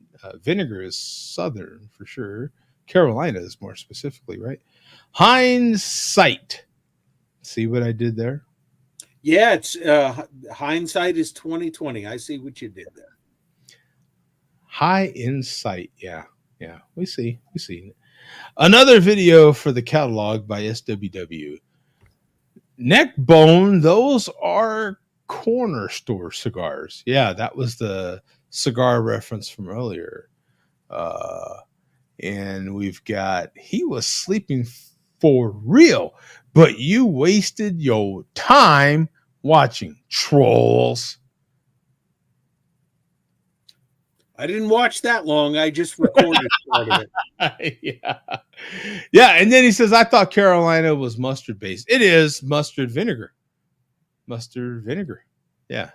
Vinegar is southern for sure. Carolina is more specifically, right? Hindsight. See what I did there? Yeah, it's hindsight is 2020. I see what you did there. High insight. Yeah. We see. Another video for the catalog by SWW. Neck bone. Those are corner store cigars. Yeah, that was the cigar reference from earlier. And we've got he was sleeping for real, but you wasted your time watching Trolls. I didn't watch that long. I just recorded part of it. Yeah. And then he says, I thought Carolina was mustard based. It is mustard vinegar. Yeah.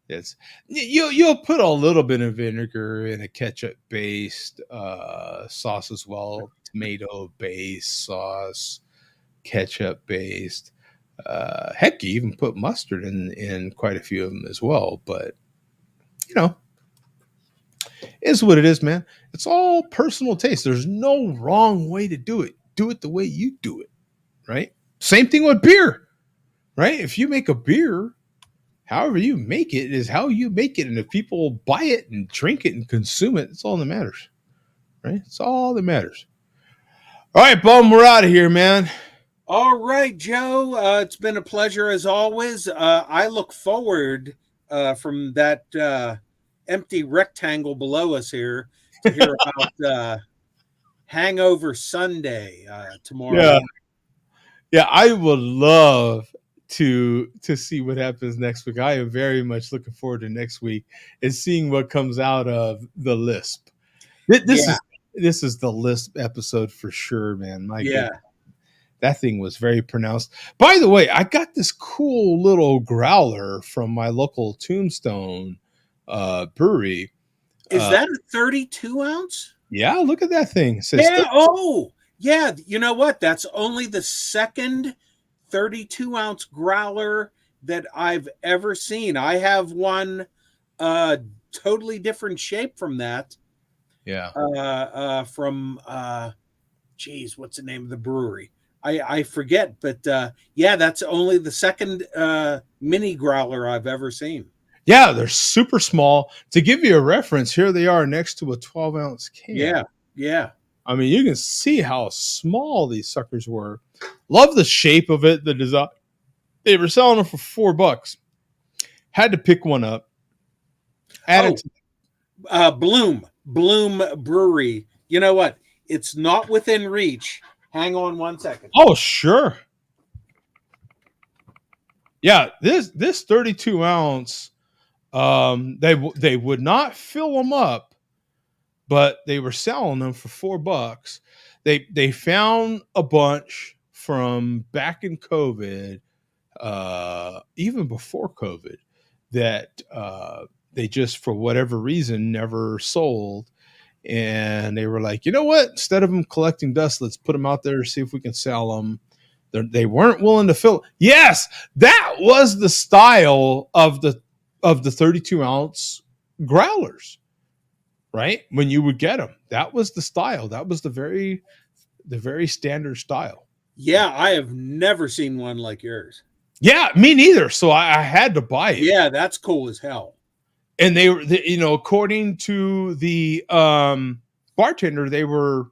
It's you'll put a little bit of vinegar in a ketchup based sauce as well. Tomato based sauce, ketchup based. Heck, you even put mustard in quite a few of them as well. But is what it is, man. It's all personal taste. There's no wrong way to do it. Do it the way you do it, right? Same thing with beer, right? If you make a beer, however you make it is how you make it. And if people buy it and drink it and consume it, it's all that matters, right? It's all that matters. All right, Bum, we're out of here, man. All right, Joe. It's been a pleasure as always. I look forward from that empty rectangle below us here to hear about Hangover Sunday tomorrow morning. Yeah, I would love to see what happens next week. I am very much looking forward to next week and seeing what comes out of the Lisp. This is the Lisp episode for sure, man. My goodness. That thing was very pronounced. By the way, I got this cool little growler from my local Tombstone brewery. Is that a 32 ounce? Yeah, look at that thing. Yeah. You know what? That's only the second 32 ounce growler that I've ever seen. I have one totally different shape from that. Yeah. From what's the name of the brewery? I forget, but that's only the second mini growler I've ever seen. Yeah, they're super small. To give you a reference, here they are next to a 12-ounce can. Yeah. I mean, you can see how small these suckers were. Love the shape of it, the design. They were selling them for $4. Had to pick one up. Bloom Brewery. You know what? It's not within reach. Hang on 1 second. Oh, sure. Yeah, this 32 ounce, they would not fill them up, but they were selling them for $4. They found a bunch from back in COVID, even before COVID, that they just for whatever reason never sold. And they were like, you know what? Instead of them collecting dust, let's put them out there, see if we can sell them. They weren't willing to fill. Yes, that was the style of the 32 ounce growlers, right? When you would get them, that was the style. That was the very standard style. Yeah, I have never seen one like yours. Yeah, me neither. So I had to buy it. Yeah, that's cool as hell. And they were, according to the bartender, they were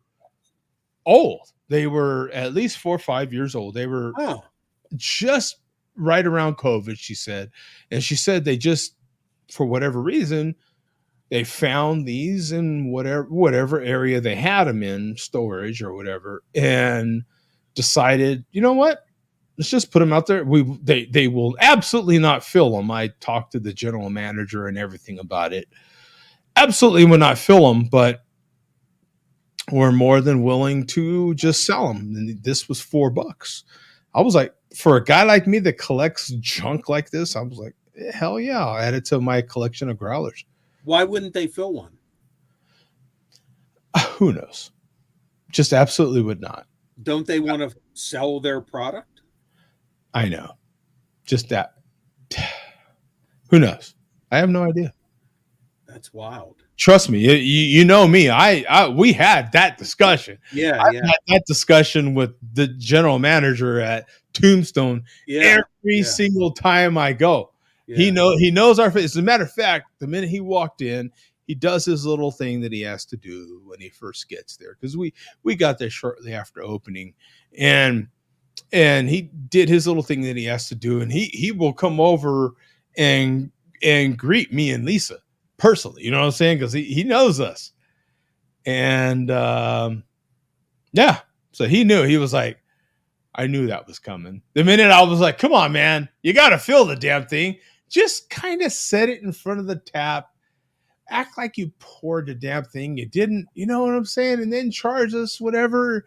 old. They were at least 4 or 5 years old. They were just right around COVID, she said. And she said they just, for whatever reason, they found these in whatever area they had them in, storage or whatever, and decided, you know what? Let's just put them out there. They will absolutely not fill them. I talked to the general manager and everything about it. Absolutely will not fill them, but were more than willing to just sell them. And this was $4. I was like, for a guy like me that collects junk like this, I was like, hell yeah, I'll add it to my collection of growlers. Why wouldn't they fill one? Who knows? Just absolutely would not. Don't they want to sell their product? I know. Just that. Who knows? I have no idea. That's wild. Trust me, you know me. We had that discussion. Yeah, I had that discussion with the general manager at Tombstone every single time I go. Yeah. He knows our face. As a matter of fact, the minute he walked in, he does his little thing that he has to do when he first gets there, because we got there shortly after opening, and he did his little thing that he has to do, and he will come over and greet me and Lisa personally, you know what I'm saying? Because he knows us. And yeah, so he knew. He was like, I knew that was coming. The minute I was like, come on, man, you got to fill the damn thing. Just kind of set it in front of the tap. Act like you poured the damn thing. You didn't, you know what I'm saying? And then charge us whatever.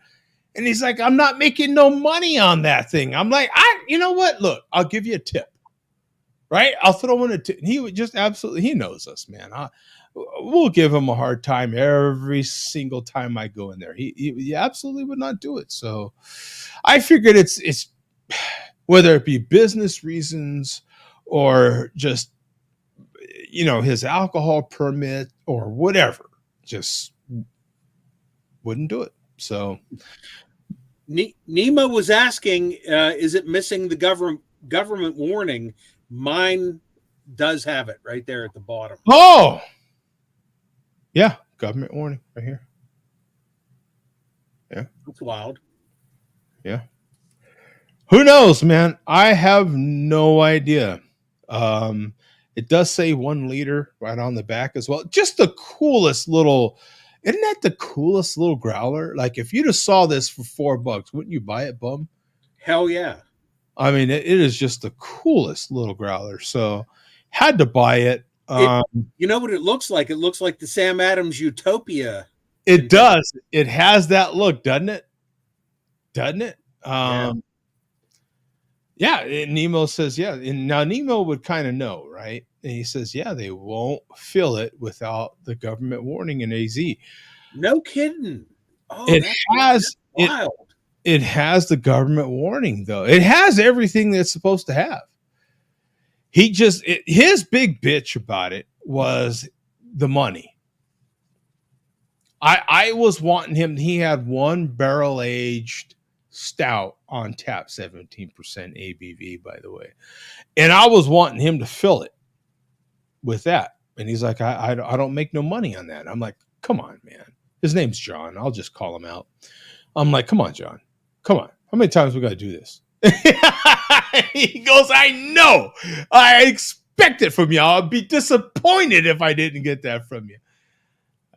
And he's like, I'm not making no money on that thing. I'm like, you know what? Look, I'll give you a tip. Right? I'll throw in a tip. He would just absolutely, he knows us, man. We'll give him a hard time every single time I go in there. He absolutely would not do it. So I figured it's whether it be business reasons or just, you know, his alcohol permit or whatever, just wouldn't do it. So Nemo was asking, is it missing the government warning? Mine does have it right there at the bottom. Oh, yeah, government warning right here. Yeah, that's wild. Yeah, who knows, man? I have no idea. It does say 1 liter right on the back as well. Just the coolest little. Isn't that the coolest little growler? Like, if you just saw this for $4, wouldn't you buy it, bum? Hell yeah. I mean, it is just the coolest little growler. So had to buy it. You know what it looks like? It looks like the Sam Adams Utopia. It does. It has that look, doesn't it? Doesn't it? Yeah. Nemo says, yeah. And now Nemo would kind of know, right? And he says, yeah, they won't fill it without the government warning in AZ. No kidding. Oh, that's wild. It has the government warning, though. It has everything that's supposed to have. His big bitch about it was the money. I was wanting him. He had 1 barrel aged stout on tap, 17% ABV, by the way. And I was wanting him to fill it with that. And he's like, I don't make no money on that. I'm like, come on, man. His name's John. I'll just call him out. I'm like, come on, John. Come on. How many times we got to do this? He goes, I know. I expect it from you. I'll be disappointed if I didn't get that from you.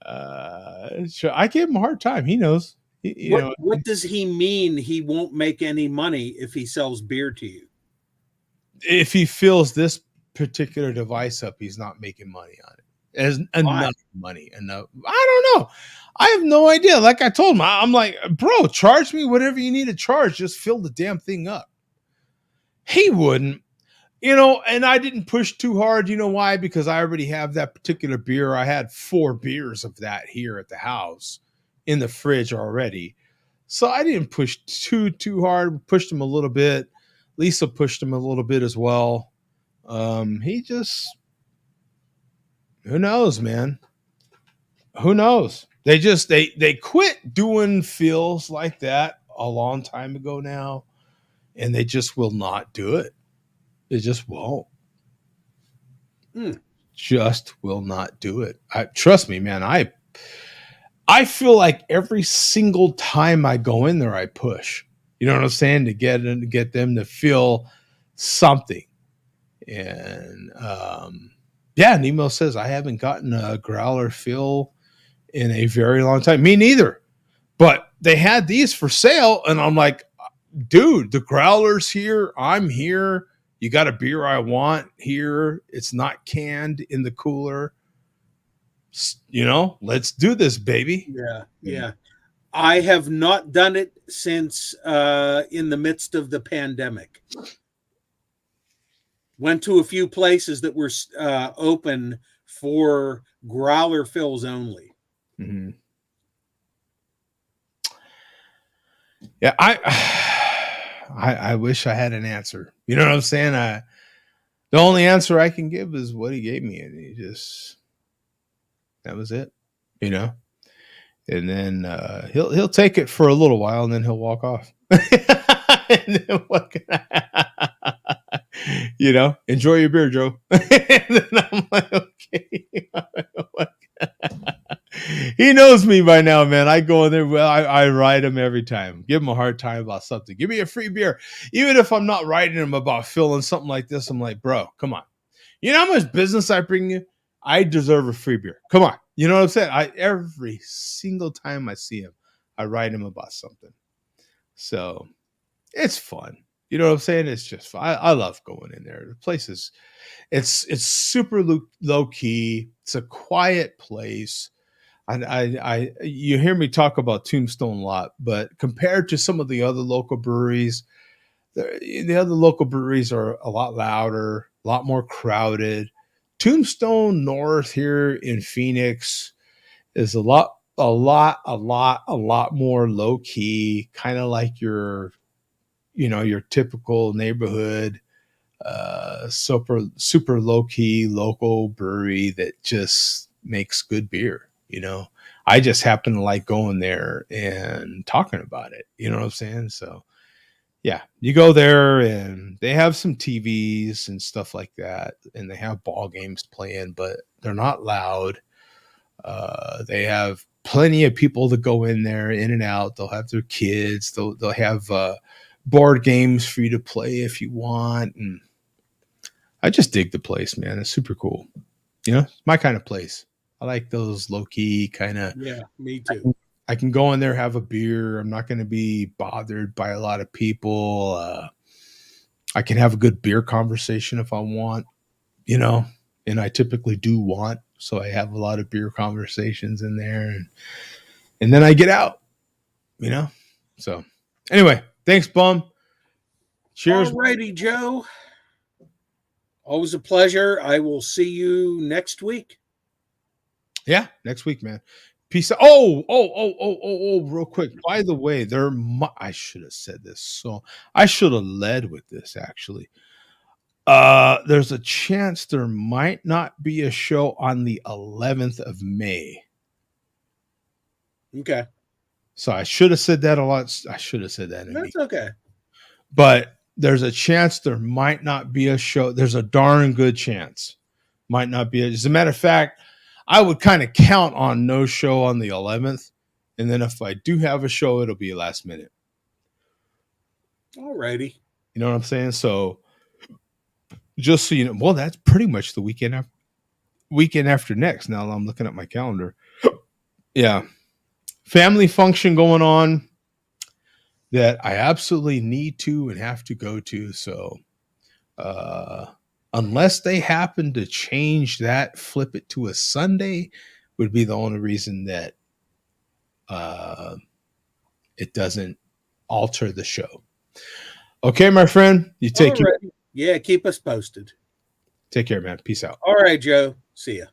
I gave him a hard time. He knows. What does he mean he won't make any money if he sells beer to you? If he fills this particular device up, he's not making money on it. There's enough money. Enough. I don't know. I have no idea. Like I told him, I'm like, bro, charge me whatever you need to charge. Just fill the damn thing up. He wouldn't, and I didn't push too hard. You know why? Because I already have that particular beer. I had 4 beers of that here at the house in the fridge already. So I didn't push too hard. Pushed him a little bit. Lisa pushed him a little bit as well. He just, who knows, man? Who knows? They quit doing feels like that a long time ago now, and they just will not do it. They just won't. Just will not do it. Trust me, man. I feel like every single time I go in there, I push. You know what I'm saying? To get them to feel something. And Nemo says I haven't gotten a growler fill in a very long time. Me neither. But they had these for sale, and I'm like, dude, the growler's here. I'm here. You got a beer I want here. It's not canned in the cooler. Let's do this, baby. Yeah. I have not done it since in the midst of the pandemic. Went to a few places that were open for growler fills only. Mm-hmm. Yeah, I wish I had an answer. You know what I'm saying? The only answer I can give is what he gave me, and that was it. You know, and then he'll take it for a little while, and then he'll walk off. And then what can you know, enjoy your beer, Joe. And then I'm like, okay. He knows me by now, man. I go in there. Well, I ride him every time. Give him a hard time about something. Give me a free beer. Even if I'm not riding him about filling something like this, I'm like, bro, come on. You know how much business I bring you? I deserve a free beer. Come on. You know what I'm saying? Every single time I see him, I ride him about something. So it's fun. You know what I'm saying? It's just fun. I love going in there. The place is, it's super low key. It's a quiet place. You hear me talk about Tombstone a lot, but compared to some of the other local breweries, the other local breweries are a lot louder, a lot more crowded. Tombstone North here in Phoenix is a lot more low key, kind of like your typical neighborhood, super low key local brewery that just makes good beer. You know, I just happen to like going there and talking about it. You know what I'm saying? So yeah, you go there and they have some TVs and stuff like that, and they have ball games playing, but they're not loud. They have plenty of people that go in there, in and out. They'll have their kids. They'll have board games for you to play if you want. And I just dig the place, man. It's super cool. You know, it's my kind of place. I like those low key kind of. Yeah, me too. I can go in there, have a beer. I'm not going to be bothered by a lot of people. I can have a good beer conversation if I want, you know, and I typically do want. So I have a lot of beer conversations in there, and then I get out, you know. So anyway, thanks, Bum. Cheers. All righty, Joe. Always a pleasure. I will see you next week. Yeah, next week, man. Peace out. Oh, real quick. By the way, I should have said this. So I should have led with this actually. There's a chance there might not be a show on the 11th of May. Okay. So I should have said that a lot. I should have said that. That's okay. But there's a chance there might not be a show. There's a darn good chance. Might not be. As a matter of fact, I would kind of count on no show on the 11th. And then if I do have a show, it'll be last minute. All righty. You know what I'm saying? So just so you know, well, that's pretty much the weekend after next. Now I'm looking at my calendar. Yeah. Family function going on that I absolutely need to and have to go to. So unless they happen to change that, flip it to a Sunday, would be the only reason that it doesn't alter the show. Okay, my friend, you take care. Yeah, keep us posted. Take care, man. Peace out. All right, Joe. See ya.